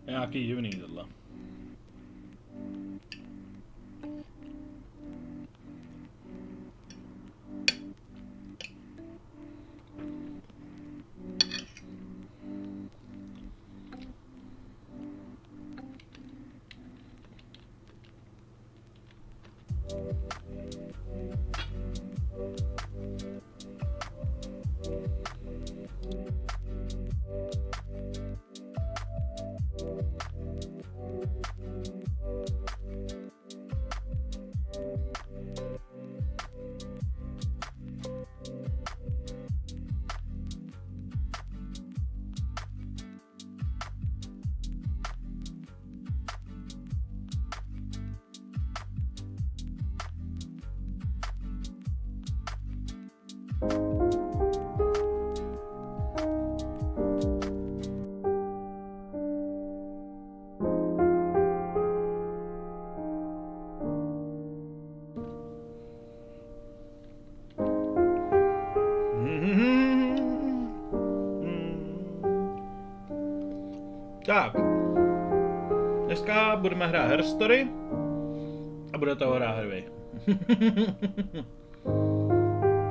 Nějaký divný tohle. Tak, dneska budeme hrát Her Story a bude to hrát vy.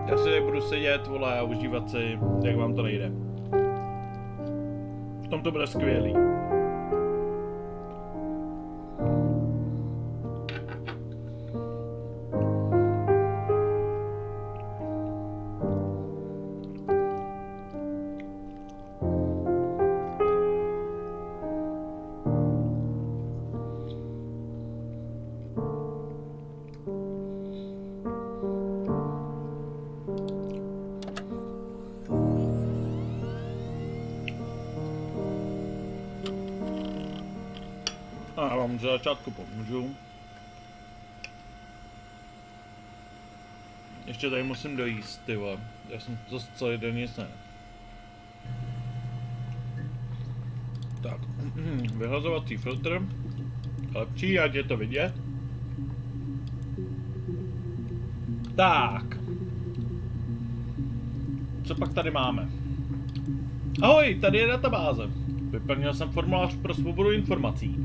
Já si tady budu sedět, vole, a užívat si, jak vám to nejde. V tom to bude skvělý. A já vám za začátku pomůžu. Ještě tady musím dojíst, ty vole. Já jsem zase celý den nic ne. Tak, vyhlazovací filtr. Lepší, ať je to vidět. Tak. Co pak tady máme? Ahoj, tady je databáze. Vyplnil jsem formulář pro svobodu informací.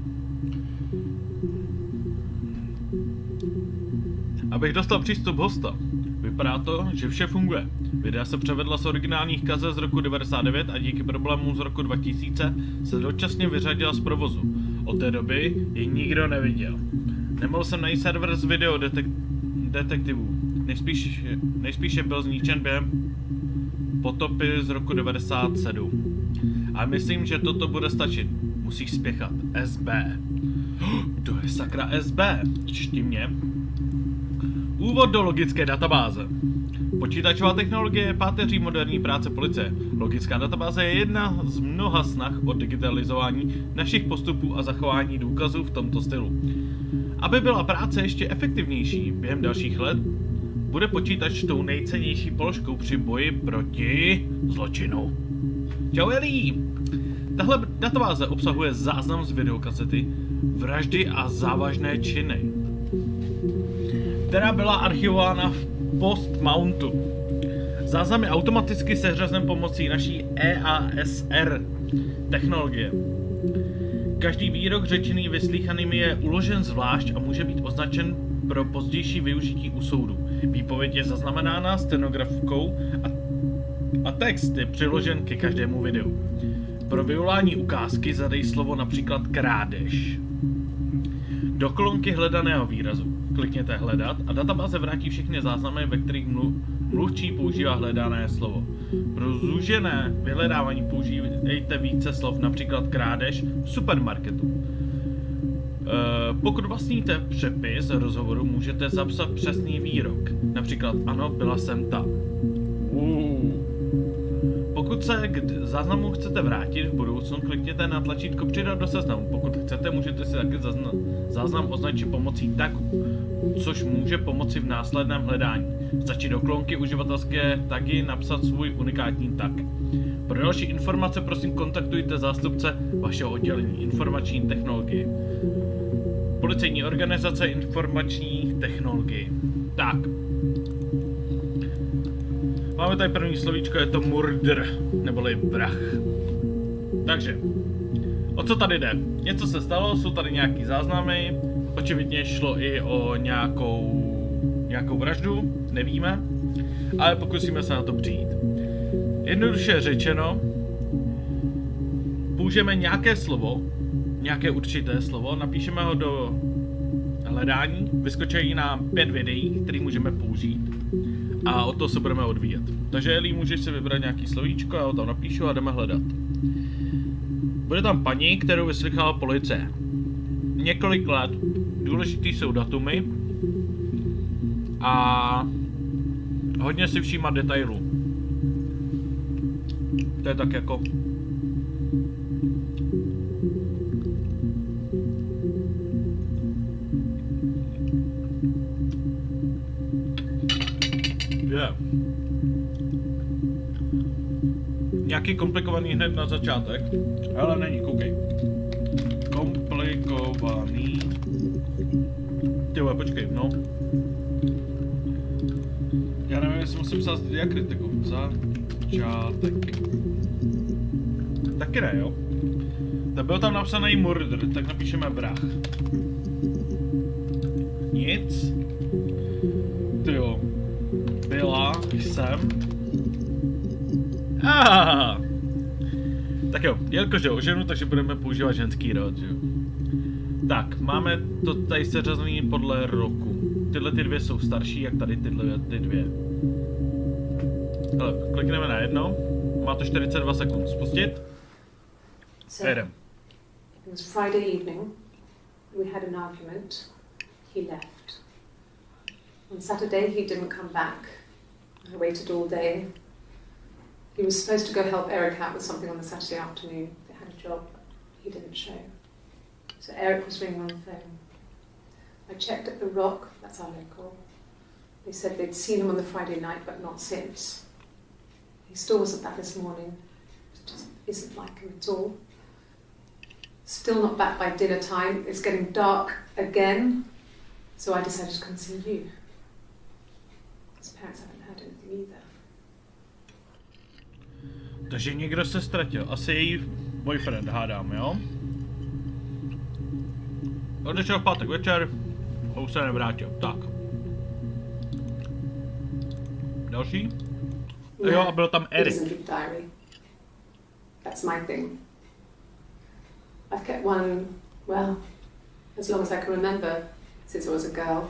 Abych dostal přístup hosta. Vypadá to, že vše funguje. Videa se převedla z originálních kaze z roku 99 a díky problémům z roku 2000 se dočasně vyřadila z provozu. Od té doby ji nikdo neviděl. Nemohl jsem najít server z video detektivů. Nejspíše byl zničen během potopy z roku 97. A myslím, že toto bude stačit. Musíš spěchat. SB. To je sakra SB. Čti mě. Úvod do logické databáze. Počítačová technologie je páteří moderní práce policie. Logická databáze je jedna z mnoha snah o digitalizování našich postupů a zachování důkazů v tomto stylu. Aby byla práce ještě efektivnější během dalších let, bude počítač tou nejcennější položkou při boji proti zločinu. Čau Elí! Tahle databáze obsahuje záznam z videokasety, vraždy a závažné činy, která byla archivována v post-mountu. Záznam je automaticky seřazen pomocí naší EASR technologie. Každý výrok řečený vyslýchanými je uložen zvlášť a může být označen pro pozdější využití u soudu. Výpověď je zaznamenána stenografkou a text je přiložen ke každému videu. Pro vyvolání ukázky zadej slovo například krádež. Do kolonky hledaného výrazu klikněte hledat a databáze vrátí všechny záznamy, ve kterých mluvčí používá hledané slovo. Pro zúžené vyhledávání používejte více slov, například krádež v supermarketu. Pokud vlastníte přepis rozhovoru, můžete zapsat přesný výrok. Například ano, byla jsem tam. Pokud se k záznamu chcete vrátit v budoucnu, klikněte na tlačítko přidat do seznamu. Pokud chcete, můžete si taky záznam označit pomocí tagu, což může pomoci v následném hledání. Stačí do kolonky uživatelské tagy napsat svůj unikátní tag. Pro další informace prosím kontaktujte zástupce vašeho oddělení informační technologie. Policejní organizace informační technologie. Tak. Máme tady první slovíčko, je to murder, neboli vrah. Takže, O co tady jde? Něco se stalo, jsou tady nějaký záznamy, očividně šlo i o nějakou vraždu, nevíme, ale pokusíme se na to přijít. Jednoduše řečeno, použijeme nějaké slovo, nějaké určité slovo, napíšeme ho do hledání, vyskočí nám 5 videí, které můžeme použít a od toho se budeme odvíjet. Takže Eli, můžeš si vybrat nějaký slovíčko, já ho tam napíšu a jdeme hledat. Bude tam paní, kterou vyslychala policie. Několik let. Důležitý jsou datumy a hodně si všímat detailů. To je tak jako... Yeah. Nějaký komplikovaný hned na začátek, ale není, koukej. Komplikovaný. Tyhle, počkej, no. Já nevím, jestli musím psát diakritiku. Začátek. Taky ne, jo? Tak byl tam napsaný murder, tak napíšeme vrah. Nic. Tyjo. Byla jsem. Tak jo, jelikož jde o ženu, takže budeme používat ženský rod, jo. Tak, máme to tady seřazený podle roku. Tyhle ty dvě jsou starší, jak tady tyhle ty dvě. Hele, klikneme na jedno. Má to 42 sekund. Spustit. Jedem. It was Friday evening. We had an argument. He left. On Saturday he didn't come back. I waited all day. He was supposed to go help Eric out with something on the Saturday afternoon. They had a job, but he didn't show. So Eric was ringing on the phone. I checked at the Rock, that's our local. They said they'd seen him on the Friday night, but not since. He still wasn't back this morning. It just isn't like him at all. Still not back by dinner time. It's getting dark again. So I decided to come see you. His parents haven't heard anything either. Takže někdo se ztratil. Asi její boyfriend, hádám, jo? Odešel v pátek večer a už se nevrátil. Tak. Další? Jo, a byl tam Eric. That's my thing. I've kept one, well, as long as I can remember, since I was a girl.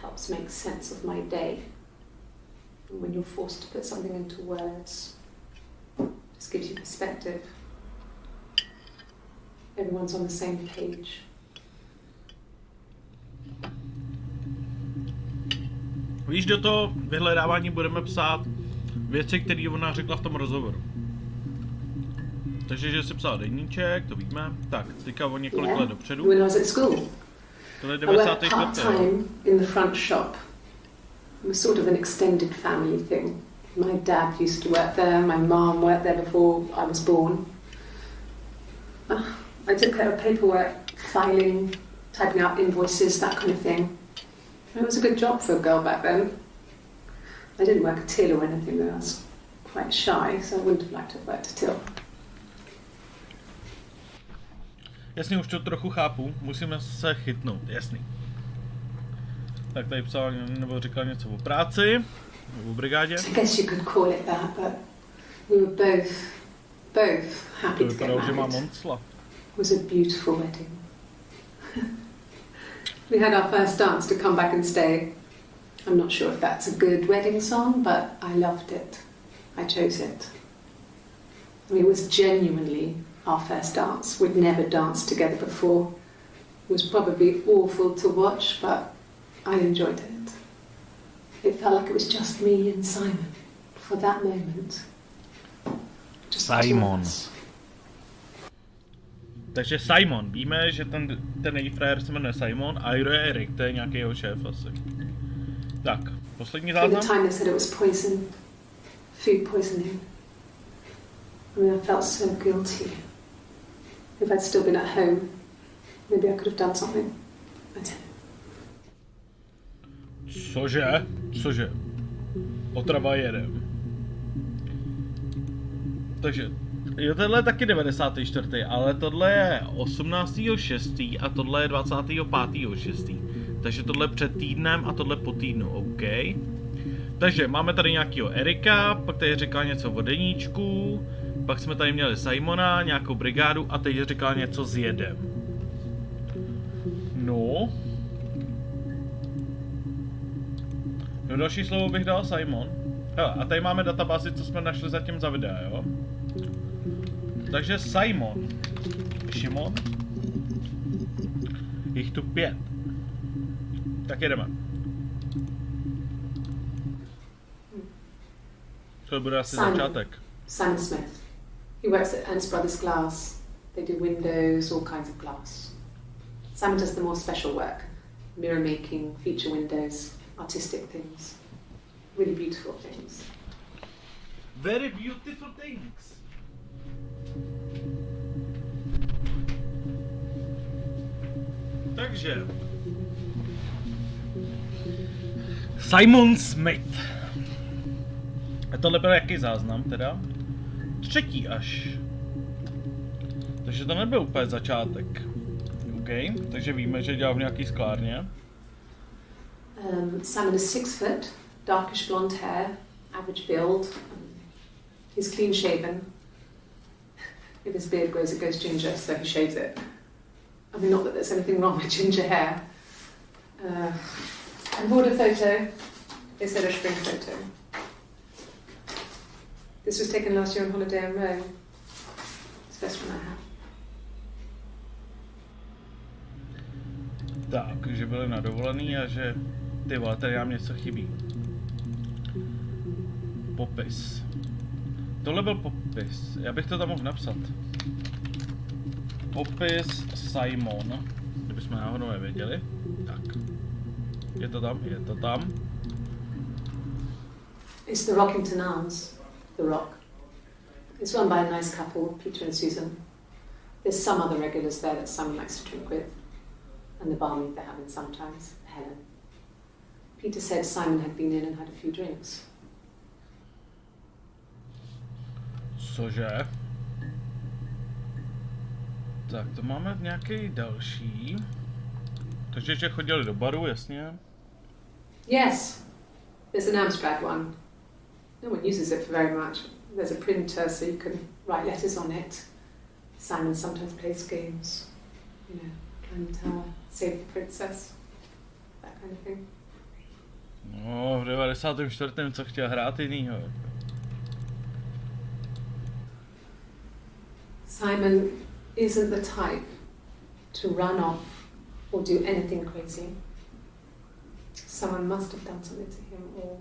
Helps make sense of my day. And when you're forced to put something into words, just gives you perspective. Everyone's on the same page. Víš, do toho vyhledávání budeme psát věci, které ona řekla v tom rozhovoru. Takže, že si psala deníček, to víme. Tak, teďka o několik let dopředu. When I was at school, To je I worked 94. part-time in the front shop. It was sort of an extended family thing. My dad used to work there, my mum worked there before I was born. I took care of paperwork, filing, typing out invoices, that kind of thing. It was a good job for a girl back then. I didn't work a till or anything though. I was quite shy, so I wouldn't have liked to have worked a till. Jasně, už to trochu chápu, musíme se chytnout, jasný. Tak tady psal, nebo říkal něco o práci, o brigádě. I guess you could call it that, but we were both happy To to get vypadalo, že má married. Moncla. It was a beautiful wedding. We had our first dance to come back and stay. I'm not sure if that's a good wedding song, but I loved it. I chose it. I mean, it was genuinely our first dance. We'd never danced together before. It was probably awful to watch, but I enjoyed it. It felt like it was just me and Simon for that moment. Just the two of Simon. us. Takže Simon, víme, že ten její frajer se jmenuje Simon a je Eric, to je nějaký jeho šéf asi. Tak, poslední At the záznam. time they said it was poison, food poisoning. I mean, I felt so guilty. If I'd still been at home, maybe I could have done something. I didn't. Cože? Cože? Otrava jedem. Takže, Jo, tohle je taky 94. Ale tohle je 18.6. a tohle je 25.6. Takže tohle před týdnem a tohle po týdnu, OK. Takže máme tady nějakýho Erika, pak tady říkal něco o deníčku, pak jsme tady měli Simona, nějakou brigádu a teď říkal něco s jedem. No. No další slovo bych dal Simon. Hele, a tady máme databázi, co jsme našli zatím za videa, jo? Takže Simon. Šimon. Jich tu 5. Tak jedeme. To bude asi začátek. Simon Smith. He works at Ernst Brothers Glass. They do windows, all kinds of glass. Simon does the more special work. Mirror making, feature windows, artistic things. Really beautiful things. Very beautiful things. Takže Simon Smith. A tohle byl jaký záznam teda? 3. až. Takže to nebyl úplně začátek. OK, takže víme, že dělal v nějaký sklárně. Simon is 6 foot, darkish blonde hair, average build. He's clean shaven. If his beard grows, it goes ginger, so he shaves it. I mean, not that there's anything wrong with ginger hair. And bought a photo. They said a spring photo. This was taken last year on holiday in Rome. It's the best one I have. Tak, že byli na dovolený a že ty vole, tady nám něco chybí. Popis. Tohle byl popis. Já bych to tam mohl napsat. Popis Simon. Kdybychom náhodou nevěděli. Tak. Je to tam, je to tam. It's the Rockington Arms, the Rock. It's run by a nice couple, Peter and Susan. There's some other regulars there that Simon likes to drink with. And the barmaid they're having sometimes, Helen. Peter said Simon had been in and had a few drinks. Cože? Tak, to máme nějaký další. Takže že chodili do baru, jasně. Yes, there's an abstract one. No one uses it for very much. There's a printer so you can write letters on it. Simon sometimes plays games. You know, climb the tower, save the princess. That kind of thing. No, v 94. co chtěl hrát jinýho. Simon isn't the type to run off or do anything crazy. Someone must have done something to him, or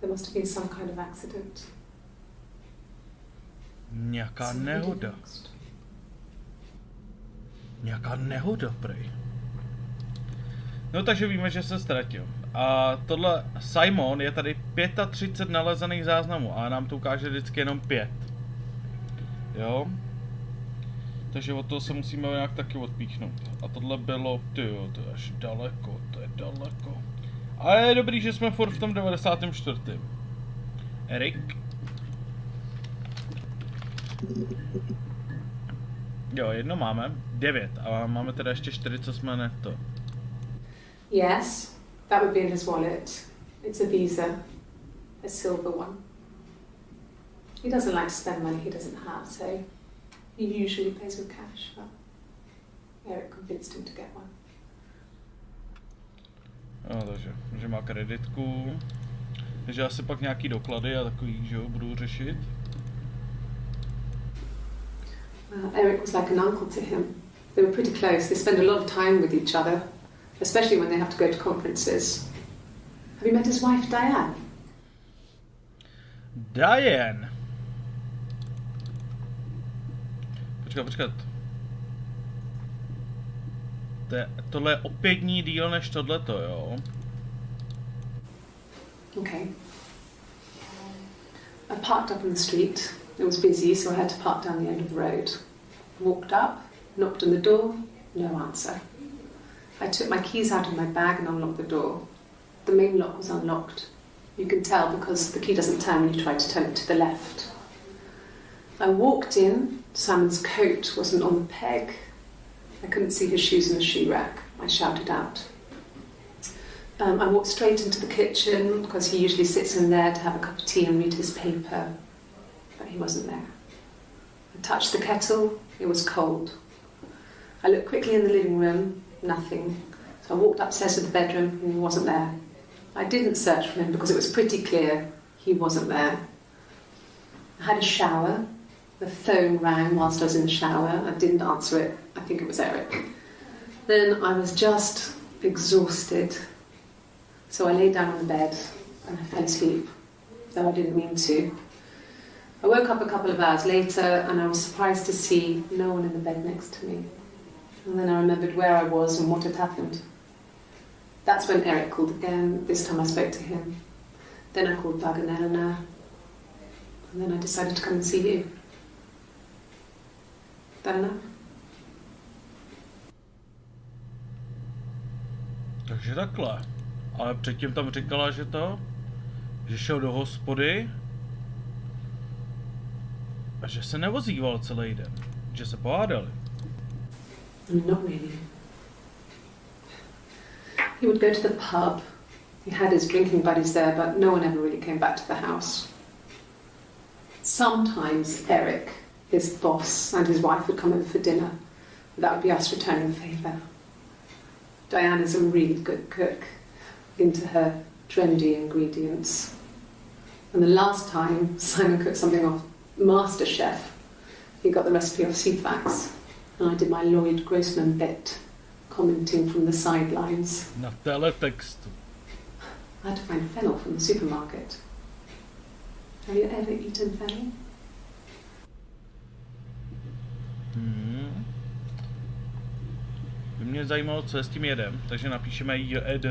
there must have been some kind of accident. Nějaká nehoda. Nějaká nehoda, prej. No takže víme, že se ztratil. A tohle Simon je tady 35 nalezených záznamů a nám to ukáže vždycky jenom 5. Jo? Takže od toho se musíme nějak taky odpíchnout. A tohle bylo, tyjo, to je až daleko, to je daleko. Ale je dobrý, že jsme furt v tom 94. Erik. Jo, jedno máme, 9, a máme teda ještě 4, co jsme neto. Yes, that would be in his wallet. It's a Visa, a silver one. He doesn't like to spend money he doesn't have, so he usually pays with cash, but Eric convinced him to get one. No, takže, že má kreditku, takže asi pak nějaký doklady a takový, že jo, budu řešit. Eric was like an uncle to him. They were pretty close. They spend a lot of time with each other, especially when they have to go to conferences. Have you met his wife, Diane? Diane! Počkat. Tohle je o 5 dní díl než tohleto, jo? Okay. I parked up on the street. It was busy, so I had to park down the end of the road. Walked up, knocked on the door, no answer. I took my keys out of my bag and unlocked the door. The main lock was unlocked. You can tell because the key doesn't turn when you try to turn it to the left. I walked in, Simon's coat wasn't on the peg. I couldn't see his shoes in the shoe rack. I shouted out. I walked straight into the kitchen because he usually sits in there to have a cup of tea and read his paper, but he wasn't there. I touched the kettle, it was cold. I looked quickly in the living room, nothing. So I walked upstairs to the bedroom and he wasn't there. I didn't search for him because it was pretty clear he wasn't there. I had a shower. The phone rang whilst I was in the shower. I didn't answer it. I think it was Eric. Then I was just exhausted. So I lay down on the bed and I fell asleep, though I didn't mean to. I woke up a couple of hours later and I was surprised to see no one in the bed next to me. And then I remembered where I was and what had happened. That's when Eric called again. This time I spoke to him. Then I called Doug and Eleanor. And then I decided to come and see you. That enough? Takže takhle. Ale předtím tam říkala, že šel do hospody a že se nevozíval celý den, že se pohádali. Not really. He would go to the pub. He had his drinking buddies there, but no one ever really came back to the house. Sometimes Eric, his boss, and his wife would come over for dinner. That would be us returning the favour. Diana's a really good cook, into her trendy ingredients. And the last time Simon cooked something off MasterChef, he got the recipe off Ceefax, and I did my Lloyd Grossman bit, commenting from the sidelines. Na teletextu. I had to find fennel from the supermarket. Have you ever eaten fennel? By mě zajímalo, co je s tím jedem, takže napíšeme jed.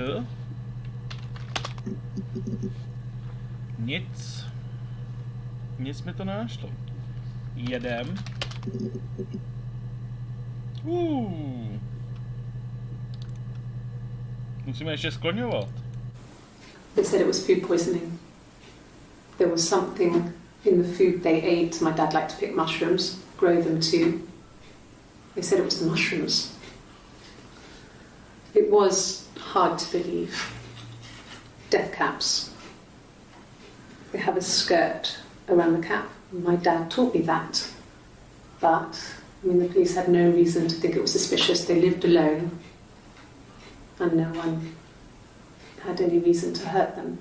Nic mi to nenašlo. Jedem. Musíme ještě skloňovat. They said it was food poisoning. There was something in the food they ate. My dad liked to pick mushrooms, grow them too. They said it was the mushrooms. It was hard to believe. Death caps. They have a skirt around the cap. My dad taught me that. But, I mean, the police had no reason to think it was suspicious. They lived alone. And no one had any reason to hurt them.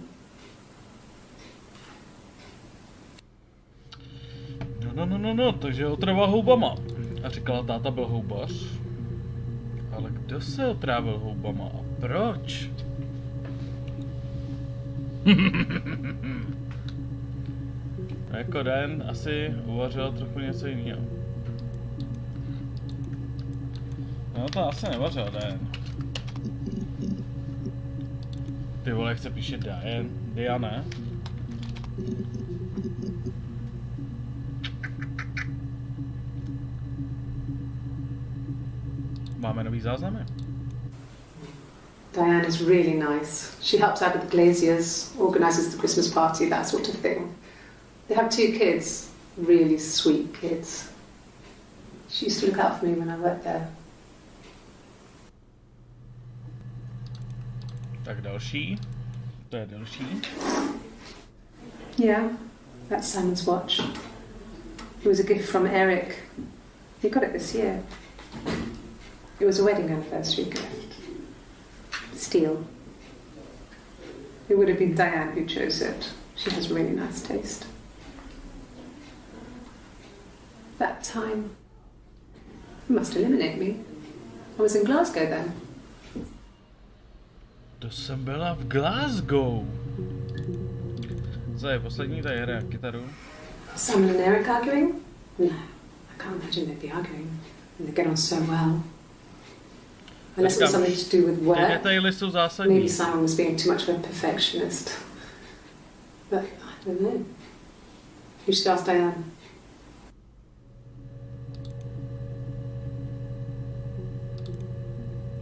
No, takže otrval houbama. A říkala, táta byl houbař. Ale kdo se otrávil houbama a proč? Jako Den asi uvařil trochu něco jiného. No to asi nevařil Den. Ty vole, jak se píše Diane? Máme nový záznamy. Diane is really nice. She helps out with the glaziers, organises the Christmas party, that sort of thing. They have 2 kids, really sweet kids. She used to look out for me when I worked there. Tak další. To je další. Yeah, that's Simon's watch. It was a gift from Eric. He got it this year. It was a wedding anniversary gift. Steel. It would have been Diane who chose it. She has really nice taste. That time, you must eliminate me. I was in Glasgow then. To jsem byla v Glasgow. Co je poslední, tady hraje kytaru. Simon and Eric arguing? No, I can't imagine they'd be arguing. They get on so well. Unless it was something to do with work. Detaily jsou zásadní. Maybe Simon was being too much of a perfectionist. But I don't know. You should ask Diane.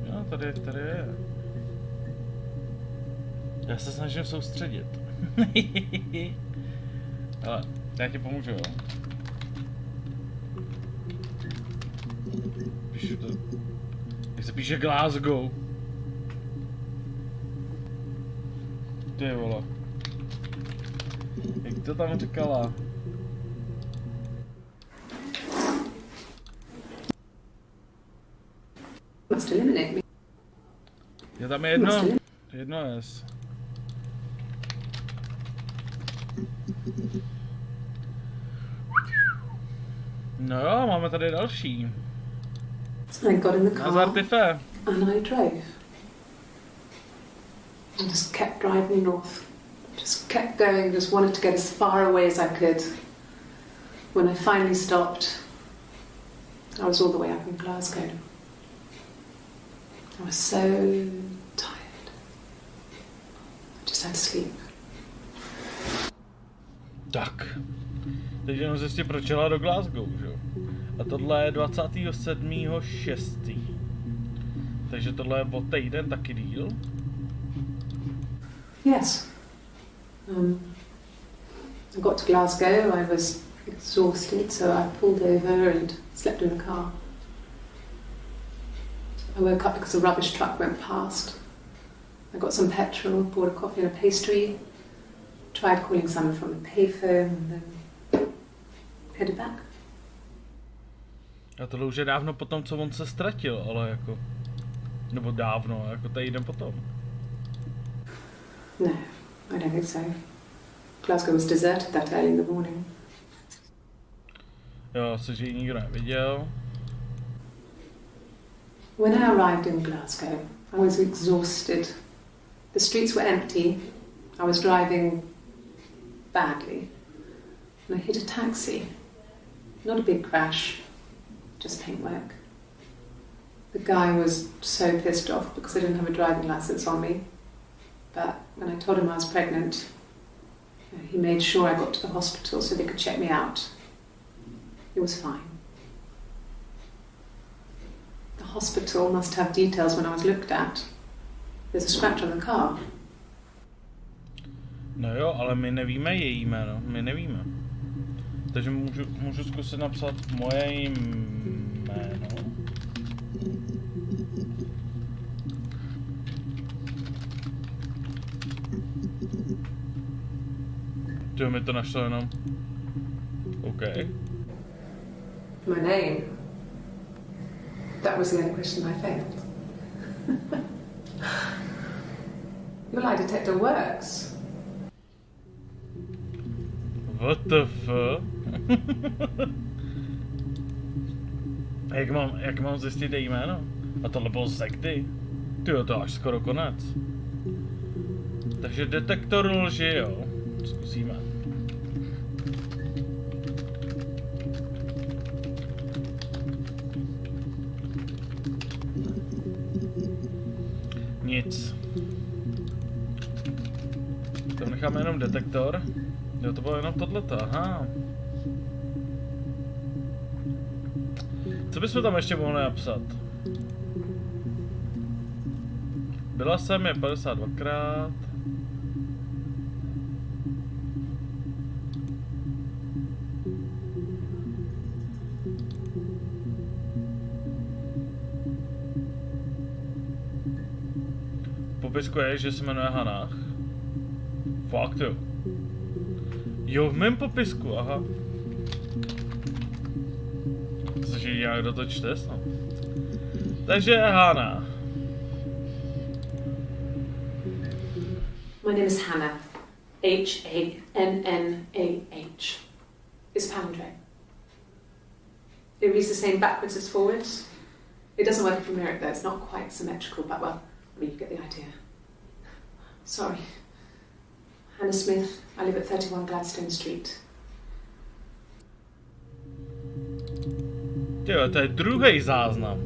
Jo, tady je. Já se snažím soustředit. Ale já ti pomůžu, jo. Píšu to. Jak se píše Glasgow? Ty vole. Jak to tam říkala? Must eliminate me. Je tam jedno S. No jo, máme tady další. I got in the car Nazartife. and I drove. I just kept driving north. Just kept going, just wanted to get as far away as I could. When I finally stopped, I was all the way up in Glasgow. I was so tired. I just had to sleep. Tak. Teď jenom zjistě proč jela do Glasgow, že jo? A tohle je 27.6. Takže tohle je o týden taky díl. Yes. I got to Glasgow, I was exhausted, so I pulled over and slept in the car. I woke up because a rubbish truck went past. I got some petrol, bought a coffee and a pastry, tried calling someone from the payphone and then headed back. A tohle už je dávno potom, co on se ztratil, ale jako... Nebo dávno, jako týden potom. No, I don't think so. Glasgow was deserted that early in the morning. Jo, což ji nikdo neviděl. When I arrived in Glasgow, I was exhausted. The streets were empty. I was driving badly. And I hit a taxi. Not a big crash, just paintwork. The guy was so pissed off because I didn't have a driving license on me. But when I told him I was pregnant, he made sure I got to the hospital so they could check me out. It was fine. The hospital must have details when I was looked at. There's a scratch on the car. No jo, ale my nevíme její jméno, my nevíme. Takže můžu zkusit napsat moje jméno. Jo, mi to našlo jenom. OK. My name. That was the only question I failed. Your lie detector works. What the fuck? jak mám zjistit její jméno? A tohle bylo ze kdy? Tyjo, to až skoro konec. Takže detektor lži, jo. Zkusíme. Nic. Tam necháme jenom detektor. Jo, to bylo jenom tohleto, aha. Co bychom tam ještě mohli napsat? Byla jsem je 52krát. Popisku je, že se jmenuje Hannah. Fakt jo. Jo, v mém popisku, aha. Cože nějak kdo to čte snad. Takže Hannah. My name is Hannah. H-A-N-N-A-H. It's palindrome. It reads the same backwards as forwards. It doesn't work from here though. It's not quite symmetrical, but well, I mean, you get the idea. Sorry. Hannah Smith. I live at 31 Gladstone Street. Jo, to je druhý záznam.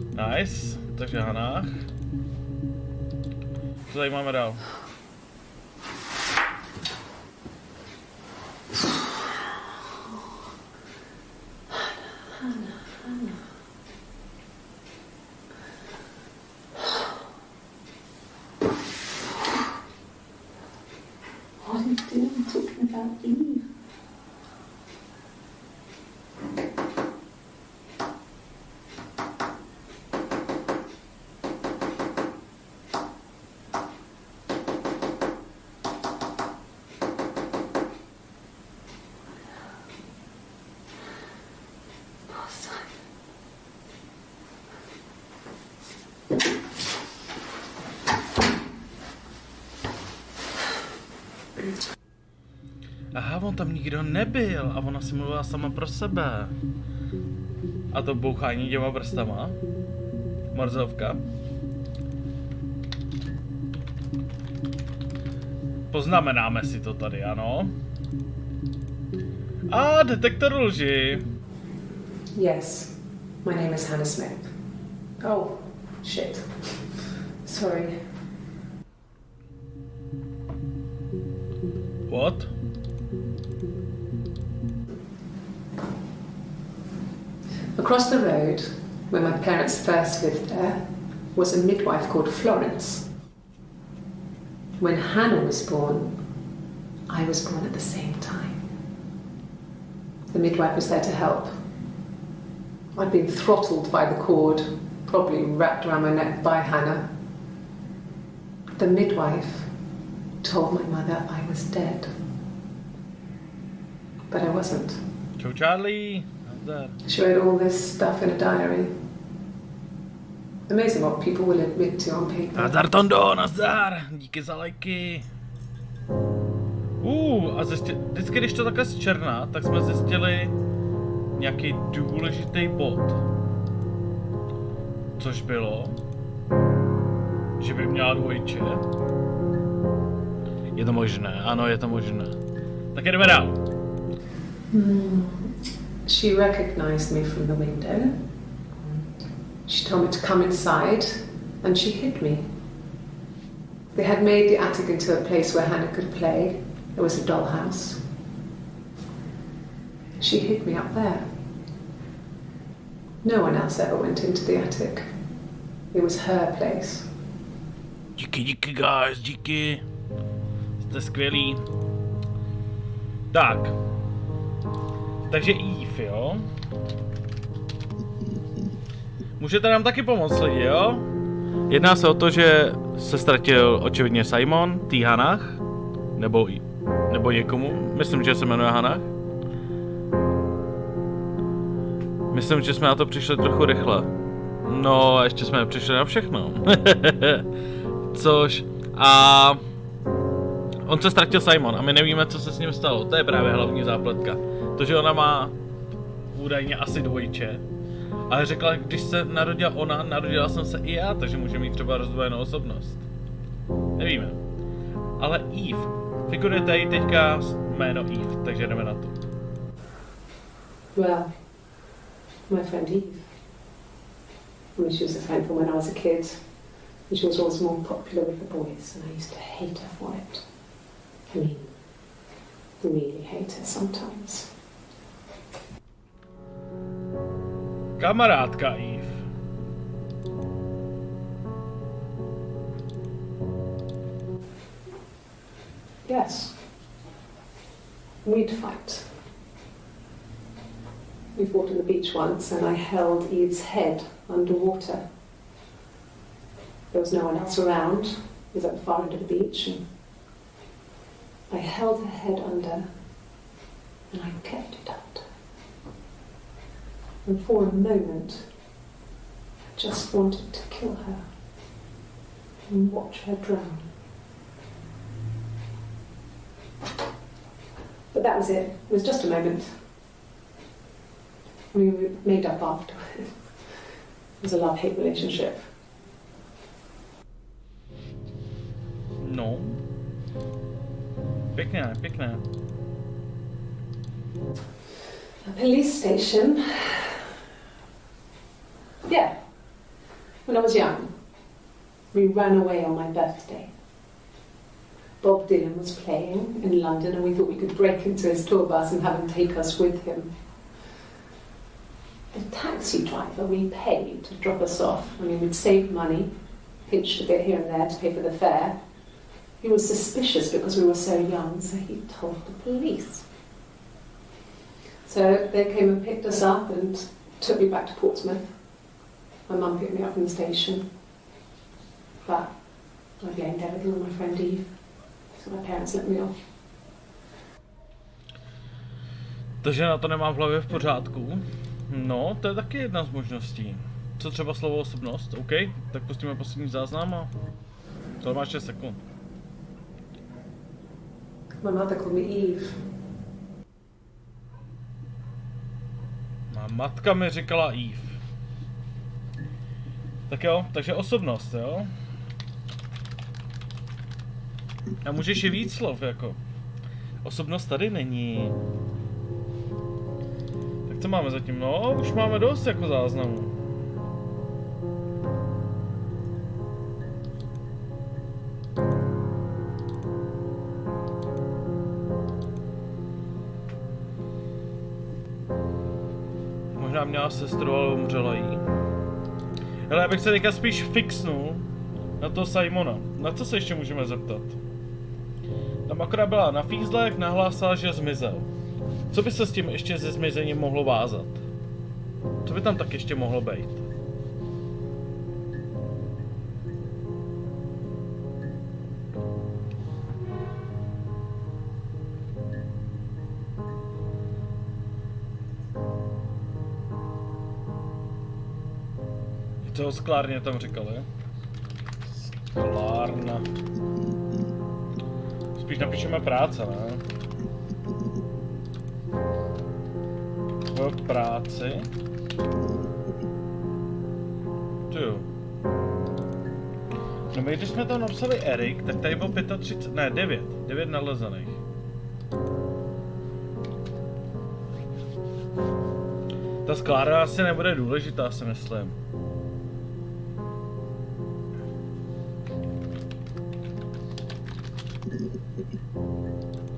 Nice. Takže Hannah. Co tady máme dál? What are you doing talking about Eve? Aha, on tam nikdo nebyl a ona si mluvila sama pro sebe. A to bouchání těma prstama. Morzovka. Poznamenáme si to tady, ano. A detektor lži. Yes, my name is Hannah Smith. Oh, shit. Sorry. What? Across the road, where my parents first lived there, was a midwife called Florence. When Hannah was born, I was born at the same time. The midwife was there to help. I'd been throttled by the cord, probably wrapped around my neck by Hannah. The midwife told my mother I was dead. But I wasn't. Čau Charlie. Nazdar. She wrote all this stuff in a diary. Amazing what people will admit to on paper. Nazdar Tondo, nazdar. Díky za lajky. A vždycky, když to takhle zčerná, tak jsme zjistili nějaký důležitý bod. Což bylo, že by měla dvojče. Je to možné, ano, je to možné. Tak jdeme dál. She recognized me from the window. She told me to come inside, and she hid me. They had made the attic into a place where Hannah could play. There was a dollhouse. She hid me up there. No one else ever went into the attic. It was her place. Díky guys, díky. Jste skvělí. Tak. Takže Eve, jo? Můžete nám taky pomoct lidi, jo? Jedná se o to, že se ztratil očividně Simon, tý Hannah, nebo někomu, myslím, že se jmenuje Hannah. Myslím, že jsme na to přišli trochu rychle. No, a ještě jsme nepřišli na všechno. A on se ztratil Simon a my nevíme, co se s ním stalo. To je právě hlavní zápletka. To, že ona má údajně asi dvojče. Ale řekla, když se narodila ona, narodila jsem se i já, takže může mít třeba rozdvojenou osobnost. Nevíme. Ale Eve. Figurujete jí teďka jméno Eve, takže jdeme na to. Well, my friend Eve. I mean, she was a friend from when I was a kid. And she was always more popular with the boys, and I used to hate her for it. I mean, really hate her sometimes. Kamarádka Eve. Yes. We'd fight. We fought on the beach once, and I held Eve's head underwater. There was no one else around. It was at the far end of the beach, and I held her head under, and I kept it under. And for a moment, I just wanted to kill her and watch her drown. But that was it. It was just a moment. We were made up after. It was a love-hate relationship. No. Pěkné, pěkné. A police station. Yeah. When I was young, we ran away on my birthday. Bob Dylan was playing in London, and we thought we could break into his tour bus and have him take us with him. The taxi driver we paid to drop us off, I mean, we'd saved money, pinched a bit here and there to pay for the fare. He was suspicious because we were so young, so he told the police. So they came and picked us up and took me back to Portsmouth. My mum picked me up from the station. But I blamed everything on my friend Eve. So my parents let me off. Takže na to nemám v hlavě v pořádku. No, to je taky jedna z možností. Co třeba slovo osobnost? OK, tak pustíme poslední záznam a to má 6 sekund. My mother called me Eve. A matka mi říkala Eve. Tak jo, takže osobnost, jo? A můžeš i víc slov, jako. Osobnost tady není. Tak co máme zatím? No, už máme dost jako záznamů. Možná měla sestru, ale umřela jí. Hele, já bych se teďka spíš fixnul na to Simona. Na co se ještě můžeme zeptat? Tam akorát byla na fízlech, nahlásila, že zmizel. Co by se s tím ještě se zmizením mohlo vázat? Co by tam tak ještě mohlo být? Co sklárně tam říkali? Sklárna. Spíš napíšeme práce, ne? V práci. Jo. No my když jsme tam napsali Erik, tak tady bylo 35, ne 9 nalezených. Ta sklárna asi nebude důležitá, si myslím.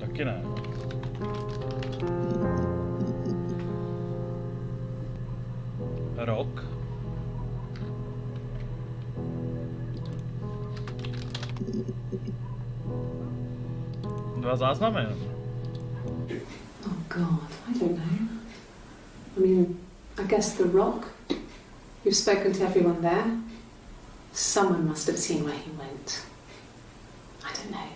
Taky ne. Rok. Dva záznamy. Oh God, I don't know. I mean, I guess the rock. You've spoken to everyone there. Someone must have seen where he went. I don't know.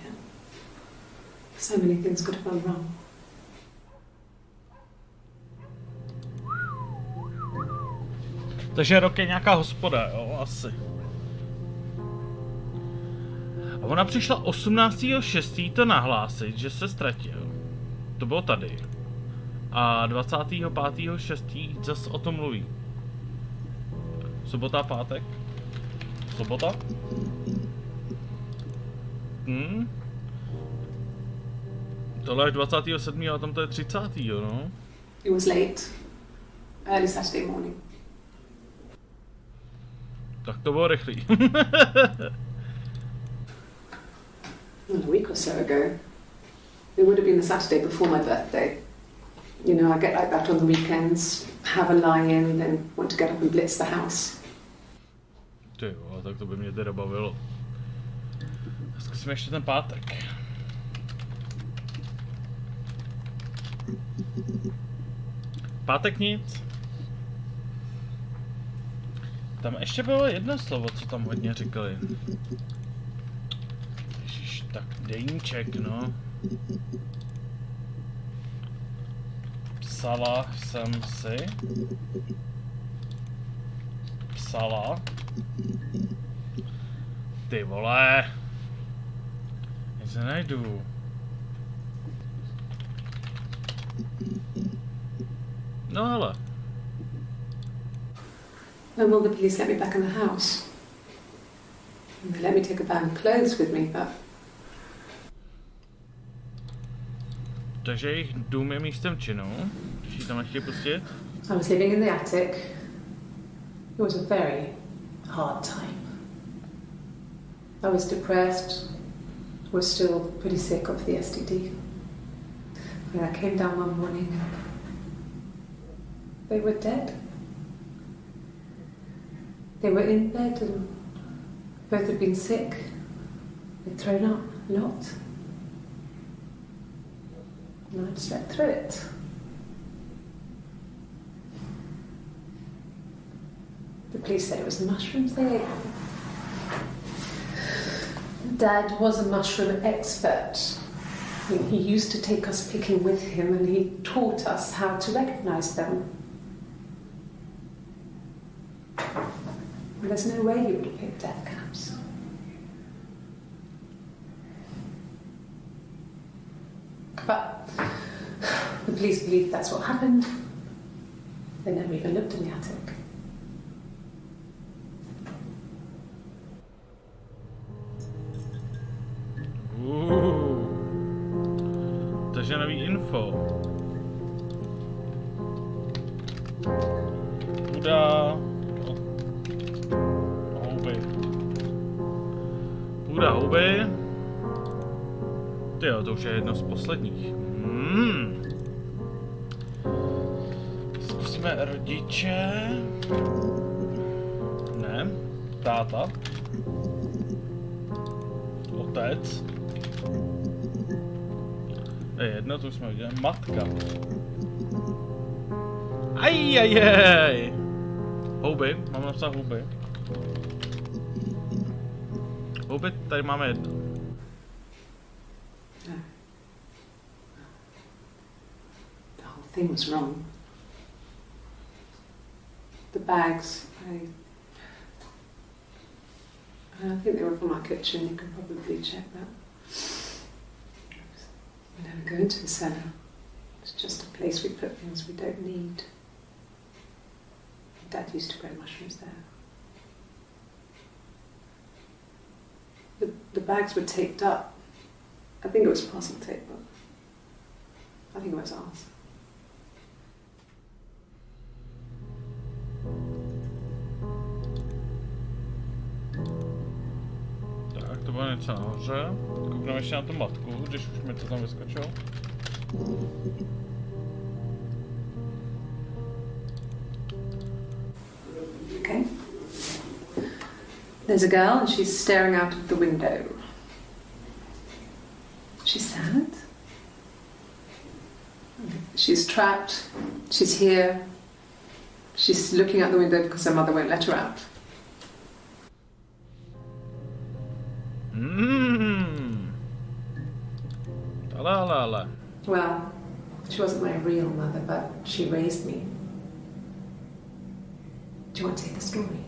So many things could have gone wrong. Takže Rok je nějaká hospoda, jo, asi. A ona přišla 18.6. to nahlásit, že se ztratil. To bylo tady. A 25.6. zase o tom mluví. Sobota, pátek? Sobota? Tohle až 27. a tam to je 30. no? It was late. Early Saturday morning. Tak to bylo rychlý. A week or so ago. It would have been the Saturday before my birthday. You know, I get like that on the weekends, have a lie-in, then want to get up and blitz the house. Ty jo, tak to by mě teda bavilo. Zkusíme ještě ten pátek. Pátek nic. Tam ještě bylo jedno slovo, co tam hodně říkali. Ježiš, tak deníček, no. Psala jsem si. Psala. Ty vole. Nic nenajdu. No hele. When will the police let me back in the house? They let me take a bag of clothes with me, but... Takže jejich dům je místem činu. Když ji tam nechtějí pustit. I was living in the attic. It was a very hard time. I was depressed. Was still pretty sick of the STD. When I came down one morning, they were dead. They were in bed and both had been sick. They'd thrown up a lot. And I'd slept through it. The police said it was the mushrooms they ate. Dad was a mushroom expert. I mean, he used to take us picking with him and he taught us how to recognize them. There's no way he would have picked death caps. But the police believe that's what happened. They never even looked in the attic. Takže nový info. Půda houby. Půda houby. Tyjo, to už je jedno z posledních. Zkusíme rodiče. Ne. Táta. Otec. To je jedno, to už jsme viděli. Matka. Ajajaj. Houby, mám napsat houby. Houby, tady máme jedno. No. The whole thing was wrong. The bags, I think they were from our kitchen, you can probably check that. We never go into the cellar. It's just a place we put things we don't need. Dad used to grow mushrooms there. The bags were taped up. I think it was parcel tape, but I think it was ours. Tak, to bylo něco nahoře. Koukneme ještě na tu matku, když už mi to tam vyskočilo. Okay. There's a girl and she's staring out of the window. She's sad. She's trapped. She's here. She's looking out the window because her mother won't let her out. La. Well, she wasn't my real mother, but she raised me. Do you want to hear the story?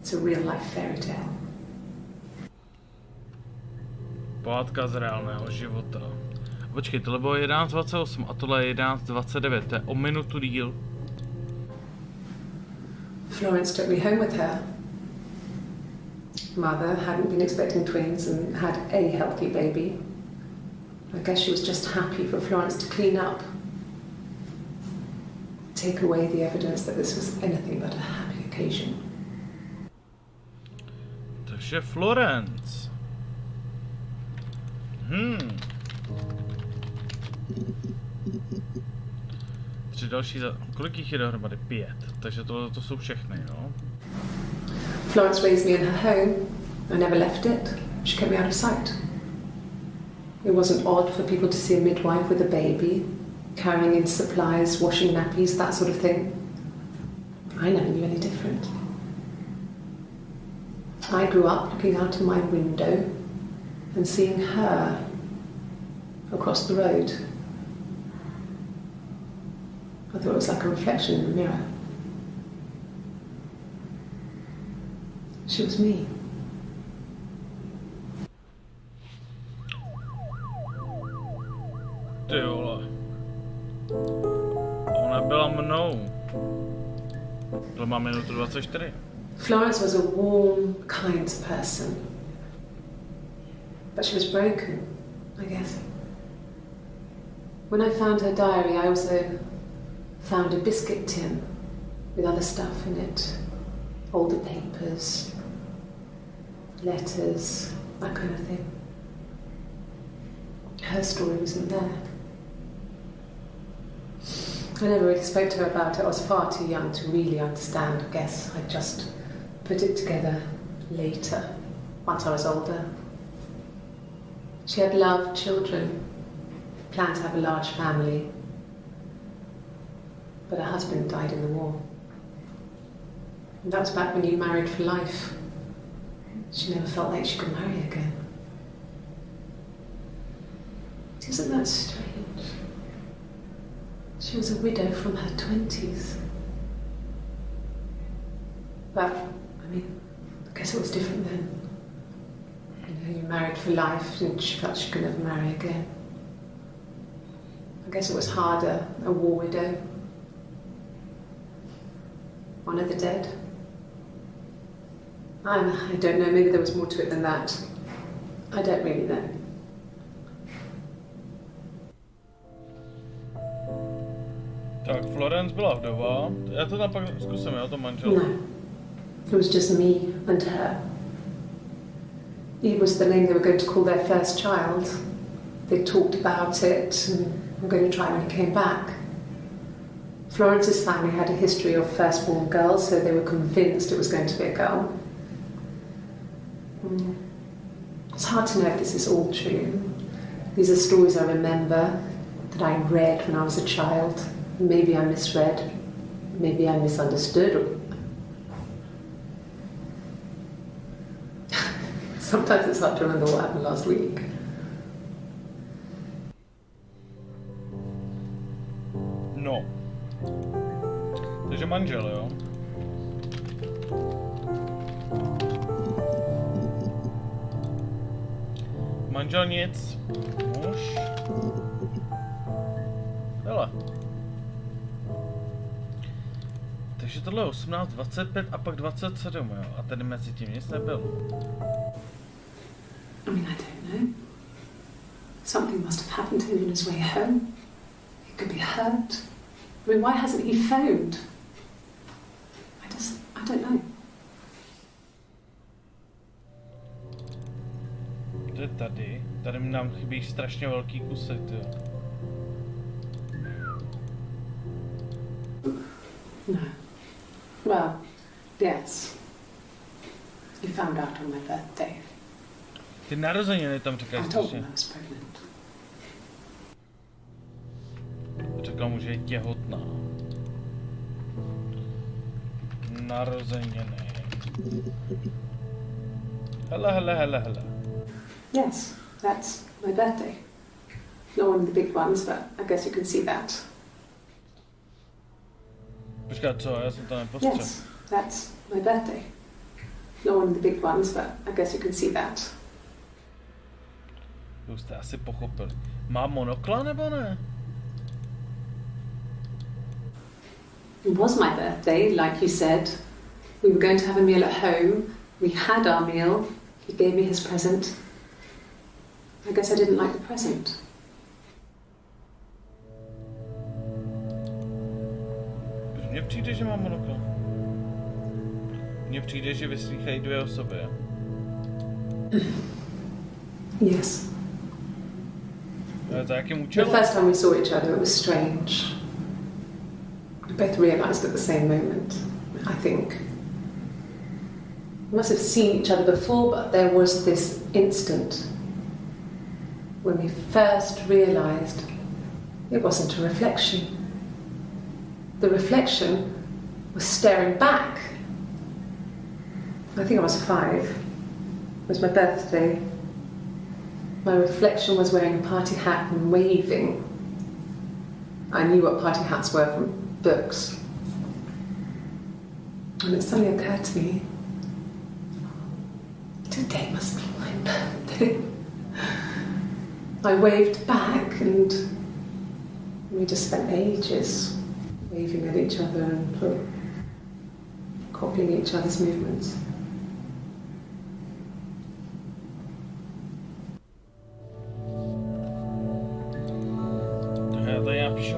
It's a real life fairy tale. Pohádka z reálného života. Počkej, tohle bylo 11:28 a tohle je 11:29, to je o minutu díl. Florence took me home with her. Mother hadn't been expecting twins and had a healthy baby. I guess she was just happy for Florence to clean up. Take away the evidence that this was anything but a happy occasion. Takže Florence. Tři další kolik jich je dohromady? 5. Takže to jsou všechny, jo? Florence raised me in her home. I never left it. She kept me out of sight. It wasn't odd for people to see a midwife with a baby, carrying in supplies, washing nappies, that sort of thing. I never knew any different. I grew up looking out of my window and seeing her across the road. I thought it was like a reflection in the mirror. She was me. Ty vole. Ona byla mnou. To má minutu 24. Florence was a warm, kind person. But she was broken, I guess. When I found her diary, I also found a biscuit tin with other stuff in it. Older papers, letters, that kind of thing. Her story wasn't there. I never really spoke to her about it. I was far too young to really understand. I guess I just put it together later, once I was older. She had loved children, planned to have a large family, but her husband died in the war. And that was back when you married for life. She never felt like she could marry again. Isn't that strange? She was a widow from her 20s. But, I mean, I guess it was different then. You know, you married for life and she felt she could never marry again. I guess it was harder, a war widow. one of the dead. I don't know, maybe there was more to it than that. I don't really know. Tak, Florence byla vdova. Já to tam pak zkusím, jo, to manžela. No, it was just me and her. It was the name they were going to call their first child. They talked about it and were going to try when he came back. Florence's family had a history of firstborn girls, so they were convinced it was going to be a girl. It's hard to know if this is all true. These are stories I remember that I read when I was a child. Maybe I misread, maybe I misunderstood. Sometimes it's hard to remember what happened last week. No. Takže manžel, jo? Manžel nic. Muž. Hele. Takže tohle je 18, 25 a pak 27, jo? A tady mezi tím nic nebylo. I mean, I don't know. Something must have happened to him on his way home. He could be hurt. I mean, why hasn't he phoned? I don't know. To je tady. Tady nám chybí strašně velký kusek, jo. No. Well, yes. He found out on my birthday. Ty narozeniny tam I říkáš told him strašně. I was pregnant. Řekla mu, že je těhotná. Narozeniny. Hele. Yes, that's my birthday. Not one of the big ones, but I guess you can see that. Počkat, co? Já jsem to nepostřel. Yes, that's my birthday. Not one of the big ones, but I guess you can see that. Už jste asi pochopili. Má monokla nebo ne? It was my birthday, like you said. We were going to have a meal at home. We had our meal. He gave me his present. I guess I didn't like the present. Mně přijde, že má monokla. Mně přijde, že vyslýchají dvě osoby. Yes. Za jakým The účelem? first time we saw each other, it was strange. We both realised at the same moment, I think. We must have seen each other before, but there was this instant when we first realised it wasn't a reflection. The reflection was staring back. I think I was 5. It was my birthday. My reflection was wearing a party hat and waving. I knew what party hats were from books. And it suddenly occurred to me, today must be my birthday. I waved back and we just spent ages waving at each other and copying each other's movements. Tady já píšu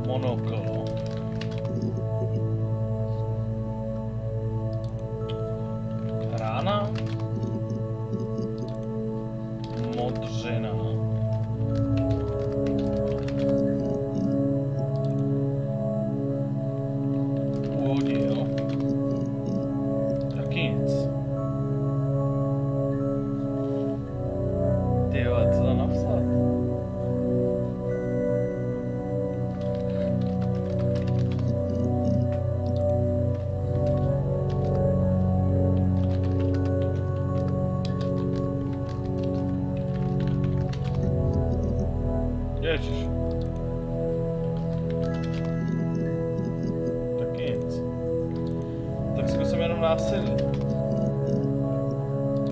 monokl. Rána. Modřina. Uhodil. Taky nic. Tyjo, co to napsat? Ježiš. Taky nic. Tak zkusím jenom násilí.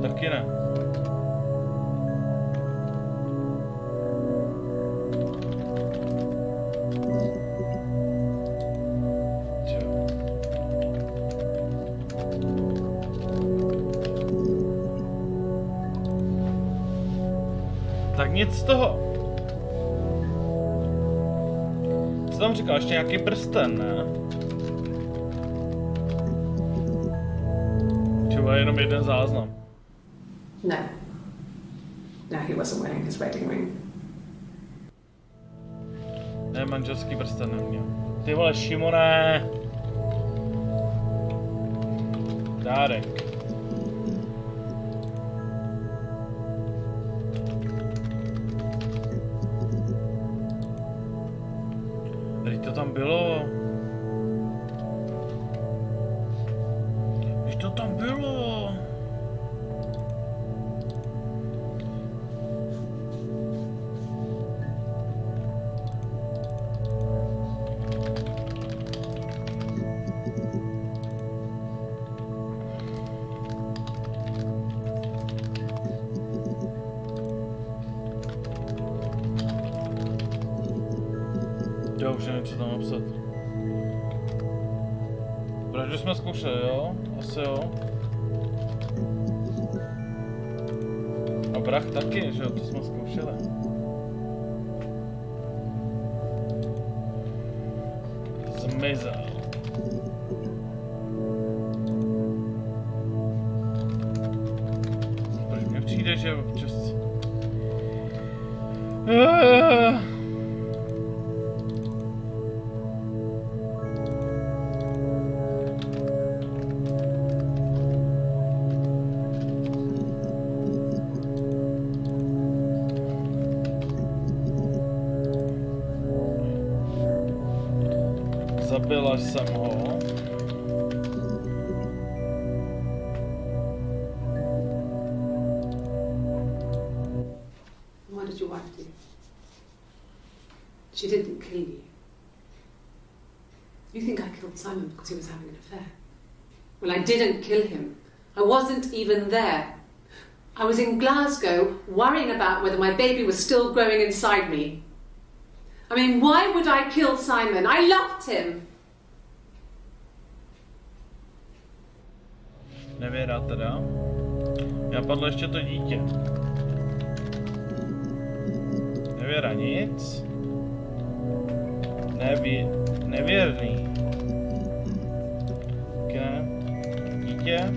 Taky ne. Čo? nic z toho. Co tam říkal? Ještě nějaký prsten, ne? Třeba jenom jeden záznam. No. No, he wasn't wearing his wedding ring. Ne, manželský prsten neměl. Ty vole, Šimone! Dárek. Teď to tam bylo. Teď to tam bylo. Já už nevím, co tam napsat. Vraždu jsme zkoušeli, jo? Asi jo. A vrah taky, že jo? To jsme zkoušeli. Zmizel. Proč mně přijde, že občas... Zabila jsem ho. What did your wife do? She didn't kill you. You think I killed Simon because he was having an affair? Well, I didn't kill him. I wasn't even there. I was in Glasgow worrying about whether my baby was still growing inside me. I mean, why would I kill Simon? I loved him. Nevěrá teda. Já padlo ještě to dítě. Nevěra nic. Nevěrný. Okay. Dítě.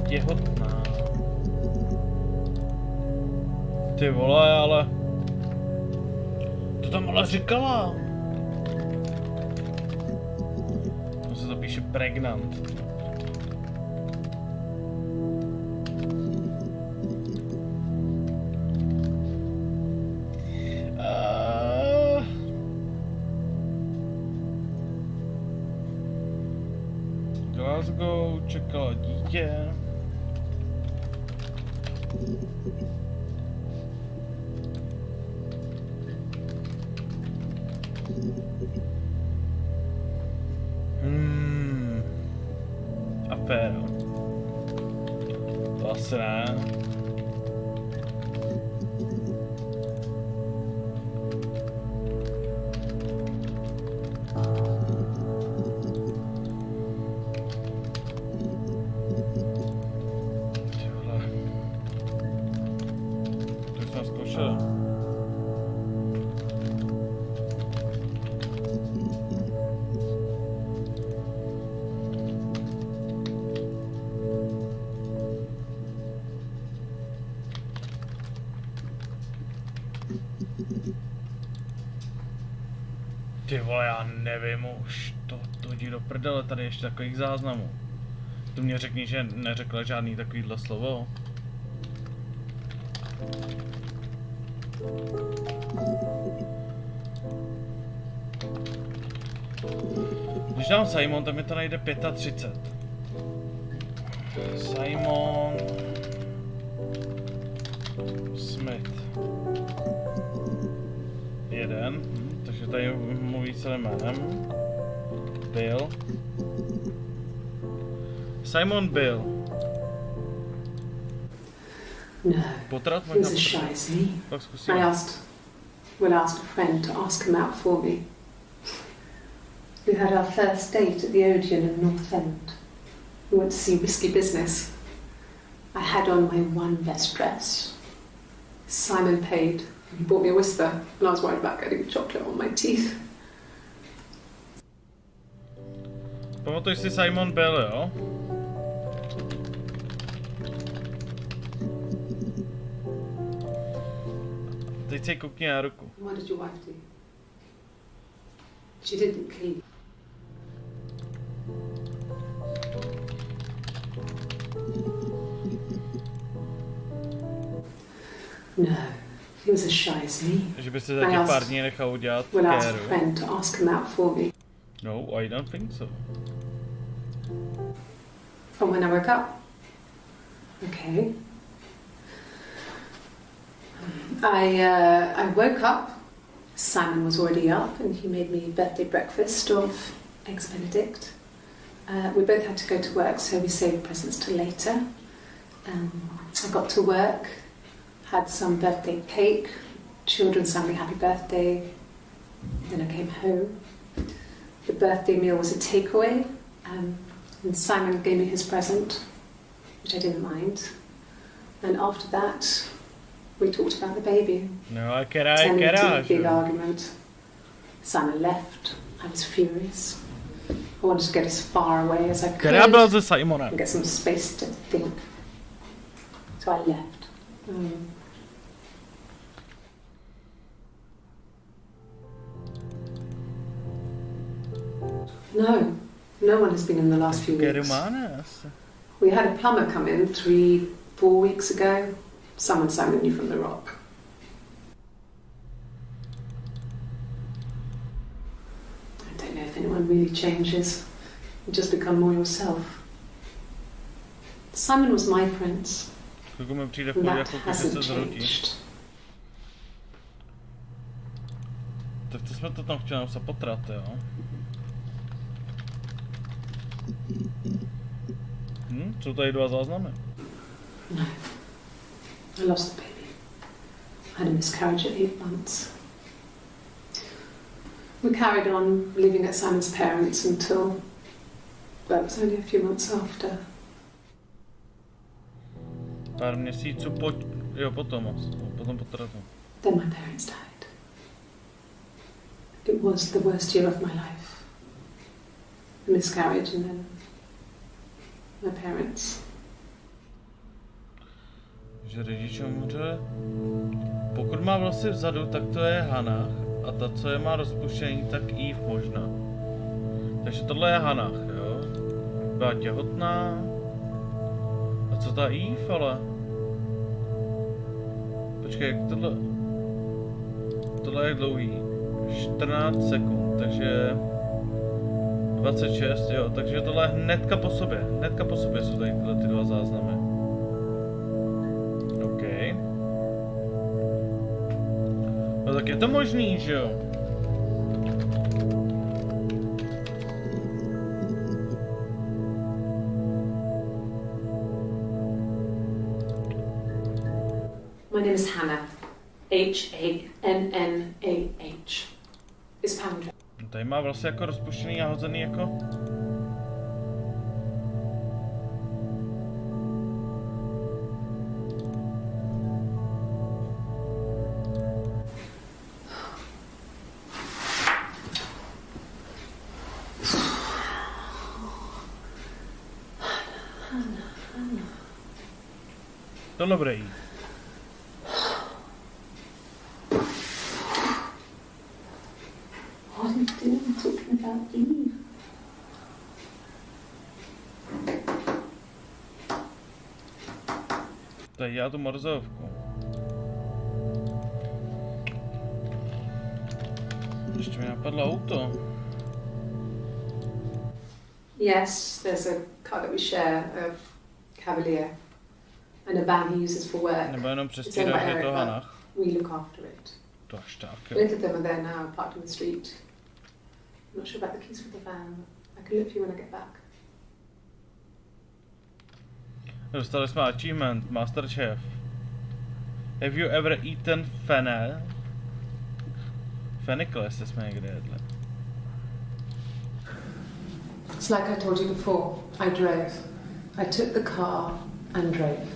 Těhotná. Ty vole, ale... To tam ale říkala. To se to píše pregnant. Glasgow čekala dítě. Aféra. To asi ne. To jsme zkoušeli. Ty vole, já nevím už, to hodí do prdele, tady ještě takových záznamů. Tu mě řekni, že neřekla žádný takovýhle slovo. Když dám Simon, tak mi to najde 35. Simon... Smith. 1. Takže tady mluví celým jménem. Bill. Simon Bill. No, Potrat he was as shy as me. I asked a friend to ask him out for me. We had our first date at the Odeon in North End. We went to see Risky Business. I had on my one best dress. Simon paid. He bought me a whisper, and I was worried about getting chocolate on my teeth. Pamatuješ si Simon Bell, jo? Teď se koukni na ruku. What did your wife do? She didn't kill you. No, he was as shy as me. Že by se taky pár dní nechal udělat Well, I asked a kéru. friend to ask him out for me. No, I don't think so. From when I woke up. Okay. I woke up. Simon was already up, and he made me birthday breakfast of eggs Benedict. We both had to go to work, so we saved presents till later. I got to work, had some birthday cake. Children sang me happy birthday. Then I came home. The birthday meal was a takeaway, and Simon gave me his present, which I didn't mind. And after that, we talked about the baby. No, a která, big argument. Simon left. I was furious. I wanted to get as far away as I could. Která byla se Simonem? And get some space to think. So I left. No one has been in the last few weeks. We had a plumber come in 3-4 weeks ago. Someone summoned you from the rock. I don't know if anyone really changes. You just become more yourself. Simon was my prince. And that hasn't changed. Tak to jsme to tam chtěli napsat potrat, jo? Jsou tady dva záznamy. No. I lost the baby. I had a miscarriage at 8 months. We carried on living at Simon's parents until, well, it was only a few months after. Pár měsíců potom potratu. Then my parents died. It was the worst year of my life. The miscarriage and then my parents. Že rodiče umře. Pokud má vlasy vzadu, tak to je Hannah. A ta, co je má rozpuštění, tak Eve možná. Takže tohle je Hannah, jo? Byla těhotná. A co ta Eve, ale? Počkej, jak tohle... Tohle je dlouhý. 14 sekund, takže... 26, jo, takže tohle je hnedka po sobě. Hnedka po sobě jsou tady tyhle ty dva záznamy. OK. No tak je to možný, že jo? My name is Hannah. H-A-N-N-A-H. It's Pamela. Tady má vlastně jako rozpuštěný a hozený jako... To dobrý. What are you doing talking about Eve? Tady já tu morzovku. Ještě mi napadlo auto. Yes, there's a car that we share, a Cavalier, and a van he uses for work. Nebo jenom It's owned přestíráš, by že Eric, to but Hannah. we look after it. To až tak, jo. Both of them are there now, parked in the street. I'm not sure about the keys for the van. I can look for you when I get back. Dostali jsme achievement, Masterchef. Have you ever eaten fennel? Fennikle, jestli jsme někde jedli. It's like I told you before. I drove. I took the car and drove.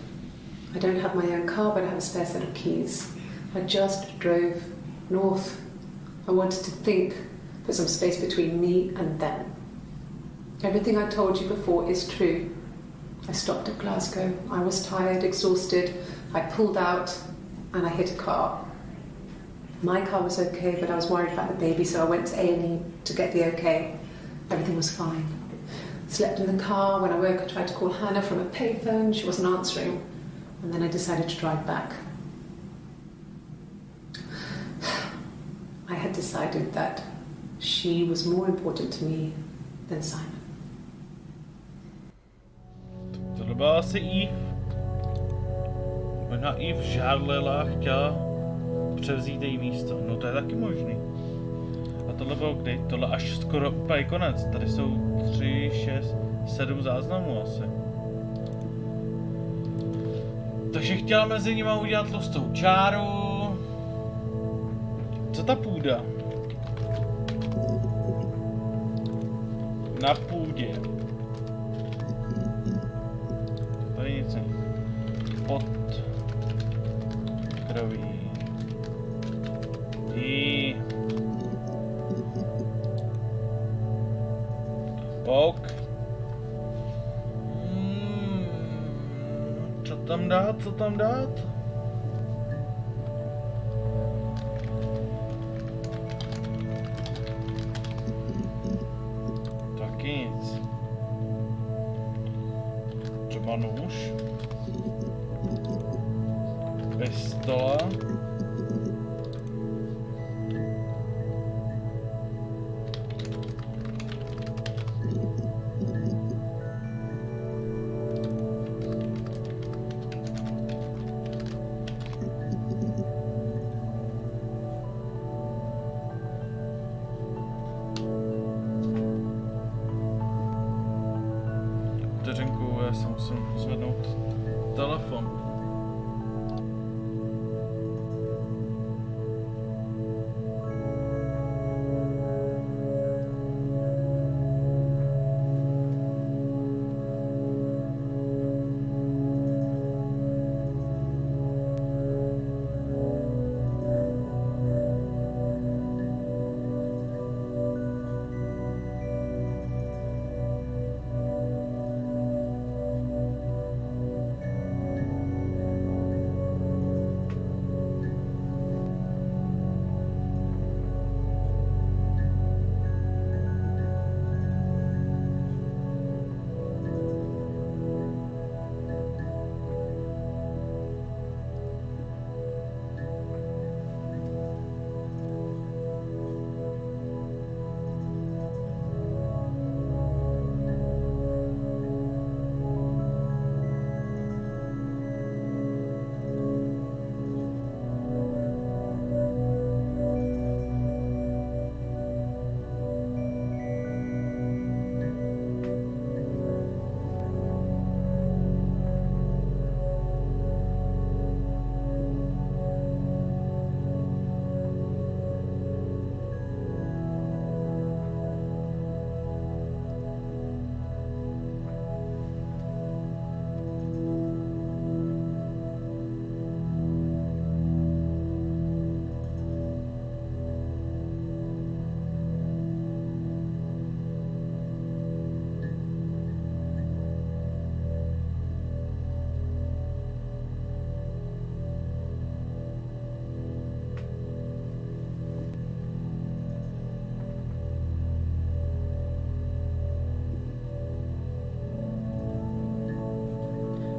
I don't have my own car, but I have a spare set of keys. I just drove north. I wanted to think, put some space between me and them. Everything I told you before is true. I stopped at Glasgow. I was tired, exhausted. I pulled out and I hit a car. My car was okay, but I was worried about the baby, so I went to A&E to get the okay. Everything was fine. Slept in the car. When I woke, I tried to call Hannah from a payphone. She wasn't answering. And then I decided to drive back. I had decided that she was more important to me than Simon. To byla asi Eve. Možná Eve žádlela, chtěla převzít její místo. No to je taky možný. A tohle bylo kdy? Tohle až skoro úplně konec. Tady jsou 3, 6, 7 záznamů asi. Takže chtěla mezi nimi udělat tlustou čáru. Co ta půda? Na půdě. Tady nic není. Pod kroví. Ok. Co tam dát? Co tam dát? Taky nic. Třeba nůž. Pistola. Vteřinku, já si musím zvednout telefon.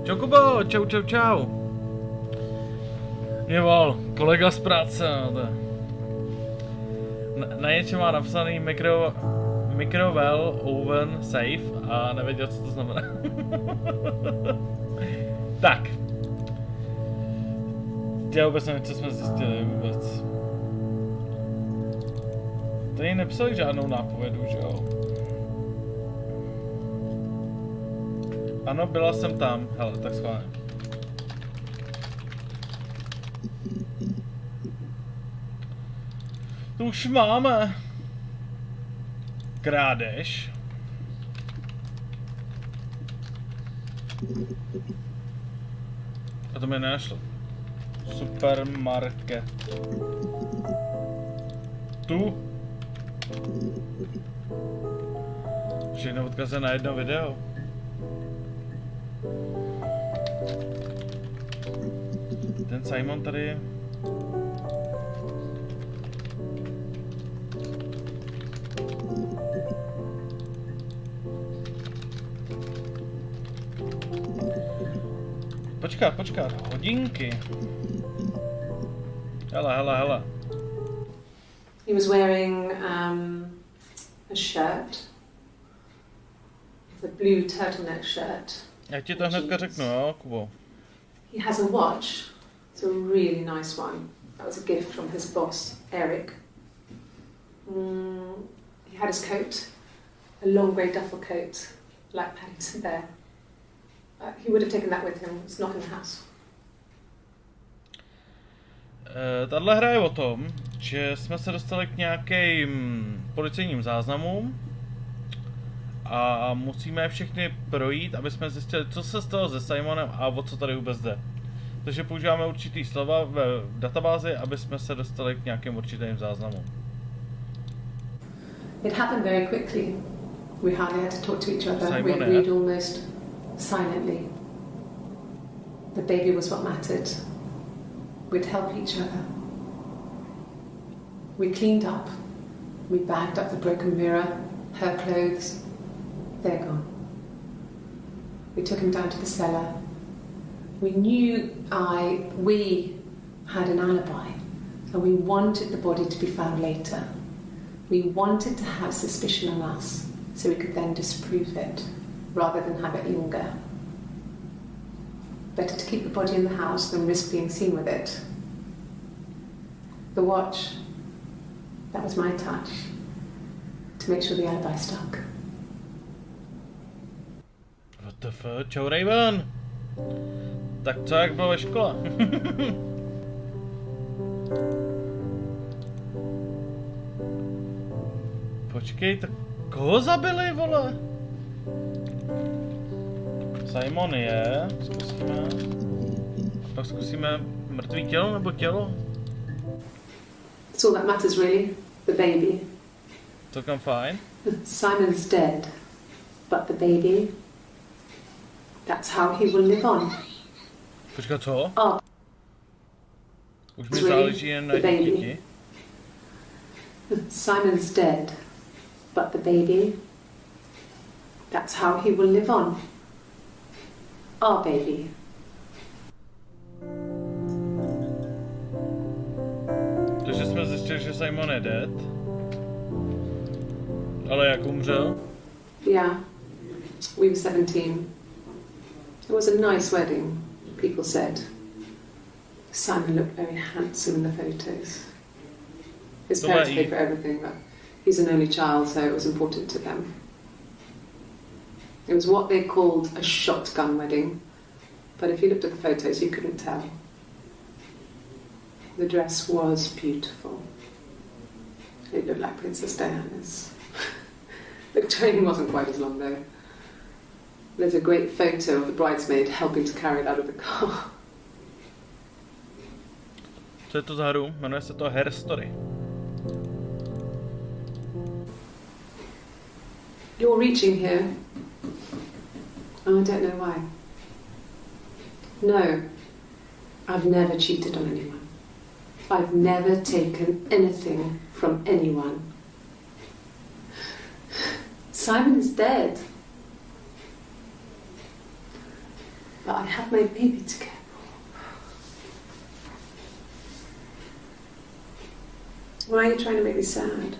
Čau Kubo, čau čau čau. Mě volal kolega z práce. Na něčem má napsaný microwell oven safe a nevěděl, co to znamená. Tak. Já vůbec nevím, co jsme zjistili vůbec. Tady nepsali žádnou nápovědu, že jo? Ano, byla jsem tam. Hele, tak schválně. To už máme. Krádež. A to mi nenašlo. Supermarket. Tu? Všechno odkazuje na jedno video. Ten Simon tady je. Počkat, hodinky. Hele. He was wearing a shirt. It's a blue turtleneck shirt. Já ti to hnedka řeknu, jo, Kubo. He has a watch. It's a really nice one. That was a gift from his boss, Eric. He had his coat, a long grey duffel coat, like Paddy's bear. He would have taken that with him. It's not in the house. Tahle hra je o tom, že jsme se dostali k nějakým policejním záznamům a musíme je všechny projít, aby jsme zjistili, co se stalo se Simonem a o co tady vůbec jde. Takže používáme určitý slova v databázi, aby jsme se dostali k nějakým určitým záznamům. It happened very quickly. We hardly had to talk to each other. We agreed almost silently. The baby was what mattered. We'd help each other. We cleaned up. We bagged up the broken mirror, her clothes. They're gone. We took him down to the cellar. We knew we had an alibi, and we wanted the body to be found later. We wanted to have suspicion on us, so we could then disprove it, rather than have it linger. Better to keep the body in the house than risk being seen with it. The watch, that was my touch, to make sure the alibi stuck. What the fuck? Čau, Raven! Tak co, jak bylo ve škole? Počkej, tak koho zabili, vole? Simon je, zkusíme. A pak zkusíme mrtvý tělo nebo tělo? That's all that matters really, the baby. Celkem fajn. Simon's dead, but the baby, that's how he will live on. Počkat, co? Oh. Už mi záleží jen na děti. Simon's dead, but the baby, that's how he will live on. Our baby. Takže jsme zjistili, že Simon je dead. Ale jak umřel? Yeah, we were 17. It was a nice wedding, people said. Simon looked very handsome in the photos. His parents paid for everything, but he's an only child, so it was important to them. It was what they called a shotgun wedding, but if you looked at the photos, you couldn't tell. The dress was beautiful. It looked like Princess Diana's. The train wasn't quite as long, though. There's a great photo of the bridesmaid helping to carry it out of the car. Co je to za hru? Jmenuje se to Her Story. You're reaching here. Oh, I don't know why. No, I've never cheated on anyone. I've never taken anything from anyone. Simon is dead. But I have my baby to care for. Why are you trying to make me sad?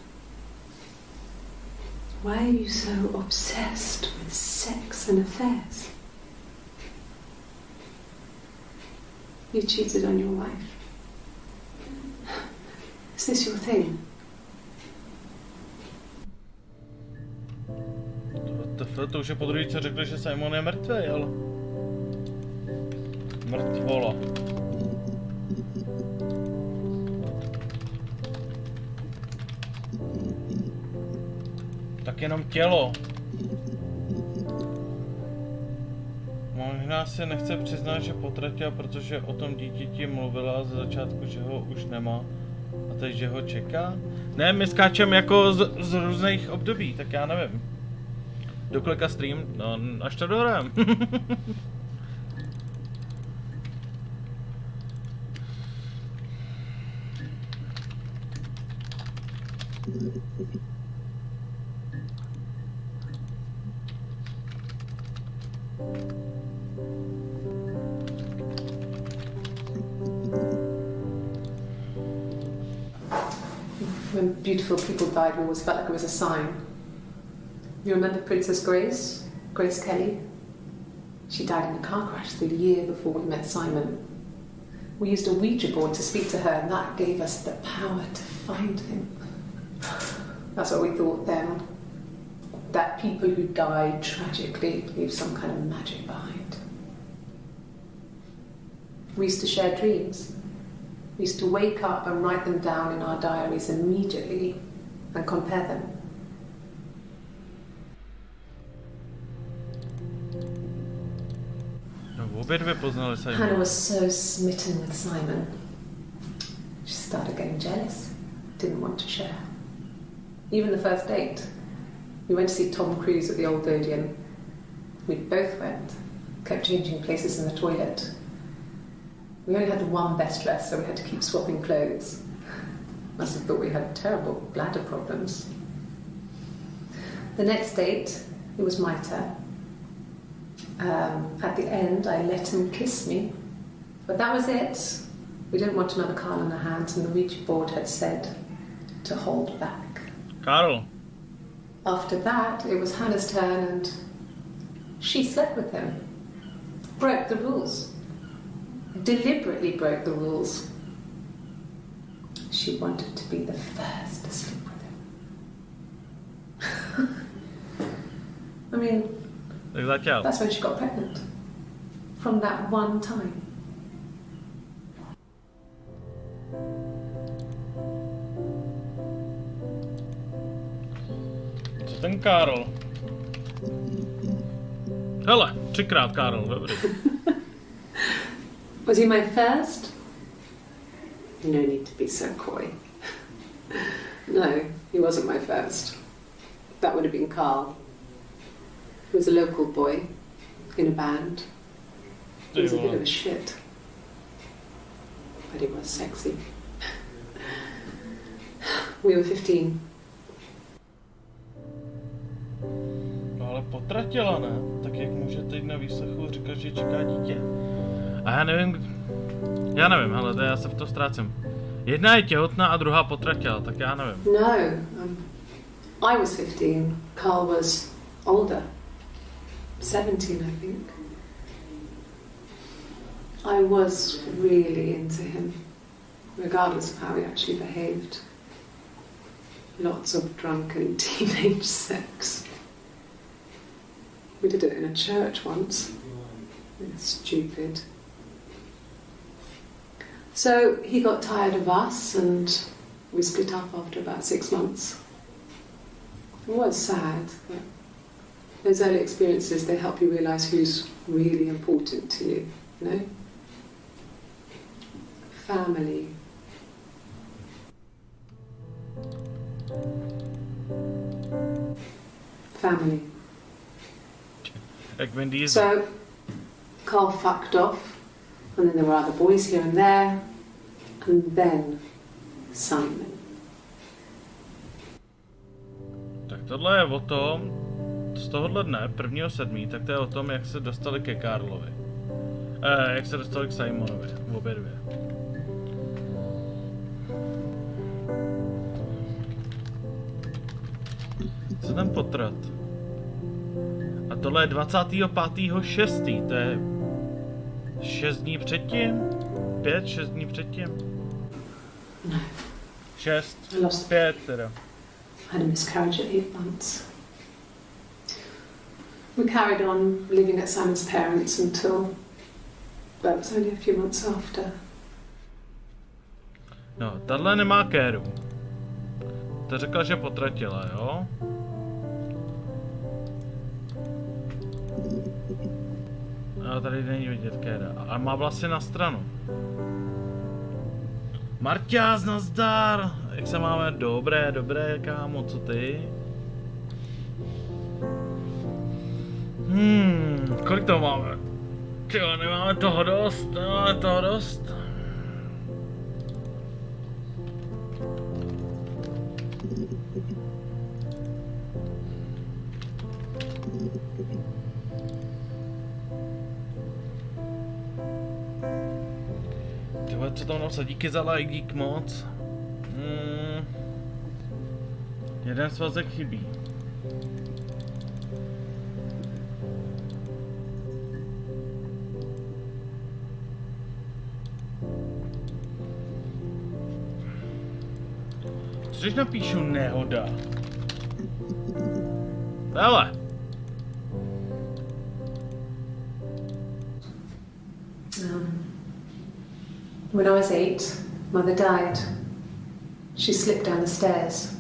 Why are you so obsessed with sex and affairs? You cheated on your wife. Is this your thing? To už je podruhé, co řekli, že Simon je mrtvý, ale... Mrtvola. Tak jenom tělo. Možná si nechce přiznat, že potratila, protože o tom dítěti mluvila ze začátku, že ho už nemá. A teď, že ho čeká? Ne, my skáčeme jako z různých období, tak já nevím. Do kolika stream? No, až to dohrám. When beautiful people died, we always felt like it was a sign. You remember Princess Grace Kelly? She died in a car crash the year before we met Simon. We used a Ouija board to speak to her, and that gave us the power to find him. That's what we thought then. That people who died tragically leave some kind of magic behind. We used to share dreams. We used to wake up and write them down in our diaries immediately and compare them. Hannah was so smitten with Simon. She started getting jealous, didn't want to share. Even the first date. We went to see Tom Cruise at the Old Odeon. We both went, kept changing places in the toilet. We only had one best dress, so we had to keep swapping clothes. Must have thought we had terrible bladder problems. The next date, it was my turn. At the end, I let him kiss me. But that was it. We didn't want another Carl in our hands, and the Ouija board had said to hold back. Carl. After that, it was Hannah's turn, and she slept with him. Broke the rules. Deliberately broke the rules. She wanted to be the first to sleep with him. I mean, that's when she got pregnant. From that one time. Co ten Karl? Hele, 3krát Karl, dobrý. Was he my first? No need to be so coy. No, he wasn't my first. That would have been Carl. He was a local boy in a band. He was a bit of a shit. But he was sexy. We were 15. No ale potratila, ne? Tak jak může teď na výslechu říkat, že čeká dítě? A já nevím, hele, to já se v to ztrácím. Jedna je těhotná a druhá potratila, tak já nevím. No, I was 15, Carl was older. 17, I think. I was really into him, regardless of how he actually behaved. Lots of drunken teenage sex. We did it in a church once. Stupid. So he got tired of us and we split up after about 6 months. It was sad, but those early experiences, they help you realise who's really important to you, you know? Family. Family. So, Carl fucked off, and then there were other boys here and there, and then Simon. Tak tohle je o tom, z tohohle dne, 1.7., tak to je o tom, jak se dostali ke Karlovi. Jak se dostali k Simonovi, obě dvě. Co ten potrat? A tohle je 25.6., to je 6 dní předtím? 5-6 dní předtím? No. 6, 5 teda. I had a miscarriage at 8 months. We carried on living at Simon's parents until, well, it was only a few months after. No, tahle nemá kéru. To řekla, že potratila, jo? A Jo, tady není vidět Kéda, ale má vlasy na stranu. Marťáz, nazdar! Jak se máme? Dobré, kámo, co ty? Kolik toho máme? Tyjo, nemáme toho dost. Tyhle, co tam napsat? Díky za like, dík moc. Jeden svazek chybí. Co když napíšu nehoda? Hele! When I was 8, Mother died. She slipped down the stairs.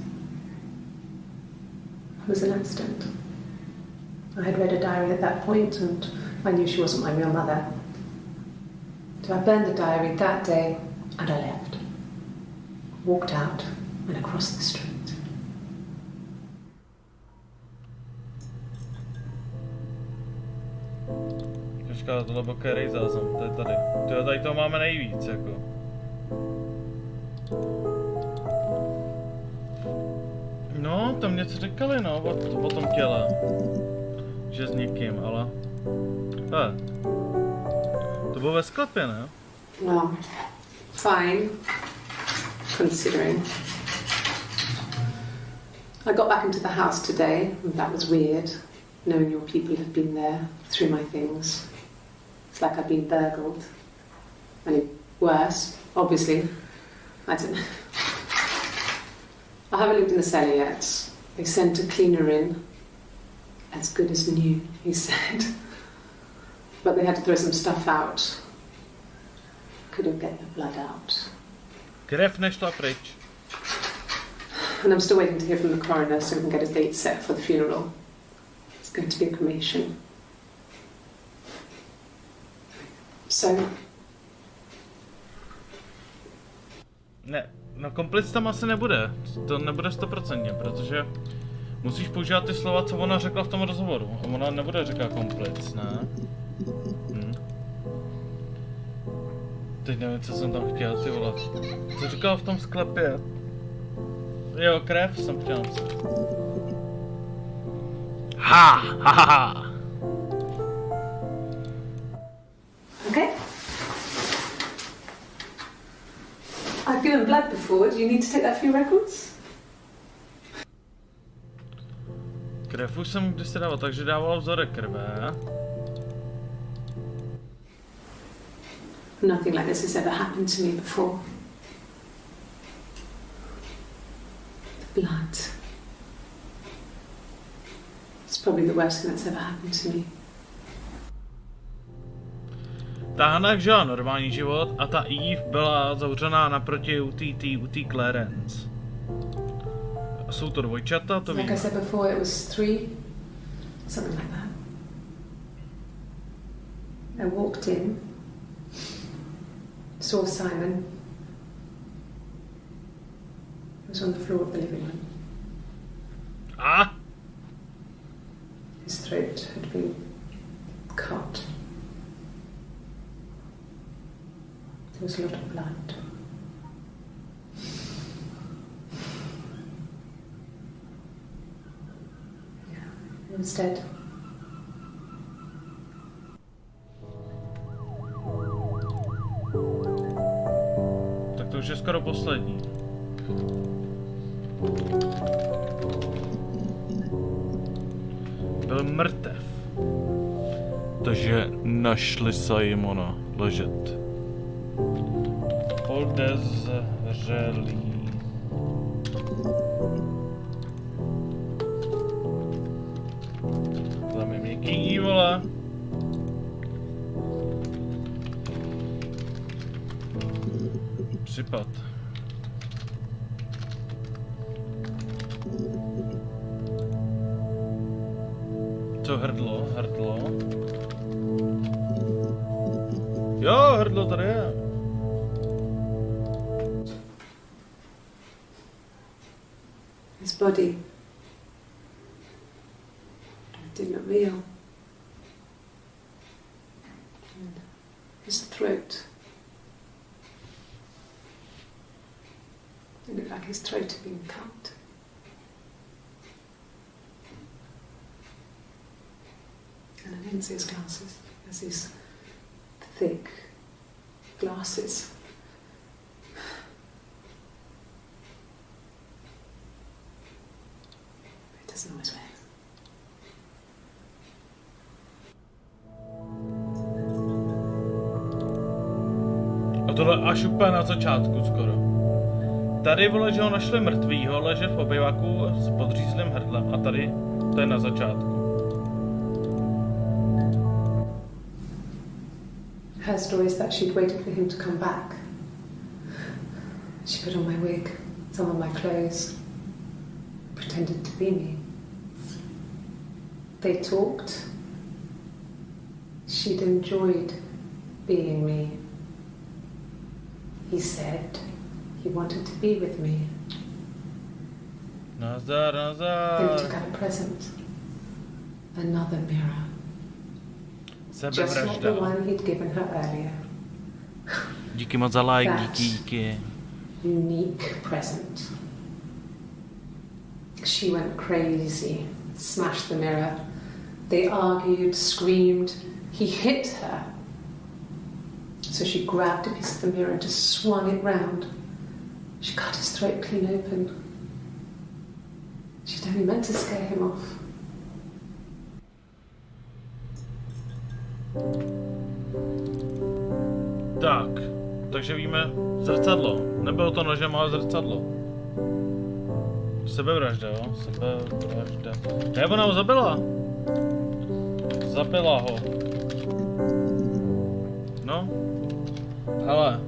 It was an accident. I had read a diary at that point and I knew she wasn't my real mother. So I burned the diary that day and I left. Walked out and across the street. Počká, tohle byl který záznam, to je tady. Tyjo, tady toho máme nejvíc, jako. No, tam něco říkali, no, o tom těle. Že s někým, ale... To bylo ve sklepě, ne? Well, fine, considering. I got back into the house today, and that was weird, knowing your people have been there through my things. It's like I've been burgled. I mean, worse, obviously. I don't know. I haven't lived in the cellar yet. They sent a cleaner in. As good as new, he said. But they had to throw some stuff out. Couldn't get the blood out. Krev nešla pryč. And I'm still waiting to hear from the coroner so we can get a date set for the funeral. It's going to be a cremation. So... Ne, no komplic tam asi nebude. To nebude 100%, protože musíš používat ty slova, co ona řekla v tom rozhovoru. A ona nebude říkat komplic, ne? Teď nevím, co jsem tam chtěl, ty vole. Co říkal v tom sklepě? Jo, krev jsem chtěl napsat. Ha. Okay. I've given blood before. Do you need to take that for your records? Krev už jsem kdysi dával, takže dával vzorek krve. Nothing like this has ever happened to me before. The blood. It's probably the worst thing that's ever happened to me. Ta Hannah žila normální život a ta Eve byla zavřená naproti u té Clarence. Jsou to dvojčata, to víme. Like I said before, it was 3, something like that. I walked in, saw Simon. He was on the floor of the living room. Ah! His throat had been cut. There was a lot of blood. Yeah, he was dead. Tak to už je skoro poslední. Byl mrtev. Takže našli Simona ležet. Podezřelý. Tam je měkký, vole. Případ. Co hrdlo? Jo, hrdlo tady je. His body. It didn't look real. And his throat. It looked like his throat had been cut. And I didn't see his glasses. There's these thick glasses. It doesn't always work. A tohle až úplně na začátku skoro. Tady vole, že ho našli mrtvýho, ležet v obyvaku s podřízlým hrdlem. A tady to je na začátku. Her story is that she'd waited for him to come back. She put on my wig, some of my clothes, pretended to be me. They talked. She'd enjoyed being me. He said he wanted to be with me. Nazdar, nazdar. Then he took out a present. Another mirror. Just like the one he'd given her earlier. Díky moc za like, That díky. unique present. She went crazy, smashed the mirror. They argued, screamed. He hit her. So she grabbed a piece of the mirror and just swung it round. She cut his throat clean open. She'd only meant to scare him off. Tak, takže víme zrcadlo. Nebylo to nožem, ale zrcadlo. Sebevražda, jo? Sebevražda. Ne, ona ho zabila. Zabila ho. No. Hele.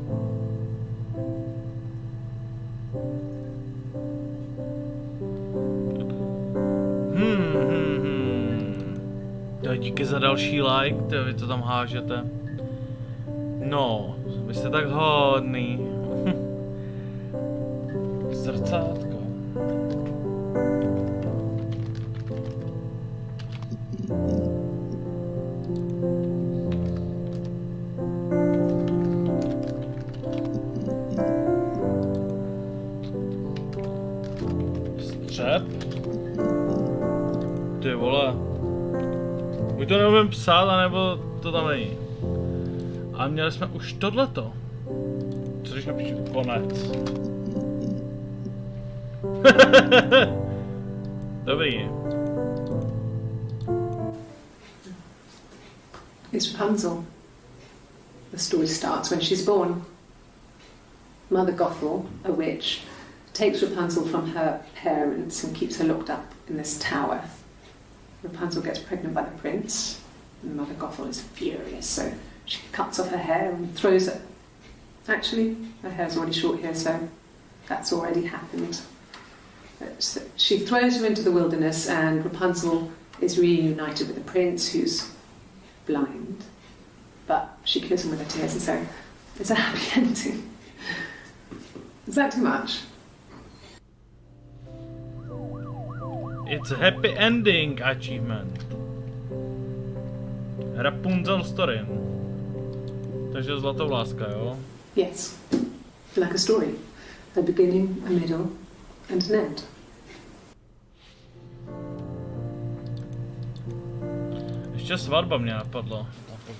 Jo, díky za další like, to vy to tam hážete. No, vy jste tak hodný. Zrcátko. Střep? Ty vole. My to neumím psát, anebo to tam není. A měli jsme už tohleto. Co když napíšu konec? Dobrý. It's Rapunzel. The story starts when she's born. Mother Gothel, a witch, takes Rapunzel from her parents and keeps her locked up in this tower. Rapunzel gets pregnant by the prince, and Mother Gothel is furious, so she cuts off her hair and throws it. Actually, her hair's already short here, so that's already happened. So she throws her into the wilderness, and Rapunzel is reunited with the prince, who's blind, but she kills him with her tears, and so it's a happy ending. Is that too much? It's a happy ending achievement. Rapunzel story. Takže zlatovláska, jo? Yes, like a story. A beginning, a middle, and an end. Ještě svatba mě napadlo.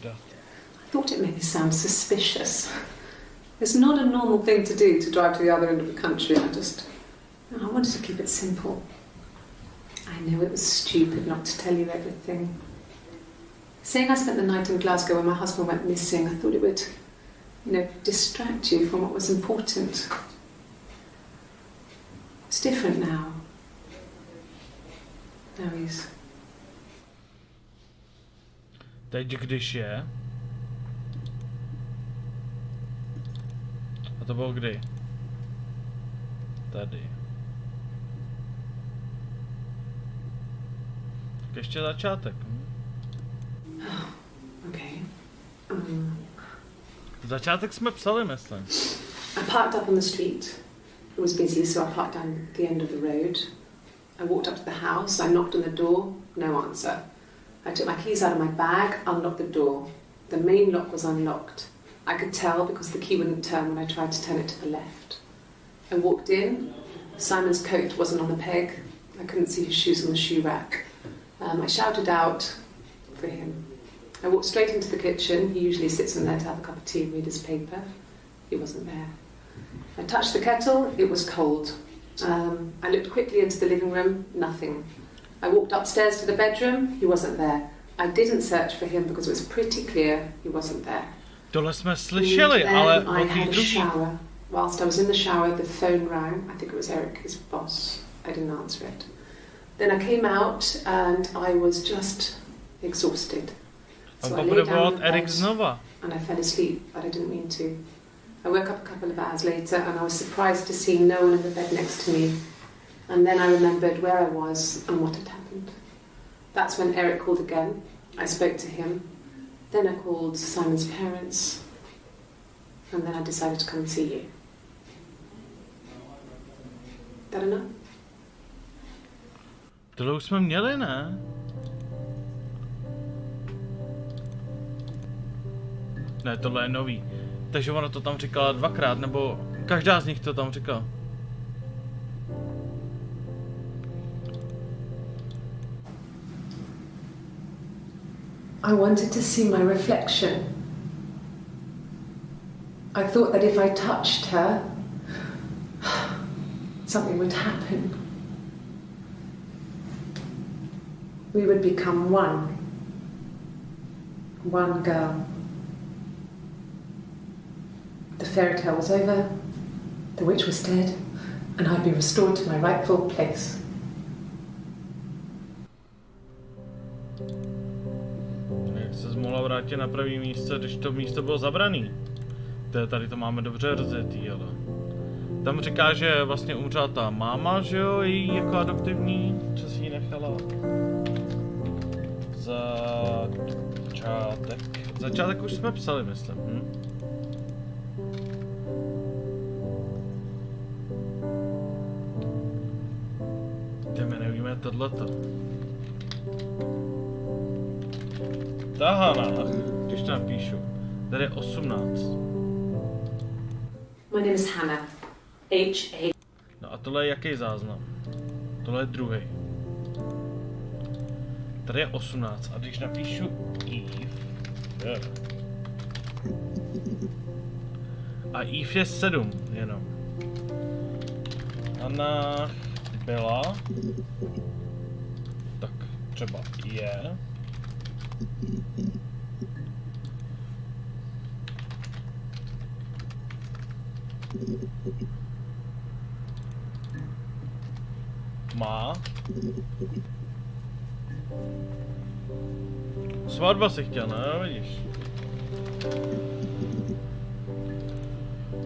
I thought it made me sound suspicious. It's not a normal thing to do, to drive to the other end of the country. I wanted to keep it simple. I know it was stupid not to tell you everything. Saying I spent the night in Glasgow when my husband went missing, I thought it would, distract you from what was important. It's different now. Now he's... Teď když je? A to bylo kdy? Tady. Tak ještě začátek. Okay. Začátek jsme psali, myslím. I parked up on the street. It was busy, so I parked down the end of the road. I walked up to the house, I knocked on the door, no answer. I took my keys out of my bag, unlocked the door. The main lock was unlocked. I could tell because the key wouldn't turn when I tried to turn it to the left. I walked in. Simon's coat wasn't on the peg. I couldn't see his shoes on the shoe rack. I shouted out for him. I walked straight into the kitchen. He usually sits in there to have a cup of tea and read his paper. He wasn't there. I touched the kettle. It was cold. I looked quickly into the living room. Nothing. I walked upstairs to the bedroom. He wasn't there. I didn't search for him because it was pretty clear he wasn't there. Tohle jsme slyšeli, ale I had a shower. Whilst I was in the shower, the phone rang. I think it was Eric, his boss. I didn't answer it. Then I came out and I was just exhausted. So I lay down in Eric bed znova. and I fell asleep, but I didn't mean to. I woke up a couple of hours later and I was surprised to see no one in the bed next to me. And then I remembered where I was and what had happened. That's when Eric called again. I spoke to him. Then I called Simon's parents. And then I decided to come and see you. That enough? Tohle už jsme měli, ne? Ne, tohle je nový. Takže ona to tam říkala dvakrát, nebo každá z nich to tam říkala. I wanted to see my reflection. I thought that if I touched her, something would happen. We would become one. One girl. The fairy tale was over, the witch was dead, and I'd be restored to my rightful place. Jak se mohla vrátit na pravý místo, když to místo bylo zabraný? Tady to máme dobře rozjetý, ale... Tam říká, že vlastně umřela ta máma, že jo, její jako adoptivní, co si ji nechala. Začátek už jsme psali, myslím. Jdeme, nevíme tohleto. Tahana, když to napíšu. Tady je 18. My name is Hannah. H.A. No a tohle je jaký záznam? Tohle je druhý. Tady je 18 a když napíšu Eve... A Eve je 7 jenom. Anna byla... Tak třeba je... Má. Svatba si chtěl, ne? Vidíš.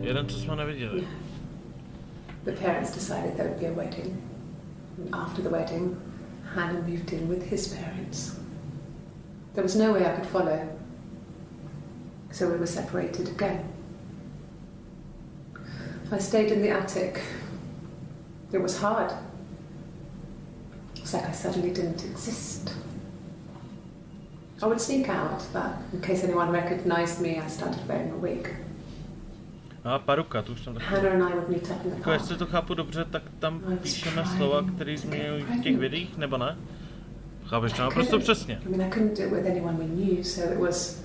Jeden, co jsme neviděli. Yeah. The parents decided there would be a wedding. And after the wedding, Hannah moved in with his parents. There was no way I could follow. So we were separated again. I stayed in the attic. It was hard. It's like I suddenly didn't exist. I would sneak out, but in case anyone recognized me, I started wearing a wig. A paruka, to už tam taky. Hannah and I would meet up in the Jako park. jestli to chápu dobře, tak tam píšeme slova, které zmiňují v těch videích, nebo ne? Chápeš to naprosto přesně. I mean, I couldn't do it with anyone we knew, so it was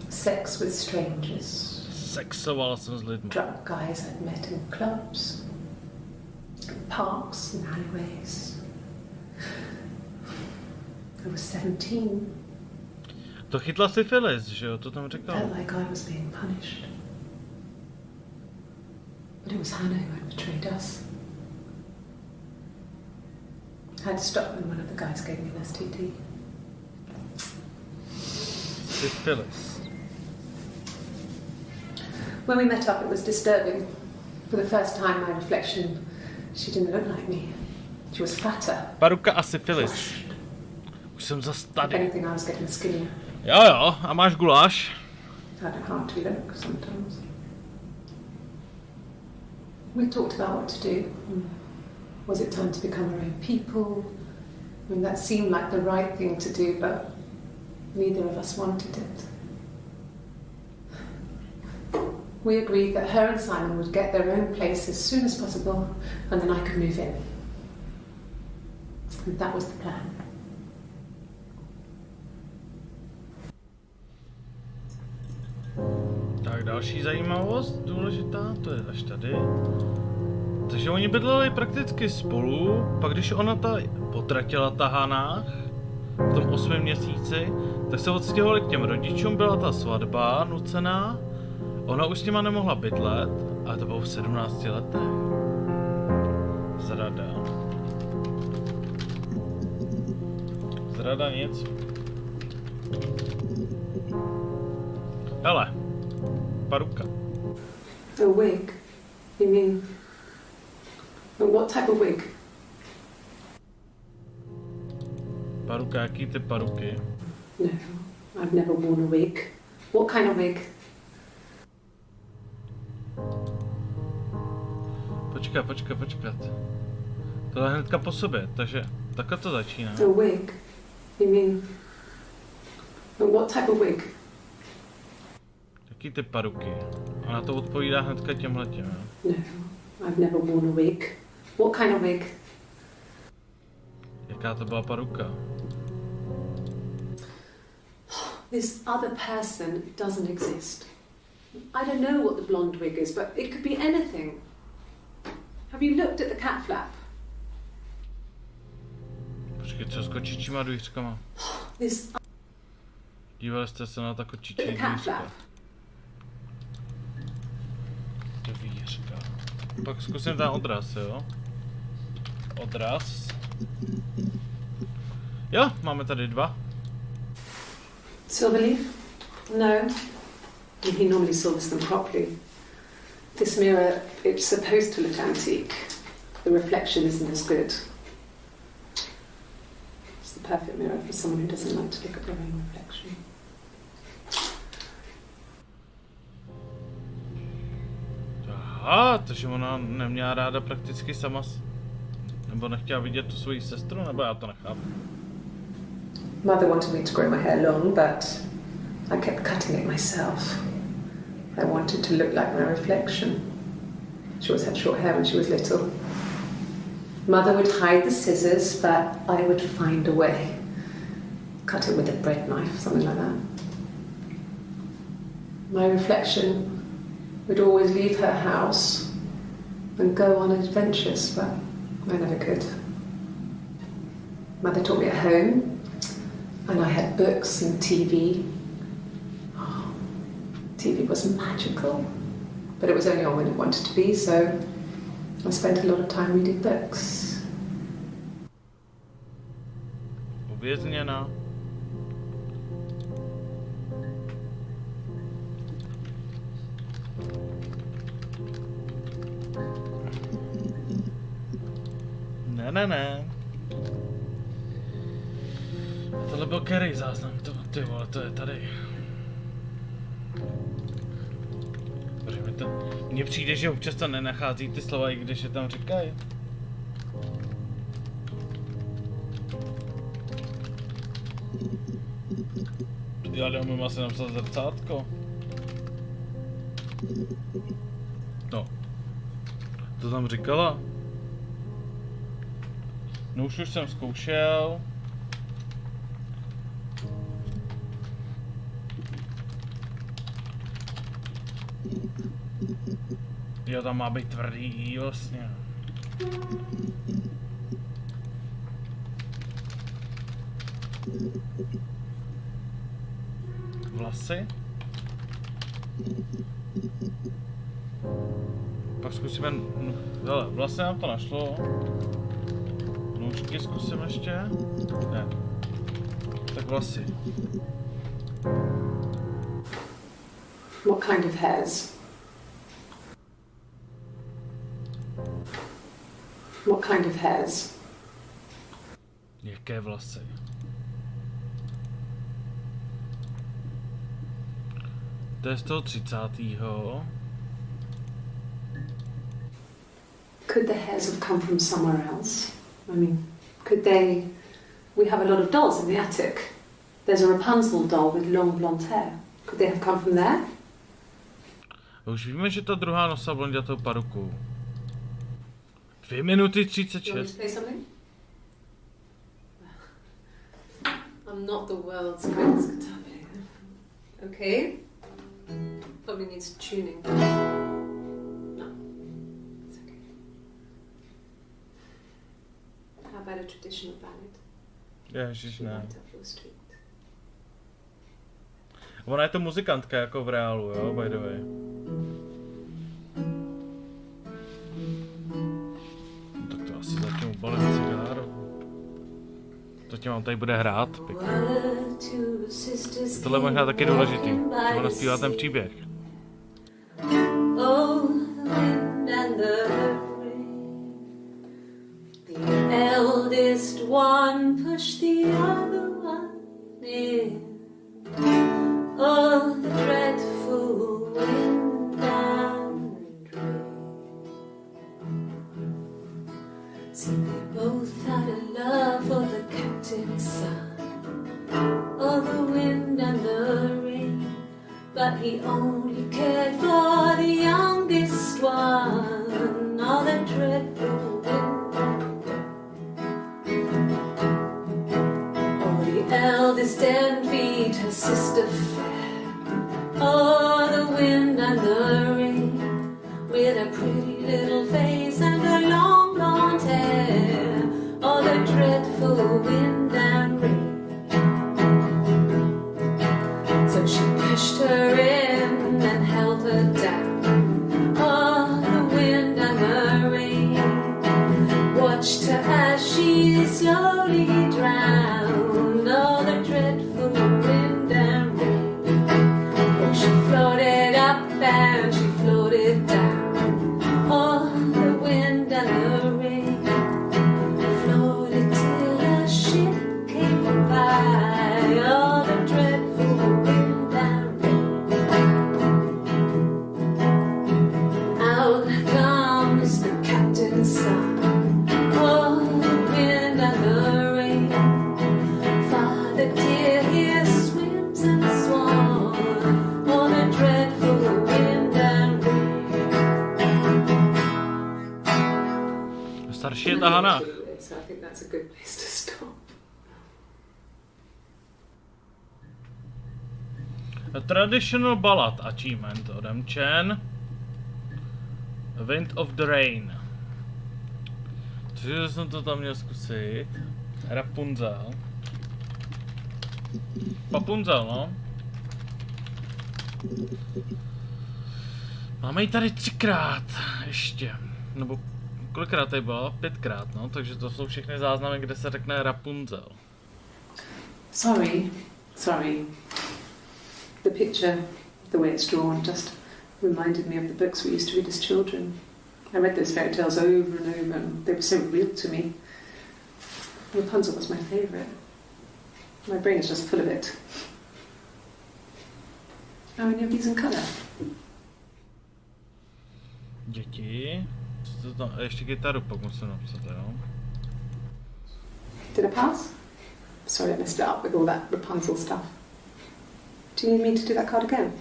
sex with strangers. Sexoval jsem s lidmi. Drunk guys I'd met in clubs, in parks and alleyways. I was 17. To chytla syfilis, že jo? To tam říkal. Felt like I was being punished. But it was Hannah who had betrayed us. I had to stop when one of the guys gave me an STD. Syfilis. When we met up, it was disturbing. For the first time, my reflection, she didn't look like me. She was fatter. Paruka a syfilis. Už jsem zas If tady. anything, I was getting skinnier. Jo, a máš guláš? found it hard to look sometimes. We talked about what to do. Was it time to become our own people? I mean, that seemed like the right thing to do, but neither of us wanted it. We agreed that her and Simon would get their own place as soon as possible, and then I could move in. And that was the plan. Tak další zajímavost důležitá, to je až tady. Takže oni bydleli prakticky spolu, pak když ona potratila tahánách v tom 8. měsíci, tak se odstěhovali k těm rodičům, byla ta svatba nucená. Ona už s nima nemohla bydlet, ale to bylo v 17 letech. Zrada. Zrada nic. Hele, paruka. A wig? You mean... What type of wig? Paruka, jaký ty paruky? No, I've never worn a wig. What kind of wig? Počkat. Tohle je hnedka po sobě, takže takhle to začíná. A wig? You mean... What type of wig? Jaký ty paruky? A na to odpovídá hnedka těmhletěm, jo? No, I've never worn a wig. What kind of wig? Jaká to byla paruka? This other person doesn't exist. I don't know what the blonde wig is, but it could be anything. Have you looked at the cat flap? Počkej, co s kočičíma dvířkama? This Dívali jste se na ta kočičí the cat dvířka? flap. Dvířka. Pak zkusím ten odraz, jo? Odraz. Jo, máme tady dva. Silver leaf? No. He normally silvers them properly. This mirror, it's supposed to look antique. The reflection isn't as good. It's the perfect mirror for someone who doesn't like to look at their own reflection. Aha, takže ona neměla ráda prakticky sama, nebo nechtěla vidět tu svoji sestru, nebo já to nechápu. Mother wanted me to grow my hair long, but I kept cutting it myself. I wanted to look like my reflection. She always had short hair when she was little. Mother would hide the scissors, but I would find a way. Cut it with a bread knife, something like that. My reflection would always leave her house and go on adventures, but I never could. Mother taught me at home, and I had books and TV. Oh, TV was magical, but it was only on when it wanted to be, so I spent a lot of time reading books. Uvězněna. Ne. Tohle byl Kerry záznam, ty vole, to je tady. Mně přijde, že občas to nenachází ty slova, i když je tam říkají. Já neumím asi napsat zrcátko. No. To tam říkala? No už jsem zkoušel. Jo, tam má být tvrdý vlastně. Vlasy. Pak zkusíme, hele, vlastně nám to našlo. Nůžky zkusím ještě. Ne. Tak vlasy. What kind of hairs? What kind of hairs? Jaké vlasy? To je z toho 30. Could the hairs have come from somewhere else? I mean, could they... We have a lot of dolls in the attic. There's a Rapunzel doll with long blonde hair. Could they have come from there? Už víme, že ta druhá nosila blondětou paruku. 2 minuty 36. I'm not the world's greatest guitar player. Okay. Probably needs tuning. No. It's okay. How about a traditional ballad? Ježiš, ne. Right up your street. Ona je to muzikantka jako v reálu, jo, by the way. No, tak to asi zatím ubalím cigár. Zatím vám tady bude hrát, pěkně. Tohle je možná taky důležitý, že ona zpívá ten příběh. The eldest one pushed the other one in. Oh, the dreadful wind and rain. See, they both had a love for the captain's son. Oh, the wind and the rain. But he only cared for the youngest one. Oh, the dreadful wind and rain. Oh, the eldest envied her sister fair. Oh, the wind and the rain, with a pretty little face and her long blonde hair. Oh, the dreadful wind and rain. So she pushed her in and held her down. Oh, the wind and the rain watched her as she slowly drowned. Oh, the dreadful wind and rain. She floated up and she floated down. Oh, the wind and the rain floated till a ship came by. Oh, the dreadful wind and rain. Out comes the captain's son. Oh, the wind and the rain. Father dear, here swims in the swan. Starší je ta Hana. So I think that's a good place to stop. A traditional ballad achievement odemčen. Wind of the Rain. Cože jsem to tam měl zkusit. Rapunzel. Papunzel, no. Máme ji tady 3krát ještě. Nebo kolikrát tady byla? 5krát, no. Takže to jsou všechny záznamy, kde se řekne Rapunzel. Sorry. The picture, the way it's drawn, just reminded me of the books we used to read as children. I read those fairy tales over and over, and they were so real to me. Rapunzel was my favourite. My brain is just full of it. How many of these in colour? Děti. A ještě kytaru pak musím napsat, jo? Did I pass? Sorry, I messed it up with all that Rapunzel stuff. Do you need me to do that card again?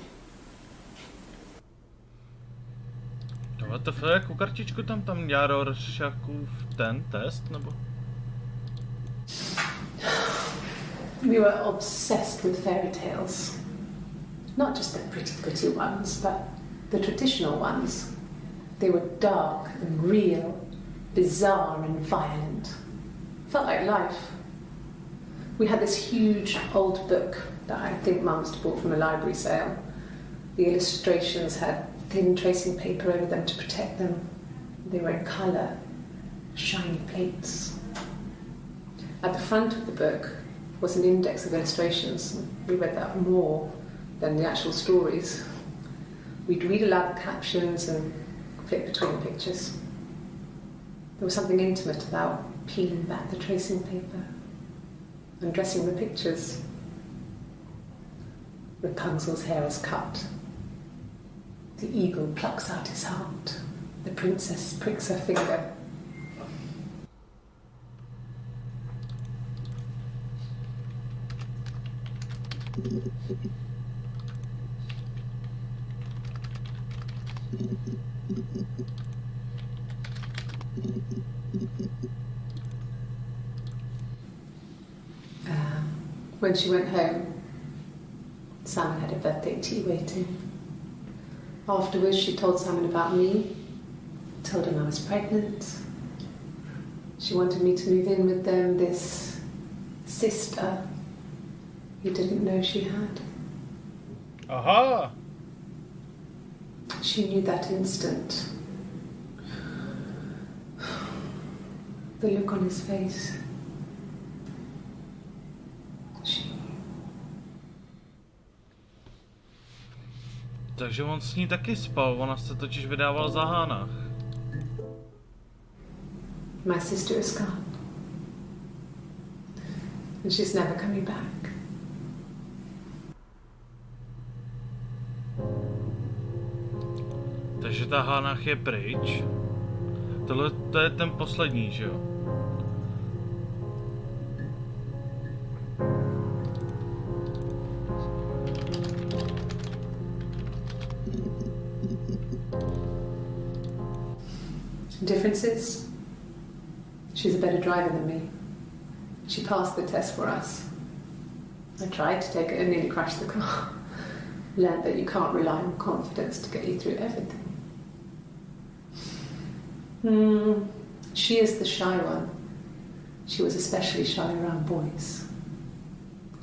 No, what the fuck, jakou kartičku tam dělá Rorschachův ten test, nebo? We were obsessed with fairy tales. Not just the pretty ones, but the traditional ones. They were dark and real, bizarre and violent. Felt like life. We had this huge old book that I think Mum must have bought from a library sale. The illustrations had thin tracing paper over them to protect them. They were in colour, shiny plates. At the front of the book was an index of illustrations. We read that more than the actual stories. We'd read aloud the captions and flip between the pictures. There was something intimate about peeling back the tracing paper, undressing the pictures. Rapunzel's hair is cut The eagle plucks out his heart. The princess pricks her finger. When she went home, Simon had a birthday tea waiting. Afterwards, she told Simon about me, told him I was pregnant. She wanted me to move in with them, this sister he didn't know she had. Aha! She knew that instant. The look on his face. Takže on s ní taky spal, ona se totiž vydávala za Hánách. My sister is gone. And she's never coming back. Takže ta Hánách je pryč. Tohle to je ten poslední, že jo? Differences? She's a better driver than me. She passed the test for us. I tried to take it and nearly crashed the car. Learned that you can't rely on confidence to get you through everything. She is the shy one. She was especially shy around boys.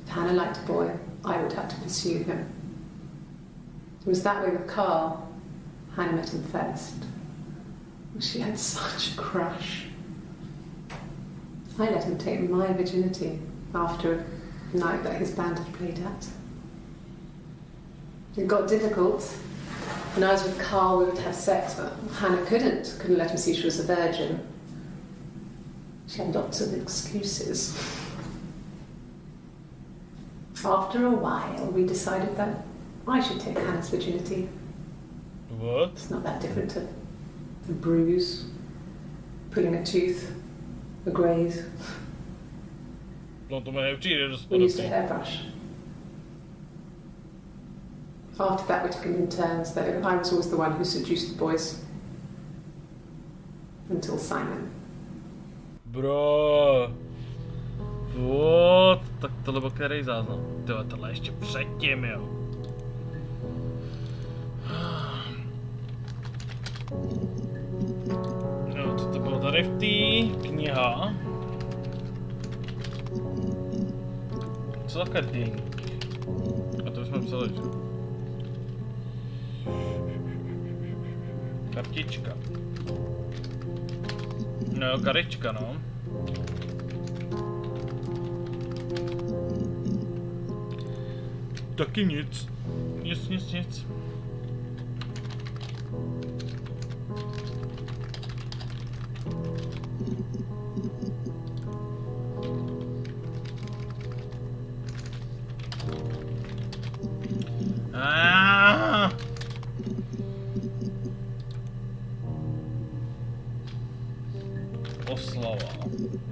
If Hannah liked a boy, I would have to pursue him. It was that way with Carl. Hannah met him first. She had such a crush. I let him take my virginity after a night that his band had played at. It got difficult. When I was with Carl, we would have sex, but Hannah couldn't let him see she was a virgin. She had lots of excuses. After a while, we decided that I should take Hannah's virginity. What? It's not that different to a bruise, pulling a tooth, a graze. No to mě přijde dost We used a podobný. hairbrush. After that, we took it in turns, though I was always the one who seduced the boys. Until Simon. Bro. What? Tak tohle byl který záznam? Tohle ještě předtím, jo. No, to bylo tady v té kniha. Co za kartýnk? A to jsme psali, že? Kartička. No, karička, no. Taky nic. Nic.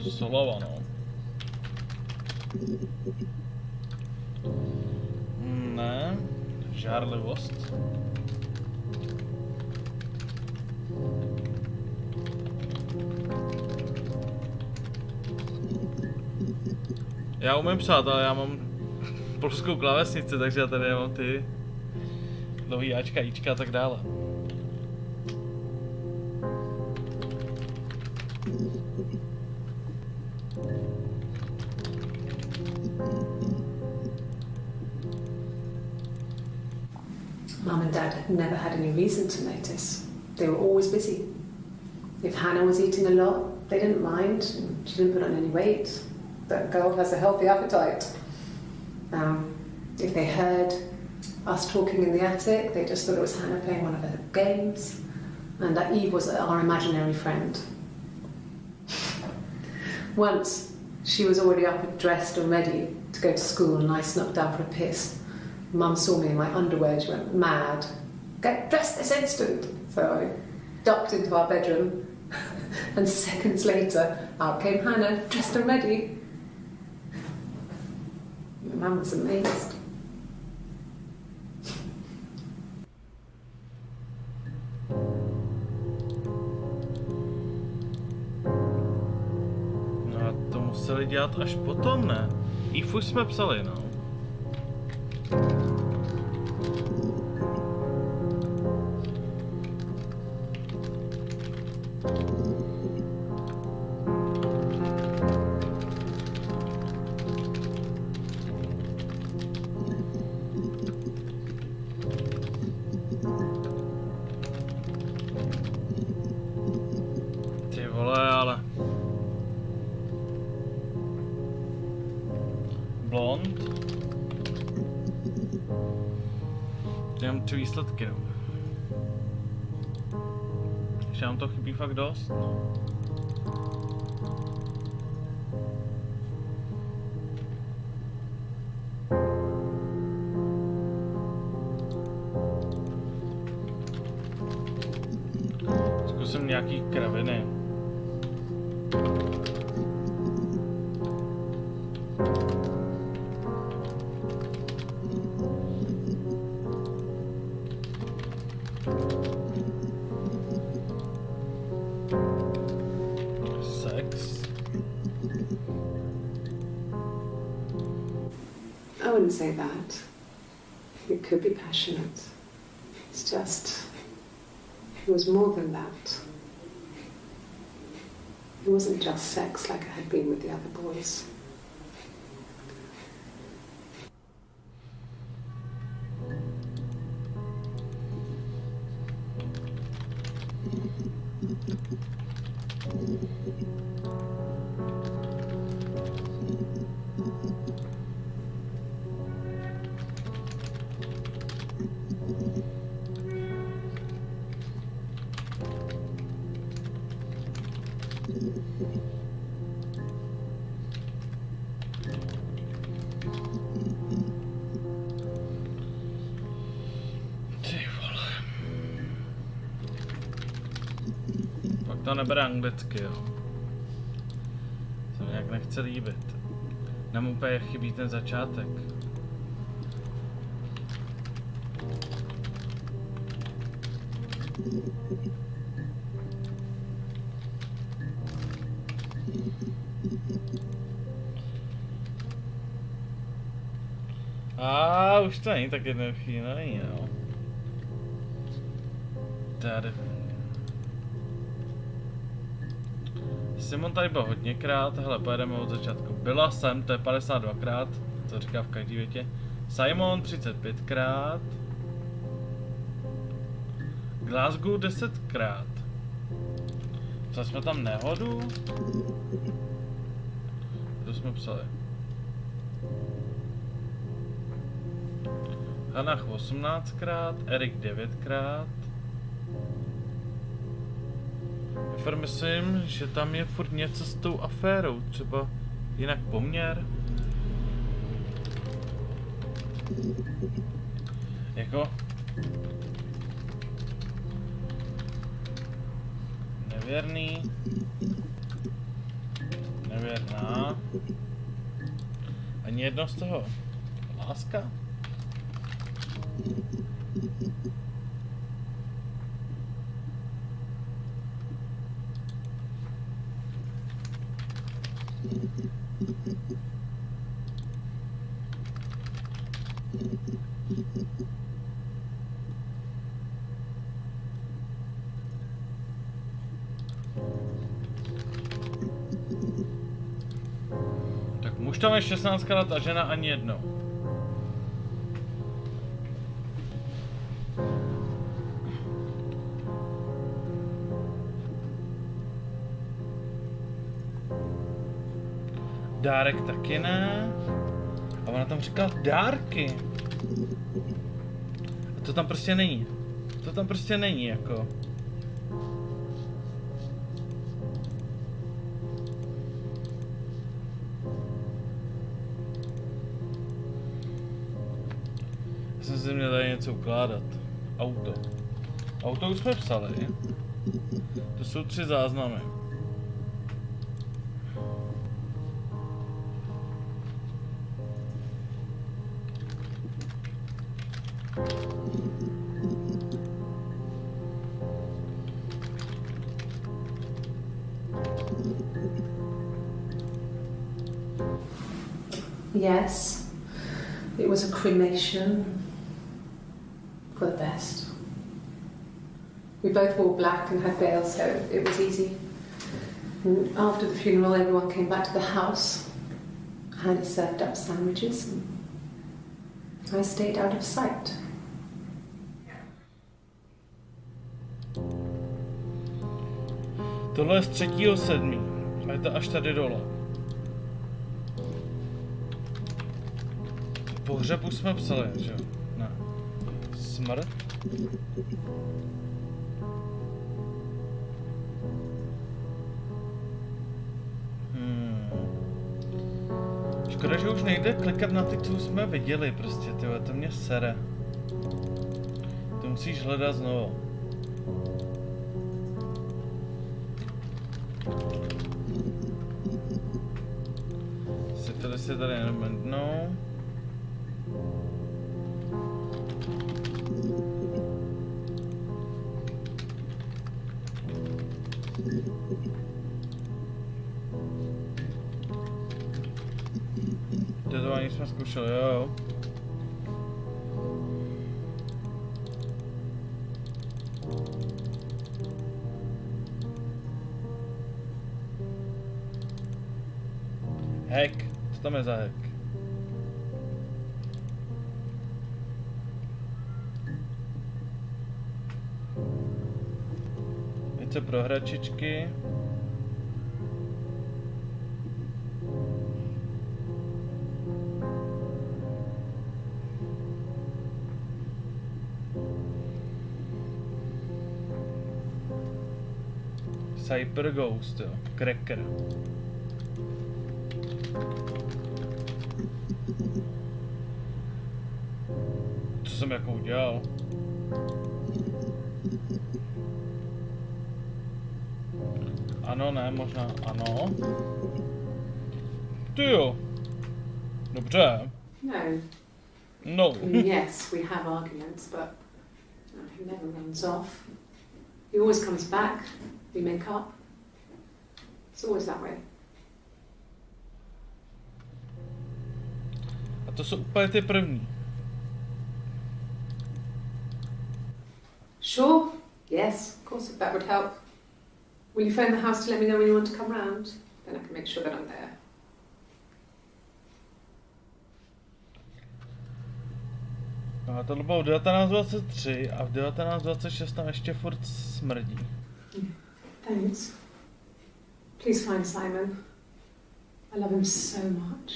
Oslava, no. Ne, žárlivost. Já umím psát, ale já mám polskou klávesnici, takže já tady mám ty dlouhý Ačka, Ička a tak dále. Mum and Dad had never had any reason to notice. They were always busy. If Hannah was eating a lot, they didn't mind. She didn't put on any weight. That girl has a healthy appetite. If they heard us talking in the attic, they just thought it was Hannah playing one of her games, and that Eve was our imaginary friend. Once, she was already up, dressed and ready to go to school, and I snuck down for a piss. Mum saw me in my underwear, she went mad. get dressed this instant. So I ducked into our bedroom, and seconds later, out came Hannah, dressed and ready. My mum was amazed. No a to museli dělat až potom, ne? If už jsme psali, no. Ty vole, ale... Blond? Jenom 3 výsledky, no. Ještě nám to chybí fakt dost. Zkusím nějaký kraviny. I wouldn't say that. It could be passionate. It's just, it was more than that. It wasn't just sex like it had been with the other boys. To nebere anglicky, jo. Se mi nějak nechce líbit. Nám úplně chybí ten začátek. Už to není tak jednoduchý, no není, no. Tady. Simon tady byl hodněkrát, hele, pojedeme od začátku. Byla jsem, to je 52krát, to říká v každý větě. Simon 35krát. Glasgow 10krát. Co jsme tam nehodu? To jsme psali. Hannah 18krát, Erik 9krát. Myslím, že tam je furt něco s tou aférou, třeba jinak poměr. Jako... Nevěrný. Nevěrná. Ani jedno z toho. Láska? Tak muž tam je 16krát a žena ani jednou. Dárek taky ne. A ona tam říkala dárky. A to tam prostě není. To tam prostě není, jako. Já jsem si měl tady něco ukládat. Auto. Auto už jsme psali. To jsou 3 záznamy. Yes, it was a cremation for the best. We both wore black and had veils, so it was easy. And after the funeral, everyone came back to the house. Hannah served up sandwiches, and I stayed out of sight. Tohle je z 3.7. A je to až tady dole. Pohřeb už jsme psali, že jo? Ne. Smrt? Škoda, že už nejde klikat na ty, co jsme viděli prostě, tyhle, to mě sere. To musíš hledat znovu. Syfilis je tady jenom jednou. Tetování jsme zkoušeli, jo. Hack. Co tam je za hack? Něco pro hračičky. Cyber Ghost, jo. Cracker. Co jsem jako udělal? Ano, ne, možná ano. Ty jo. Dobře. No. No. Yes, we have arguments, but he never runs off. He always comes back. We make up. It's always that way. A to jsou úplně ty první. Sure. Yes, of course, if that would help. Will you phone the house to let me know when you want to come round? Then I can make sure that I'm there. No a tohle bylo v 1923 a v 1926 tam ještě furt smrdí. Thanks. Please find Simon. I love him so much.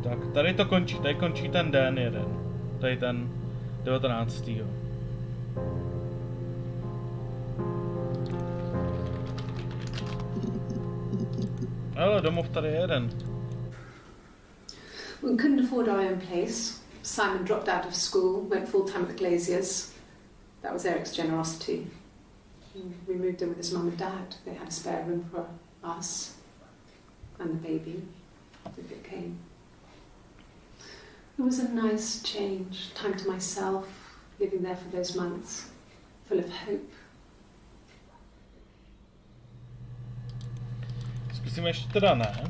Tak, tady to končí, tady končí ten den jeden. Tady ten 19. Ale domov tady je jeden. We couldn't afford our own place. Simon dropped out of school, went full-time at the Glaziers. That was Eric's generosity. We moved in with his mum and dad. They had a spare room for us and the baby, if it came. It was a nice change, time to myself, living there for those months, full of hope. Zkusíme ještě teda ne.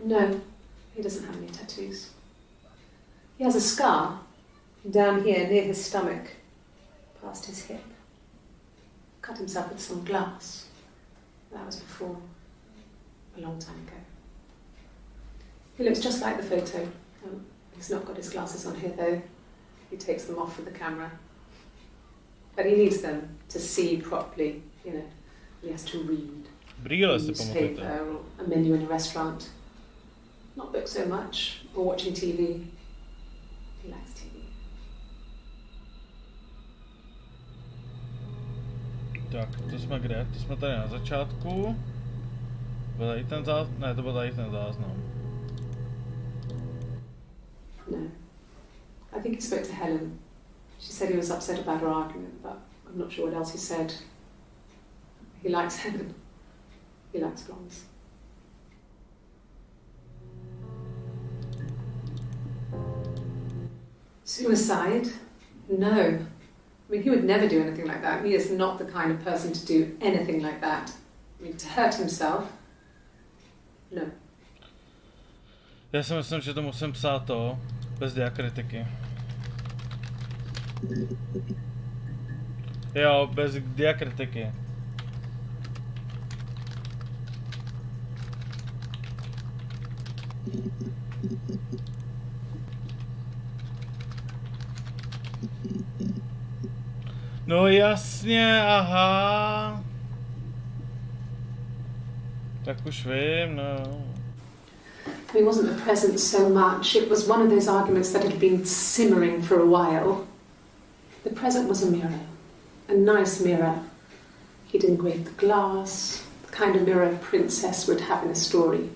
No, he doesn't have any tattoos. He has a scar down here near his stomach, past his hip. Cut himself with some glass. That was before, a long time ago. He looks just like the photo. He's not got his glasses on here though. He takes them off with the camera. But he needs them to see properly, you know. He has to read. Brýle si newspaper pamatujte. or a menu in a restaurant. Not books so much, or watching TV. He likes TV. Tak, to jsme kde? To jsme tady na začátku. Byl tady ten záznam? Ne, to byl tady ten záznam. No. I think he spoke to Helen. She said he was upset about her argument, but I'm not sure what else he said. He likes Helen. He likes blondes. Suicide? No. I mean, he would never do anything like that. He is not the kind of person to do anything like that. I mean, to hurt himself? No. Já si myslím, že to musím psát to, bez diakritiky. Jo, bez diakritiky. No jasně, aha. Tak už vím, no. It wasn't the present so much, it was one of those arguments that had been simmering for a while. The present was a mirror, a nice mirror. He'd engraved the glass, the kind of mirror a princess would have in a story.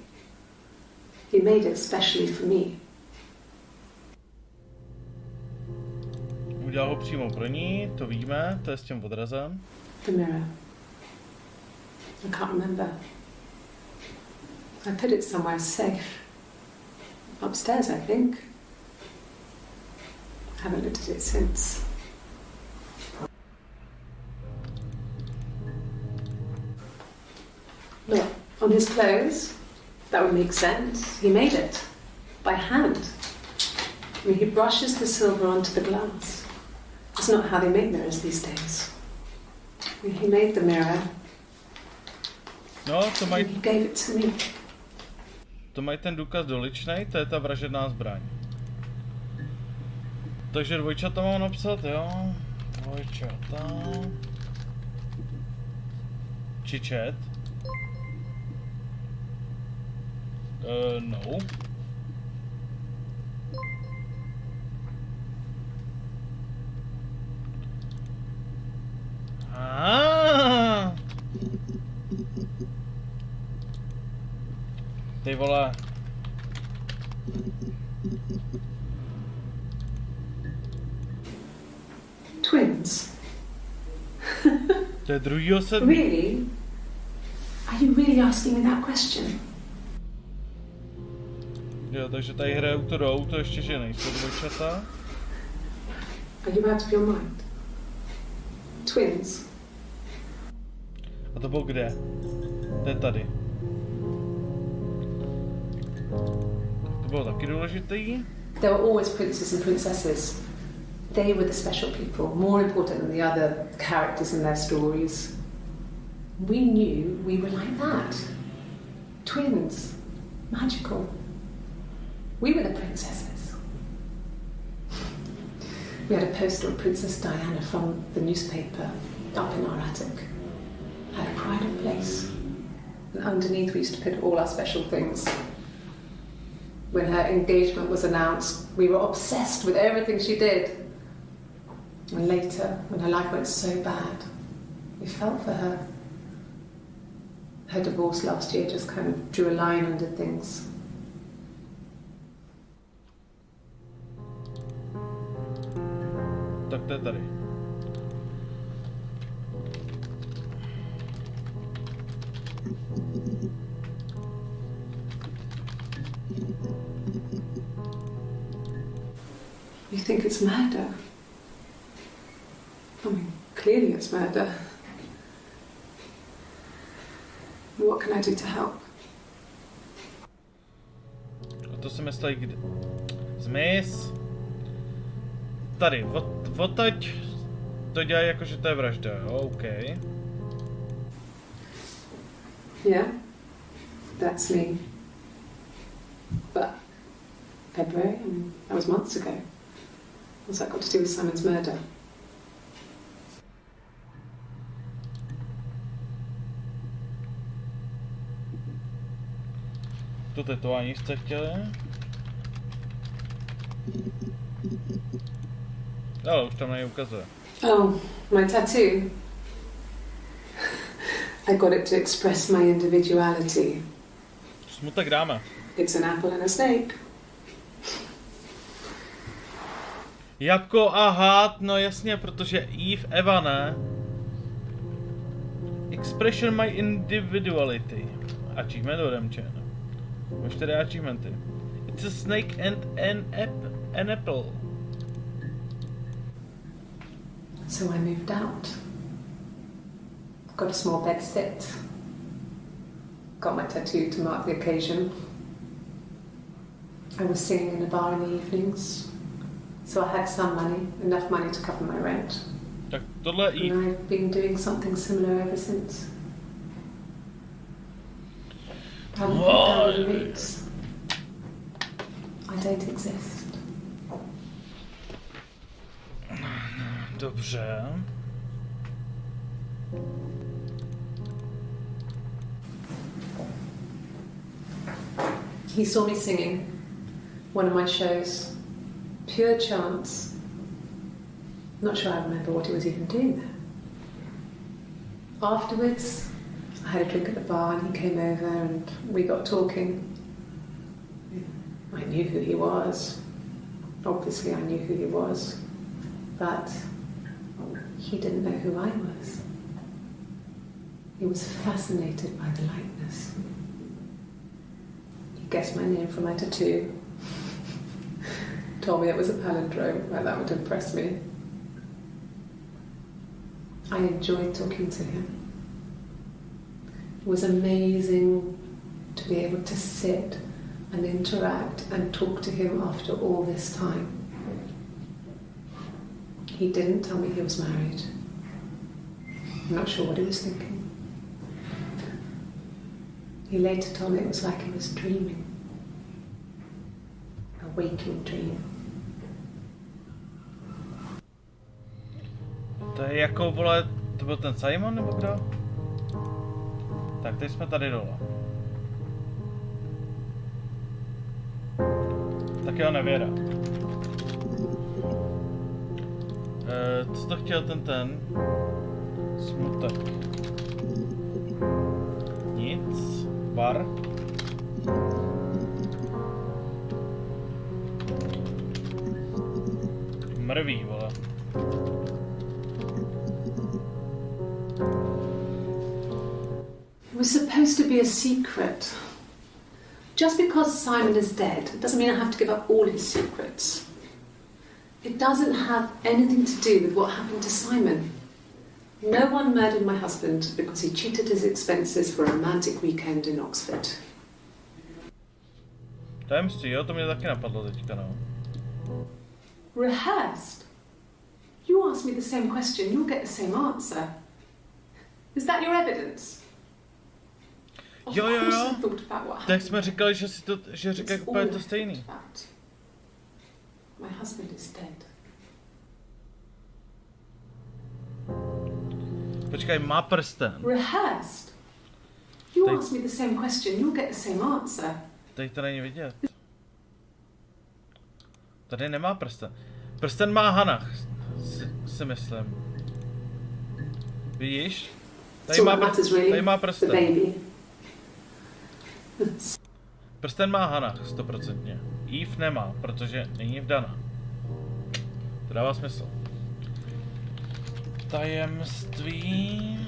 He made it specially for me. Udělal ho přímo pro ní, to víme, to je s tím odrazem. The mirror. I can't remember. I put it somewhere safe. Upstairs, I think. I haven't looked at it since. Look, on his clothes, that would make sense. He made it. By hand. I mean, he brushes the silver onto the glass. It's not how they make mirrors these days. I mean, he made the mirror. No, to mají... He gave it to me. To mají ten důkaz doličnej, to je ta vražedná zbraň. Takže dvojčata mám napsat, jo? Dvojčata... Čičet? No. Ty vole. Twins? To je druhýho sedm. Really? Are you really asking me that question? Jo, takže tady hrajou to do auto, ještě že nejsou dvojčata. Are you out of your mind? Twins? A to bylo kde? To je tady. To bylo taky důležitý. There were always princes and princesses. They were the special people, more important than the other characters in their stories. We knew we were like that. Twins. Magical. We were the princesses. We had a poster of Princess Diana from the newspaper up in our attic. Had a pride of place. And underneath we used to put all our special things. When her engagement was announced, we were obsessed with everything she did. And later, when her life went so bad, we felt for her. Her divorce last year just kind of drew a line under things. Tak to je tady. You think it's murder? I mean, clearly it's murder. What can I do to help? A to se myslí kde? Zmys. Tady, odtaď to dělají jako, že to je vražda, jo, OK. Yeah, that's me. But February, I mean, that was months ago. What's that got to do with Simon's murder? To tetování jste chtěli? Ale už tam neukazuje. Oh, my tattoo. I got it to express my individuality. Smutek dáme. It's an apple and a snake. Jabko a hád, no jasně, protože Eve, Eva, ne? Expression my individuality. Achievement odemčen. Máš tady achievementy. It's a snake and an apple. So I moved out. Got a small bed sit. Got my tattoo to mark the occasion. I was singing in a bar in the evenings. So I had some money, enough money to cover my rent. Tak tohle je Eve. And I've been doing something similar ever since. Haven't put down the roots. I don't exist. Dobře. He saw me singing one of my shows. Pure chance. Not sure I remember what he was even doing there. Afterwards, I had a drink at the bar and he came over and we got talking. I knew who he was. Obviously I knew who he was. But he didn't know who I was. He was fascinated by the likeness. He guessed my name from my tattoo. Told me it was a palindrome, well, that would impress me. I enjoyed talking to him. It was amazing to be able to sit and interact and talk to him after all this time. He didn't tell me he was married. I'm not sure what he was thinking. He later told me it was like he was dreaming. A waking dream. To je jako, vole, to byl ten Simon nebo kdo? Tak teď jsme tady dole. Tak jo, nevěra. Co to chtěl ten? Smutek. Nic. Bar. Mrví, vole. It was supposed to be a secret. Just because Simon is dead doesn't mean I have to give up all his secrets. It doesn't have anything to do with what happened to Simon. No one murdered my husband because he cheated his expenses for a romantic weekend in Oxford. Tajemství, jo, to mě taky napadlo teďka, no. Rehearsed? You ask me the same question, you'll get the same answer. Is that your evidence? Jo. Tak jsme říkali, že si to, že říkají úplně to stejný. My husband is dead. Počkej, má prsten. Rehearsed. You ask me the same question, you'll get the same answer. Tady to není vidět. Tady nemá prsten. Prsten má Hannah, si myslím. Vidíš? Tady má prsten. Prsten má Hannah, 100%. Eve nemá, protože není vdaná. To dává smysl. Tajemství...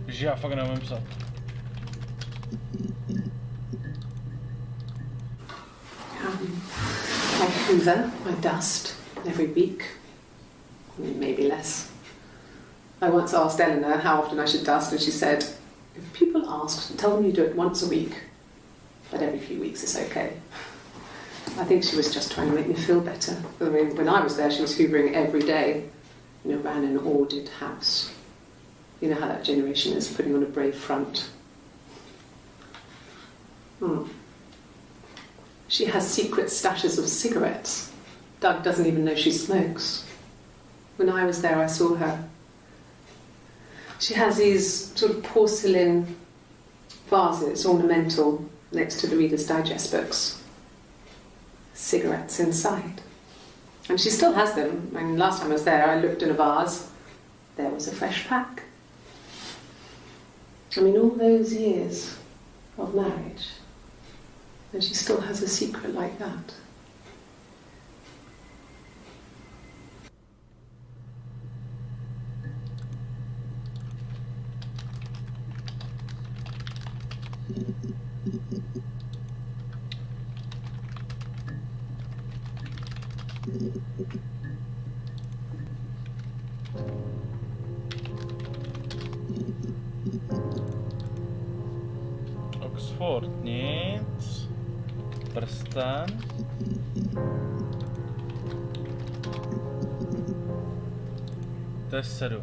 Že já fakt nevím psát. I hoover, I dust every week, maybe less. I once asked Eleanor how often I should dust, and she said, if people ask, tell them you do it once a week, but every few weeks is okay. I think she was just trying to make me feel better. I mean, when I was there, she was hoovering every day, ran an ordered house. You know how that generation is, putting on a brave front. She has secret stashes of cigarettes. Doug doesn't even know she smokes. When I was there, I saw her. She has these sort of porcelain vases, ornamental, next to the Reader's Digest books. Cigarettes inside. And she still has them. I mean, last time I was there, I looked in a vase. there was a fresh pack. I mean, all those years of marriage, and she still has a secret like that. Oxford nic. Prsten. To je 7.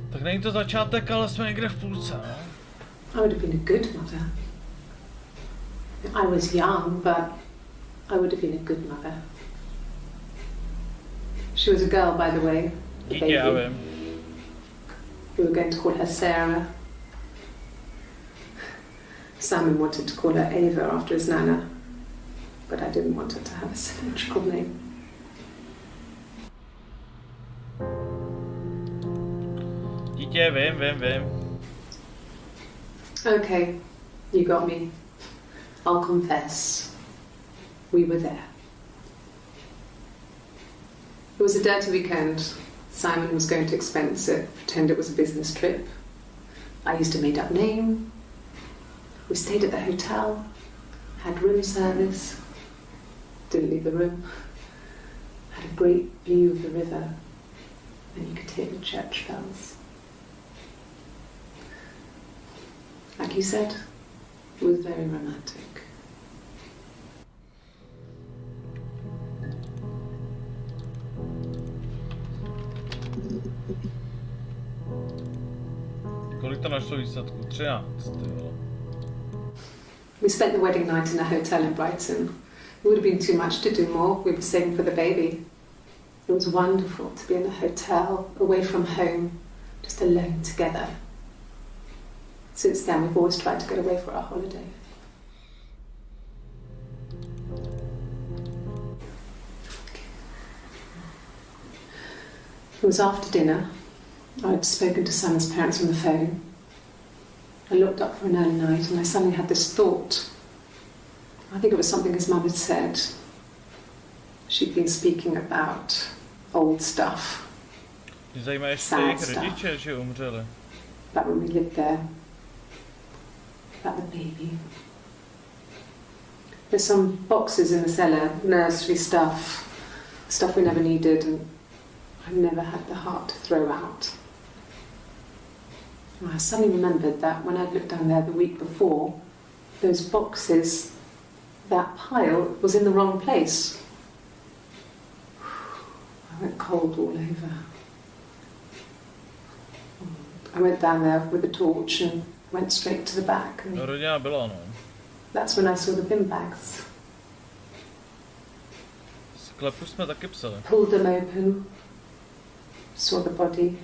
Tak není to začátek, ale jsme někde v půlce, no? I would have been a good mother. I was young, but I would have been a good mother. She was a girl, by the way. The baby. Já vím. We were going to call her Sarah. Samem wanted to call her Ava after his nana, but I didn't want her to have a symmetrical name. Dítě, vím. Okay, you got me. I'll confess. We were there. It was a dirty weekend. Simon was going to expense it, pretend it was a business trip. I used a made-up name. We stayed at the hotel, had room service, didn't leave the room, had a great view of the river, and you could hear the church bells. Like you said, it was very romantic. Kolik to našlo výsledku? 13, ty vole. We spent the wedding night in a hotel in Brighton. It would have been too much to do more. We were saving for the baby. It was wonderful to be in a hotel, away from home, just alone together. Since then, we've always tried to get away for our holiday. It was after dinner. I'd spoken to Sam's parents on the phone. I looked up for an early night and I suddenly had this thought. I think it was something his mum had said. She'd been speaking about old stuff. Sad stuff. About when we lived there. About the baby. There's some boxes in the cellar, nursery stuff we never needed and I never had the heart to throw out. I suddenly remembered that when I'd looked down there the week before, those boxes, that pile was in the wrong place. I went cold all over. I went down there with a torch and went straight to the back. And that's when I saw the bin bags. Pulled them open, saw the body.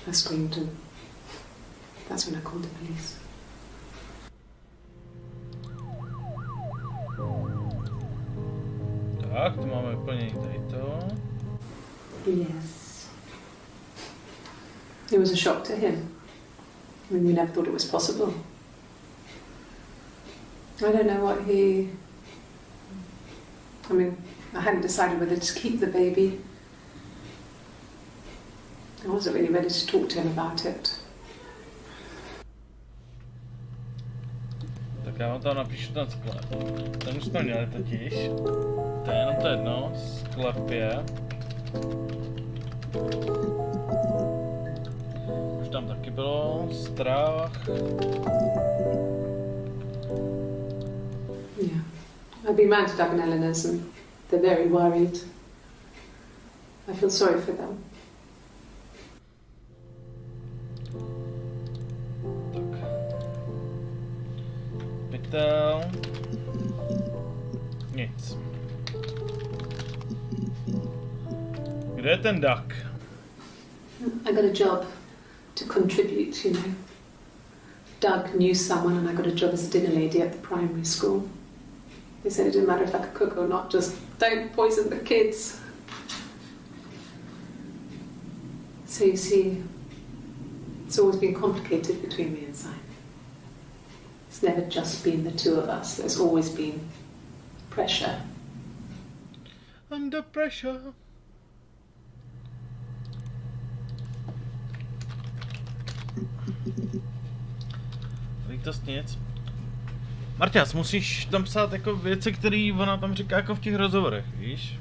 I screamed and that's when I called the police. Tak, tu máme vyplnění tady to. Yes. It was a shock to him. I mean, we never thought it was possible. I don't know what he... I mean, I hadn't decided whether to keep the baby. I wasn't really ready to talk to him about it. Tak já vám tam napíšu ten sklep. Ten už jsme měli totiž. To je jenom to jedno. Sklep je. Už tam taky bylo. Strach. Yeah. I've been round to Doug and Eleanor's and they're very worried. I feel sorry for them. Nic. Kde je ten Duck? I got a job to contribute, you know. Doug knew someone and I got a job as a dinner lady at the primary school. They said it didn't matter if I could cook or not, just don't poison the kids. So you see, it's always been complicated between me and Simon. It's never just been the two of us. There's always been pressure. Under pressure. Lítost nic. Marťas, musíš tam psát jako věci, které ona tam říká jako v těch rozhovorech, víš?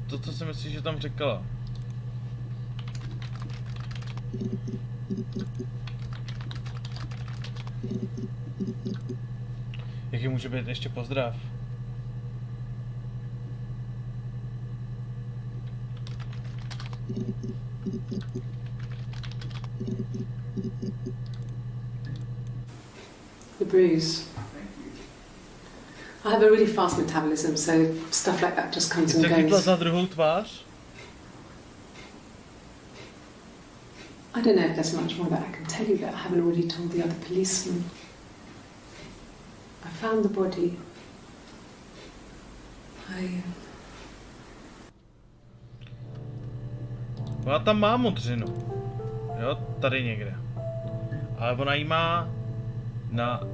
To co si myslíš, že tam říkala. Jaký může být ještě pozdrav? The bruise. I have a really fast metabolism, so stuff like that just comes and Jsi chytla goes. za druhou tvář? I don't know if there's much more that I can tell you that I haven't already told the other policeman. I found the body. Ona tam má modřinu. Jo, tady někde. Ale ona jí má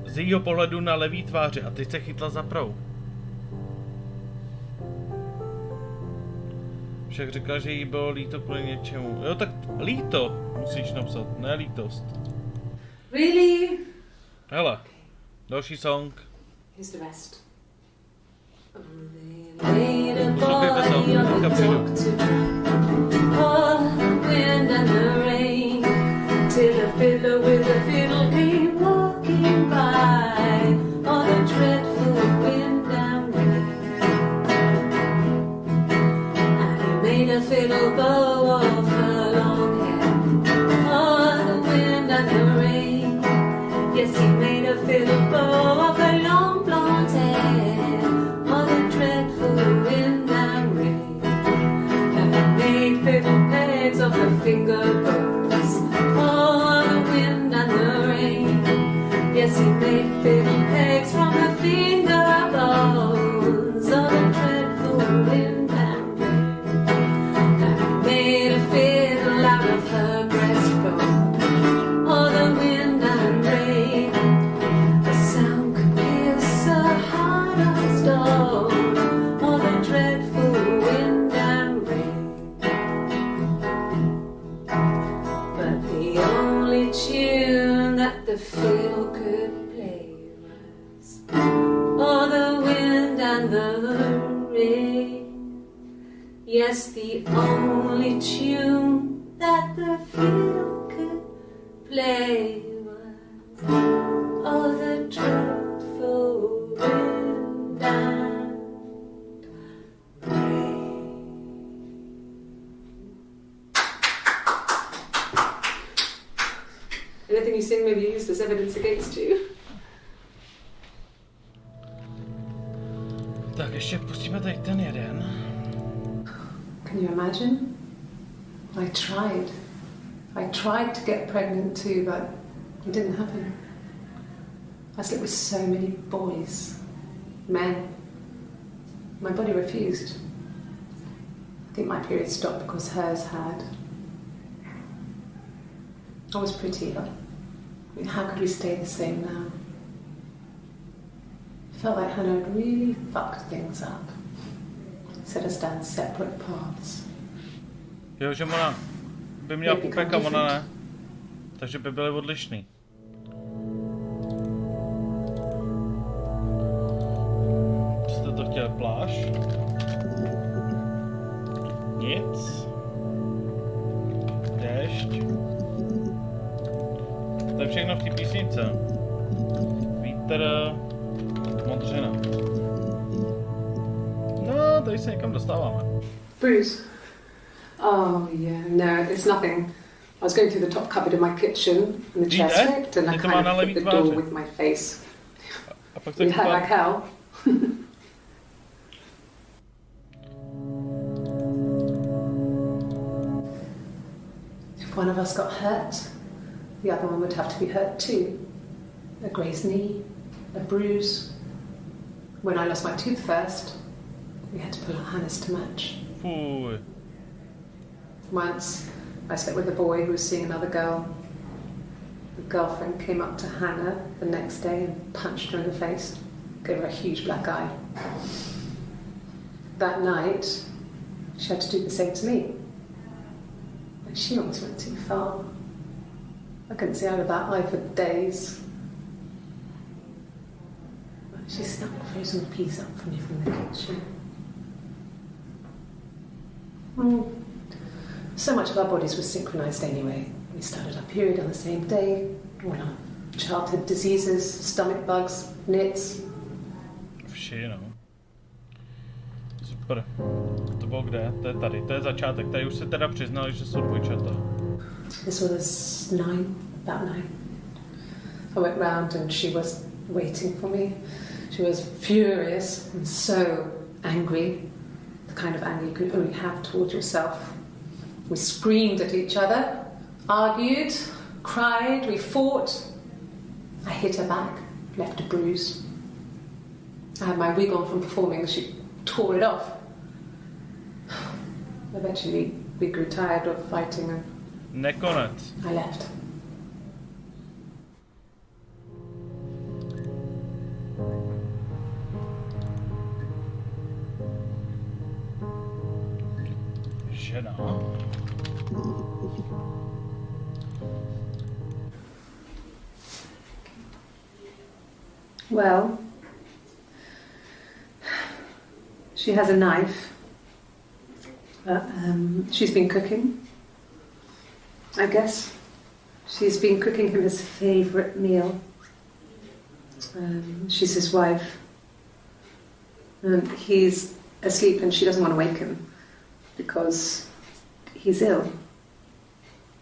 z jejího pohledu na levý tváři a teď se chytla za pravou. Však říkala, že jí bylo líto kvůli něčemu. Jo, tak líto musíš napsat, ne lítost. Really? Hele, další song. Here's the rest. Poslouchejte song, teďka přijdu. Wind and the rain, till a fiddler with a fiddle came walking by, on a dreadful wind and rain. And he made a fiddle bow of her long hair, on the wind and the rain. Yes, he made a fiddle bow of her long blonde hair, on the dreadful wind and rain. And he made fiddle pegs of her finger bows, on the wind and the rain. Yes, he made fiddle pegs from her finger bones, on the dreadful wind and rain. And he made a fiddle out of her breastbone, on the wind and rain. The sound could pierce a heart of stone, on the dreadful wind and rain. But the only tune that the fiddle could play was, oh, the wind and the rain. Yes, the only tune that the fiddle could play was, oh, the dreadful wind and rain. Anything you sing may be used as evidence against you. Tak ještě pustíme tady ten jeden. Can you imagine? I tried. I tried to get pregnant too, but it didn't happen. I slept with so many boys, men. My body refused. I think my period stopped because hers had. I was pretty ill. I mean, how could we stay the same now? I felt like Hannah had really fucked things up. Set us down separate paths. Jo, že ona by měla pupek a ona ne. Takže by byly odlišný. Jste to chtěli pláž? Nic. Déšť. To je všechno v té písničce. Vítr, modřina. No, tady se někam dostáváme. Bruce. Oh yeah, no, it's nothing. I was going through the top cupboard in my kitchen and the chair slipped and I kind of hit the door with my face. A pak We had like hell. If one of us got hurt, the other one would have to be hurt too. A grazed knee, a bruise. When I lost my tooth first, we had to pull out Hannah's to match. Fuj. Once, I slept with a boy who was seeing another girl. The girlfriend came up to Hannah the next day and punched her in the face, gave her a huge black eye. That night, she had to do the same to me. And she almost went too far. I couldn't see out of that eye for days. She snuck frozen peas up for me from the kitchen. So much of our bodies was synchronised anyway. We started our period on the same day. All our childhood diseases, stomach bugs, nits. Vši, no. Super. To bylo kde? To je tady. To je začátek. Tady už se teda přiznali, že jsou dvojčata. This was about nine. I went round and she was waiting for me. She was furious and so angry. The kind of anger you can only have towards yourself. We screamed at each other, argued, cried, we fought. I hit her back, left a bruise. I had my wig on from performing and she tore it off. Eventually we grew tired of fighting and Nekonec. I left. Žena. Well, she has a knife. She's been cooking. I guess she's been cooking him his favourite meal. She's his wife. He's asleep and she doesn't want to wake him because he's ill.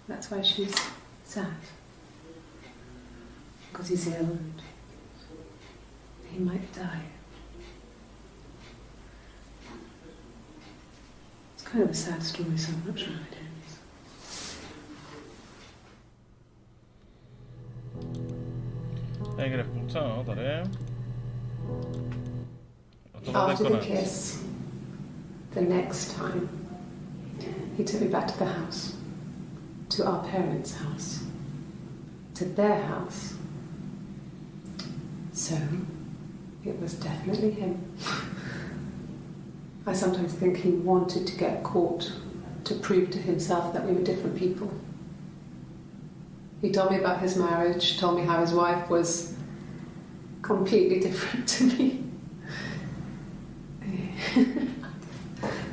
That's why she's sad. Because he's ill and he might die. It's kind of a sad story, so I'm not sure it ends. Někde v půlce, no, tady. A to After the konec. kiss, the next time, he took me back to the house, to our parents' house, to their house. So, it was definitely him. I sometimes think he wanted to get caught to prove to himself that we were different people. He told me about his marriage, told me how his wife was completely different to me.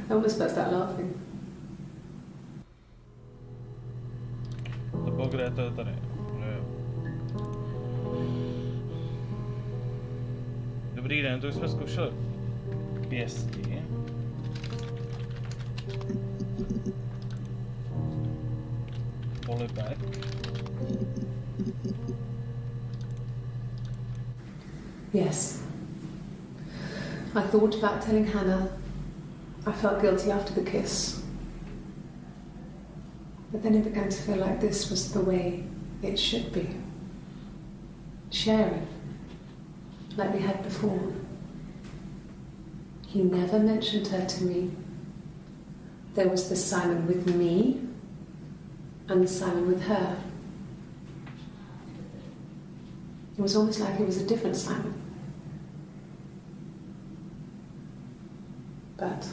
I almost burst out laughing. To bylo kde, to je tady. Jo. Dobrý den, to už jsme zkoušeli pěstí. Polibek. Yes. I thought about telling Hannah. I felt guilty after the kiss. But then it began to feel like this was the way it should be. Sharing, like we had before. He never mentioned her to me. There was the Simon with me and the Simon with her. It was almost like it was a different Simon. But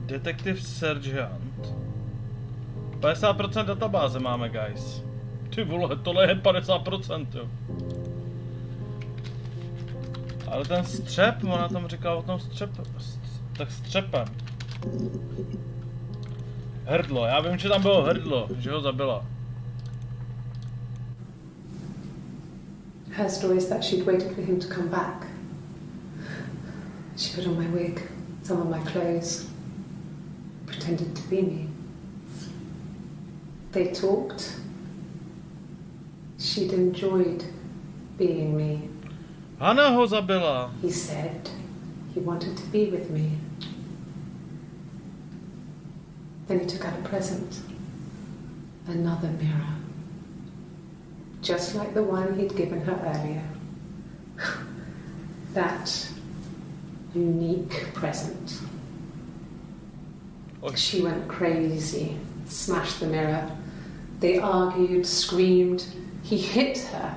Detektiv Sergeant. 50% databáze máme, guys. Ty vole, tohle je 50%, jo. Ale ten střep, ona tam říkala o tom tak střepem. Hrdlo, já vím, že tam bylo hrdlo, že ho zabila. her story is that she'd waited for him to come back. She put on my wig, some of my clothes, pretended to be me. They talked. She'd enjoyed being me. Hana ho zabila. He said he wanted to be with me. Then he took out a present. Another mirror. Just like the one he'd given her earlier. That unique present. She went crazy, smashed the mirror. They argued, screamed. He hit her.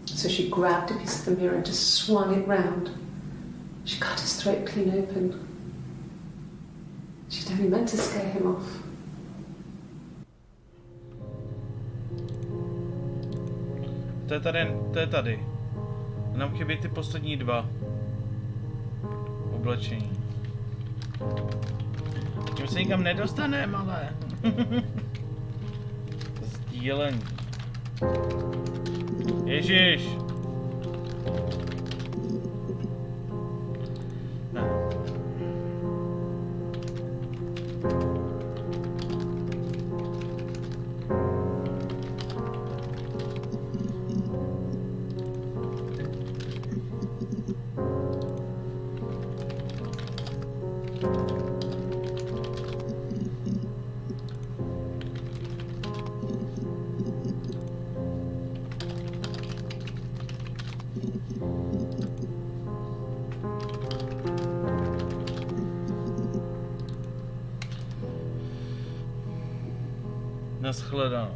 So she grabbed a piece of the mirror and just swung it round. She cut his throat clean open. She'd only meant to scare him off. To je tady. Nám chybí ty poslední dva oblečení. Tím se nikam nedostaneme, ale. Sdílení. Ježiš. Nashledanou.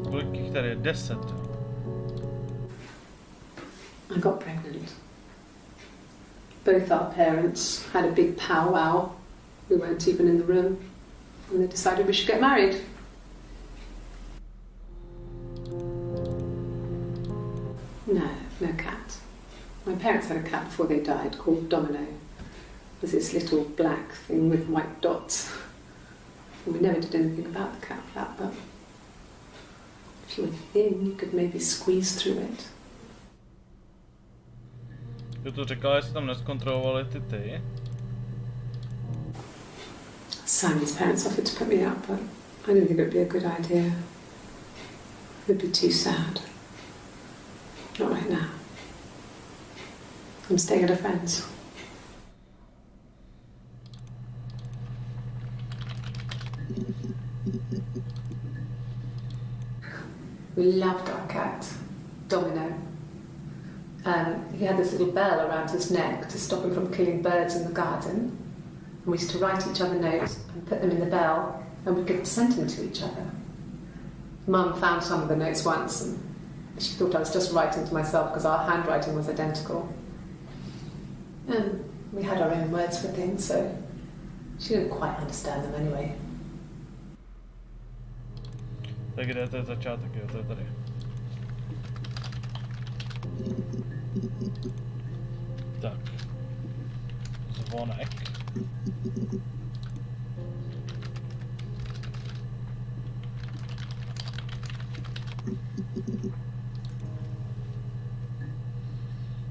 Kolik jich tady je? 10. I got pregnant. Both our parents had a big powwow. We weren't even in the room. And they decided we should get married. No cat. My parents had a cat before they died called Domino. It was this little black thing with white dots. And we never did anything about the cat flap, but if you were thin, you could maybe squeeze through it. Jo, to říkala, že tam neskontrolovali ty. Simon's parents offered to put me up, but I didn't think it would be a good idea. It would be too sad. Not right now. I'm staying at a friend's. We loved our cat, Domino. He had this little bell around his neck to stop him from killing birds in the garden. And we used to write each other notes and put them in the bell, and we could send them to each other. Mum found some of the notes once, and she thought I was just writing to myself because our handwriting was identical. And we had our own words for things, so she didn't quite understand them anyway. Tak kde to je začátek, jo, to je tady. Tak. Zvonek.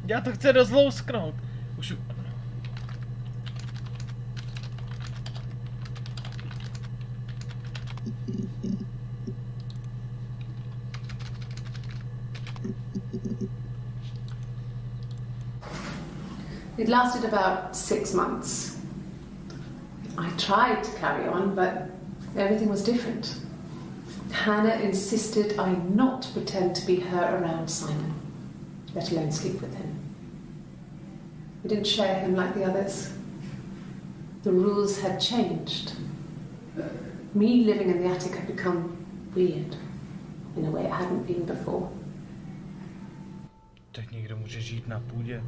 Já to chci rozlousknout. Už... It lasted about 6 months. I tried to carry on, but everything was different. Hannah insisted I not pretend to be her around Simon, let alone sleep with him. We didn't share him like the others. The rules had changed. Me living in the attic had become weird, in a way it hadn't been before. Tak někdo může žít na půdě.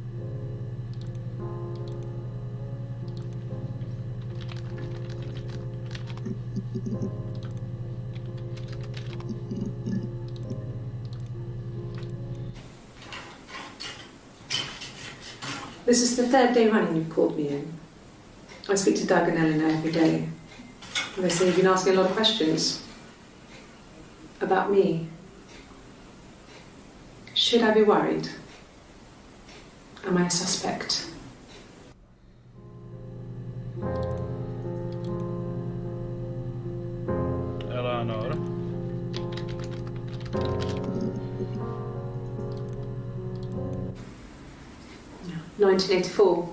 This is the 3rd day running you've called me in. I speak to Doug and Eleanor every day. And they say you've been asking a lot of questions. About me. Should I be worried? Am I a suspect? 1984.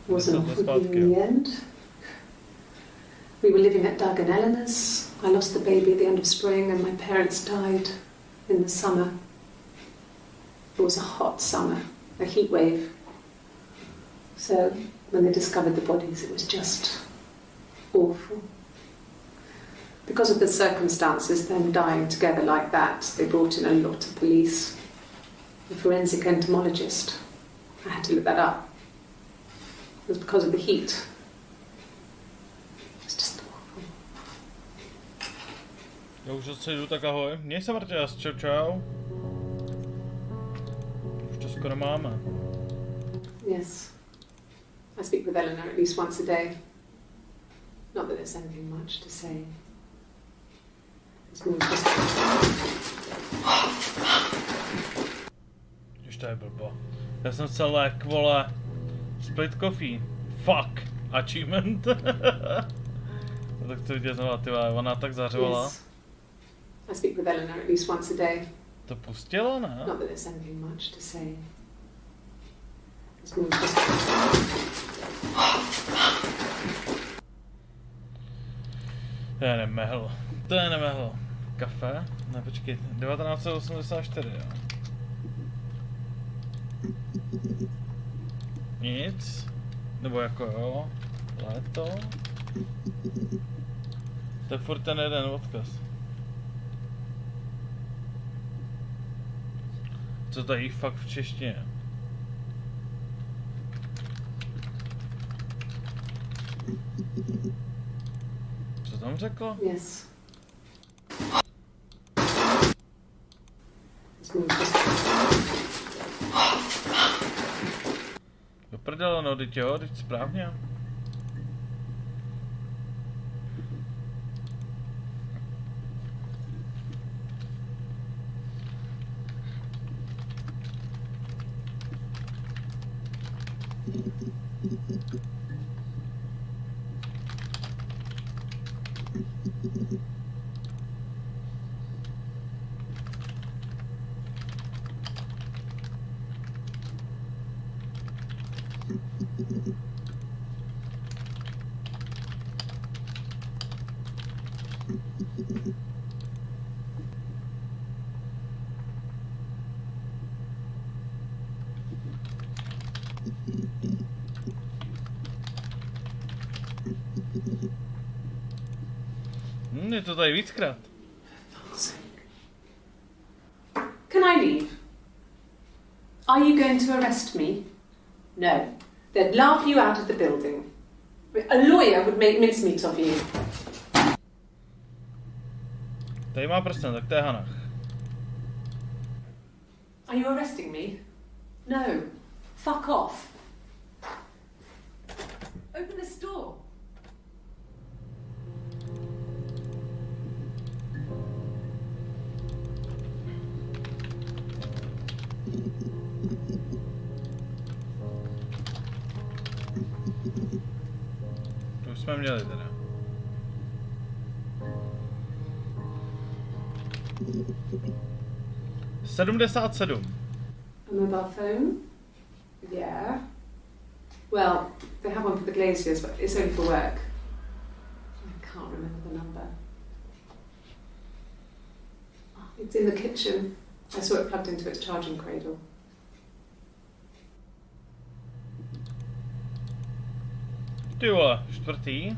Wasn't offered in the end. We were living at Doug and Eleanor's. I lost the baby at the end of spring and my parents died in the summer. It was a hot summer, a heat wave. So when they discovered the bodies, it was just awful. Because of the circumstances, them dying together like that, they brought in a lot of police. A forensic entomologist. I had to look that up. It was because of the heat. It was just awful. Já už zase jdu, tak ahoj. Měj se, Martěs, čau čau. Už to skoro máme. Yes. I speak with Eleanor at least once a day. Not that there's anything much to say. It's more just... Už to je blbo. Já jsem celek, vole. Split coffee. Fuck. Achievement. No tak to vidět znova, ty vole. Ona tak zařvala. Yes. I speak with Eleanor at least once a day. To pustilo, ne? Not that there's anything much to say. It's more just... To je nemehlo. To je nemehlo. Kafe? Ne, počkej. 1984, jo. Nic. Nebo jako jo. Léto. To je furt ten jeden odkaz. Co to je fakt v češtině? Co tam řekl? Yes. Do prdele, no, teď jo, teď správně. Je to tady víckrát. Can I leave? Are you going to arrest me? No. They'd laugh you out of the building. A lawyer would make mincemeat of you. Tady má prsten, tak to je Hanach. Are you arresting me? No. Fuck off. Open this door. To už jsme měli teda. $77. A mobile phone? Yeah. Well, they have one for the Glaziers, but it's only for work. I can't remember the number. Oh, it's in the kitchen. I saw it plugged into its charging cradle. Ty vole, čtvrtý.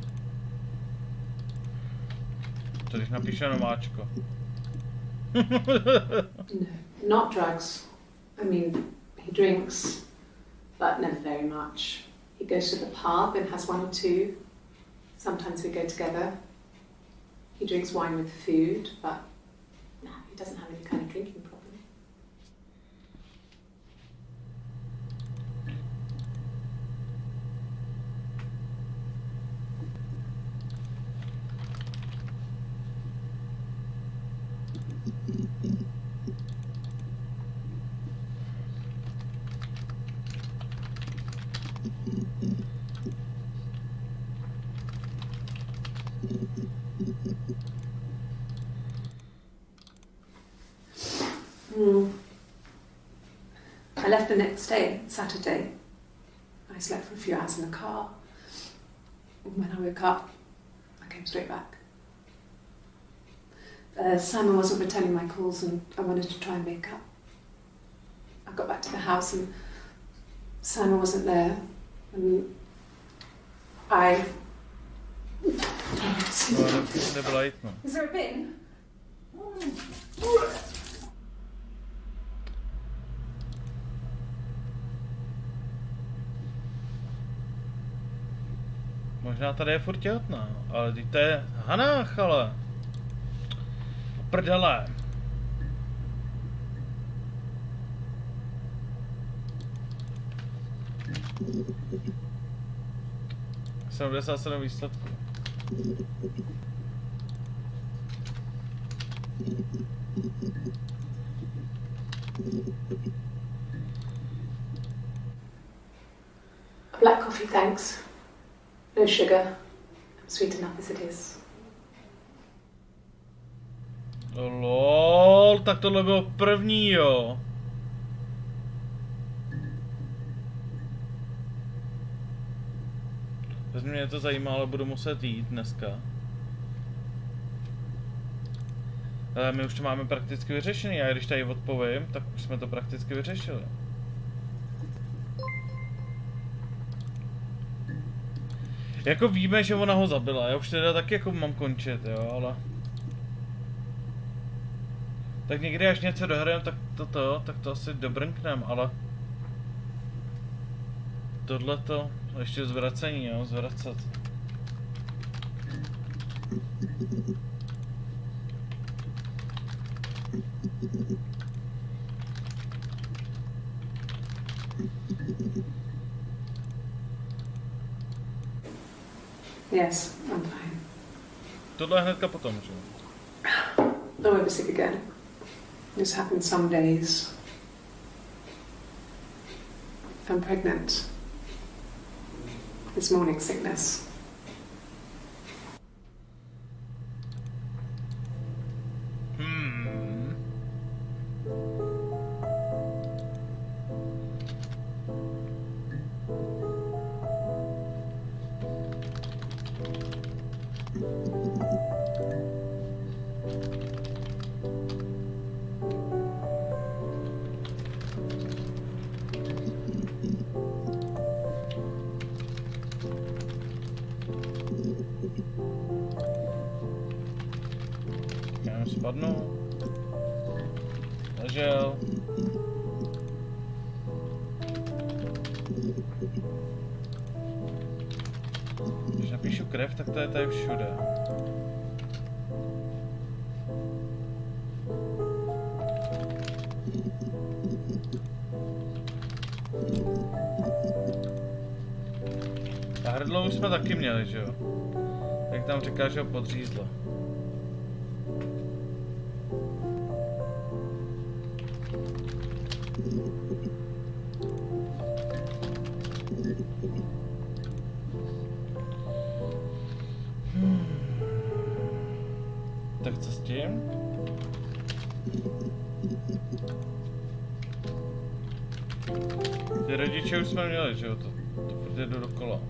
To když napíše nováčko. No, not drugs. I mean, he drinks, but never very much. He goes to the pub and has one or two. Sometimes we go together. He drinks wine with food, but no, he doesn't have any kind of drinking problem. I left the next day, Saturday. I slept for a few hours in the car. When I woke up, I came straight back. Simon wasn't returning my calls and I wanted to try and make up. I got back to the house and Simon wasn't there. And I... Is there a bin? Možná tady je furt těhotná, ale teď to je Hanách, ale... Prdele. Jsem 97 výsledků. Black coffee, thanks. No sugar. Sweet enough as it is. Lol, tak tohle bylo první, jo. Mě to zajímá, ale budu muset jít dneska. Ale my už to máme prakticky vyřešený, a když tady odpovím, tak už jsme to prakticky vyřešili. Jako víme, že ona ho zabila, já už teda taky jako mám končit, jo, ale... Tak někdy až něco dohrajeme, tak to asi dobrnknem, ale... Tohleto, ještě zvracení, jo, zvracet. Yes, I'm fine. Tohle je hnedka potom, že? No, I was sick again. This happened some days. I'm pregnant. It's morning sickness. Spadnu. Ležel. Když napíšu krev, tak to je tady všude. A hrdlo už jsme taky měli, že jo? Jak tam říká, že ho podřízlo. Tak co s tím? Ty rodiče už jsme měli, že jo? To furt jedu dokola.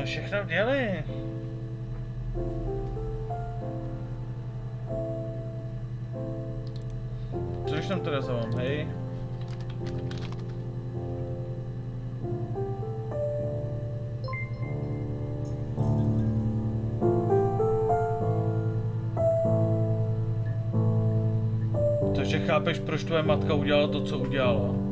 Všechno dělej. Což tam teda zavám, hej? Takže chápeš, proč tvoje matka udělala to, co udělala?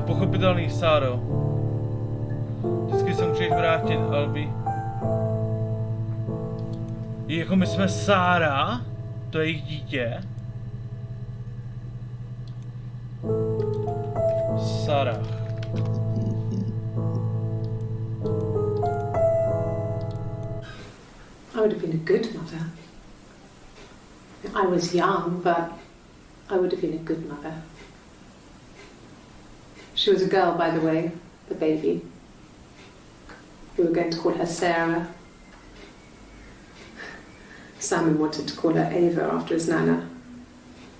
Pochopitelný, Sáro. Vždycky se můžeš vrátit, Albi. Jako my jsme Sára? to jejich dítě. Sarah. I would have been a good mother. I was young, but I would have been a good mother. She was a girl, by the way, the baby. We were going to call her Sarah. Samem wanted to call her Ava after his nana,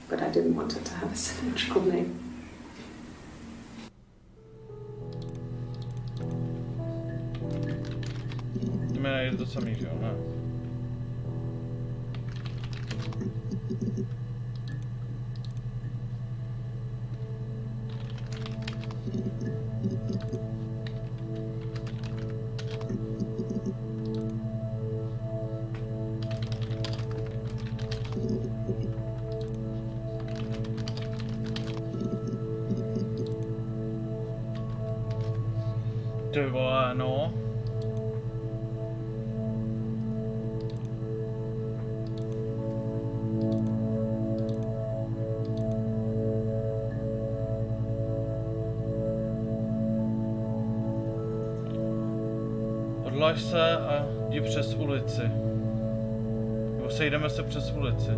but I didn't want her to have a symmetrical name. Jména je to samý, že jo? Ne? Ty vole, no. Odlaž se a jdi přes ulici. Nebo sejdeme se přes ulici.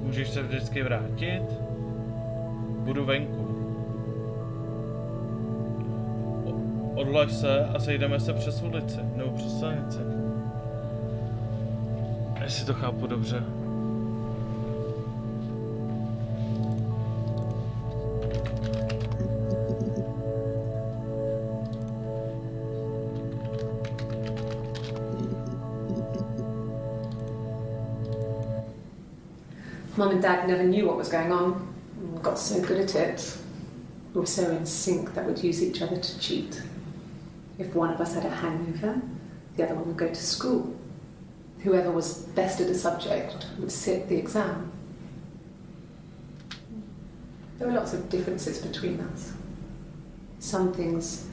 Můžeš se vždycky vrátit? Budu venku. Odlaž se a sejdeme se přes ulici, nebo přes silnici. Jestli to chápu dobře. Mum and Dad never knew what was going on. Got so good at it. We were so in sync that we'd use each other to cheat. If one of us had a hangover, the other one would go to school. Whoever was best at a subject would sit the exam. There were lots of differences between us. Some things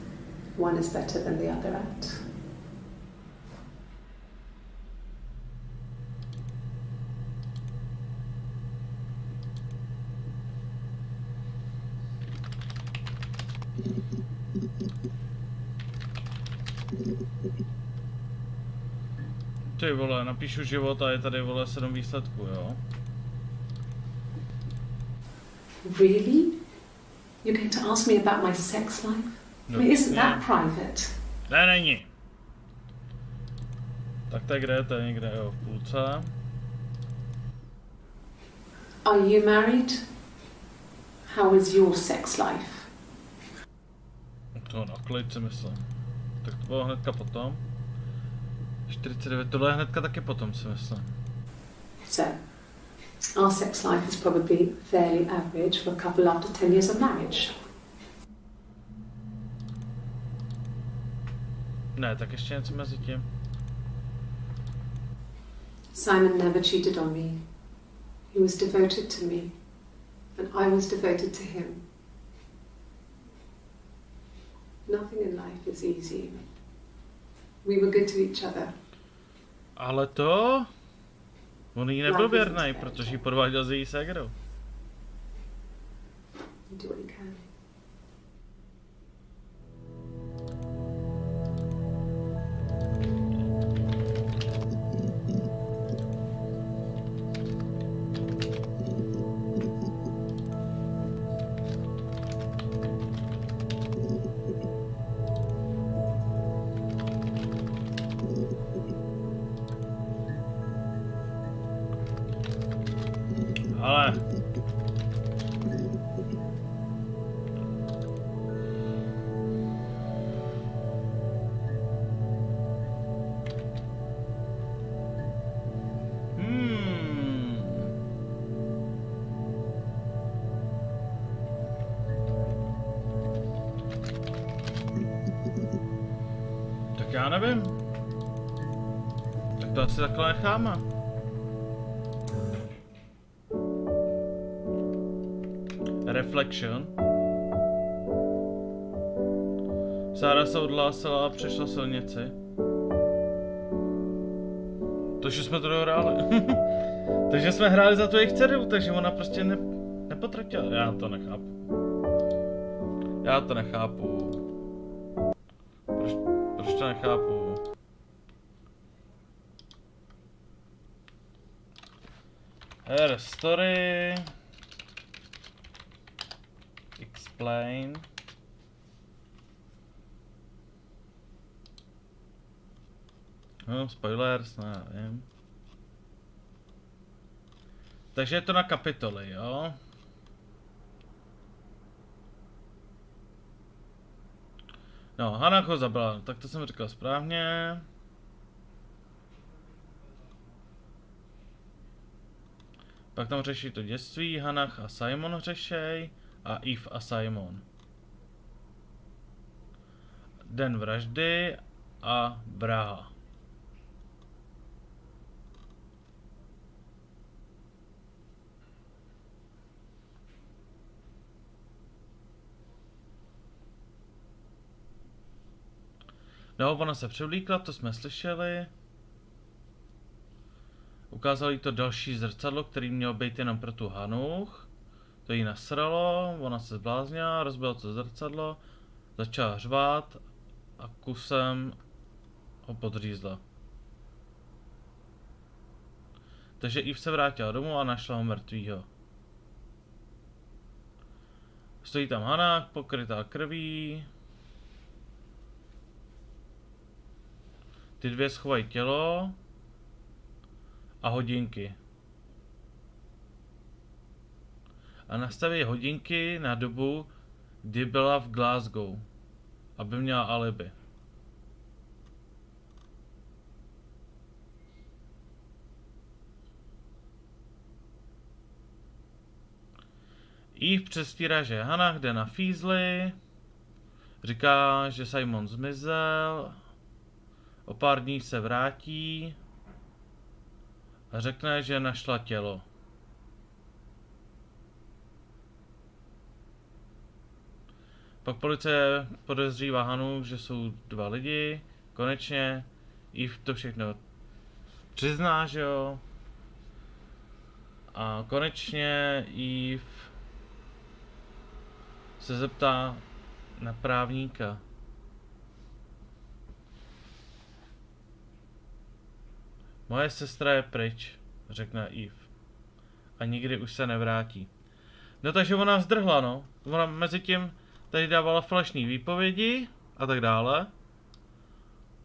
one is better than the other at. Ty vole, napíšu život a je tady vole 7 výsledků, jo? Really? You're going to ask me about my sex life? No, I mean, isn't that private? Ne, není. Tak to je kde? To je někde, jo, v půlce. Are you married? How is your sex life? To na klid si myslím. Tak to bylo hnedka potom. 49, tohle je hnedka taky potom si myslím. So, our sex life is probably fairly average for a couple after 10 years of marriage. Ne, tak ještě něco mezi tím. Simon never cheated on me. He was devoted to me, and I was devoted to him. Nothing in life is easy. We were good to each other. Ale to... On jí nebyl věrnej, protože ji podváděl s její ségrou. You do what you can. Ale... Tak já nevím. Tak to asi takhle necháme. Reflection. Sára se odhlásila a přešla silnici. Takže jsme to dohráli. Takže jsme hráli za tu jejich dceru, takže ona prostě nepotratila. Já to nechápu. Já to nechápu. Proč to nechápu? Her story. Explain. No, spoilers, nevím. Takže je to na kapitoly, jo? No, Hannah ho zabila, tak to jsem říkal správně. Pak tam řeší to dětství, Hannah a Simon řešej a Eve a Simon. Den vraždy a vraha. No, ona se převlíkla, to jsme slyšeli. Ukázali jí to další zrcadlo, který měl být jenom pro tu Hannah. To jí nasralo, ona se zbláznila, rozbila to zrcadlo, začala řvát a kusem ho podřízla. Takže Eve se vrátila domů a našla ho mrtvýho. Stojí tam Hannah, pokrytá krví. Ty dvě schovají tělo a hodinky. A nastaví hodinky na dobu, kdy byla v Glasgow, aby měla alibi. Eve přestírá, že Hannah jde na fízly, říká, že Simon zmizel, o pár dní se vrátí a řekne, že našla tělo. Pak policie podezřívá Hannah, že jsou dva lidi. Konečně Eve to všechno přizná, že jo. A konečně Eve se zeptá na právníka. Moje sestra je pryč, řekne Eve. A nikdy už se nevrátí. No takže ona zdrhla, no. Ona mezi tím tady dávala falešné výpovědi a tak dále.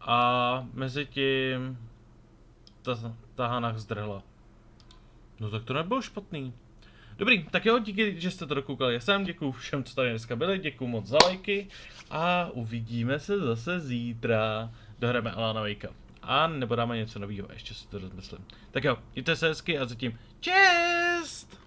A mezi tím ta Hannah zdrhla. No tak to nebylo špatný. Dobrý, tak jo, díky, že jste to dokoukali sem, děkuju všem, co tady dneska byli, děkuju moc za lajky a uvidíme se zase zítra. Dohrajeme Alana Wakea. A nebo dáme něco nového, ještě si to rozmyslím. Tak jo, mějte se hezky a zatím čest!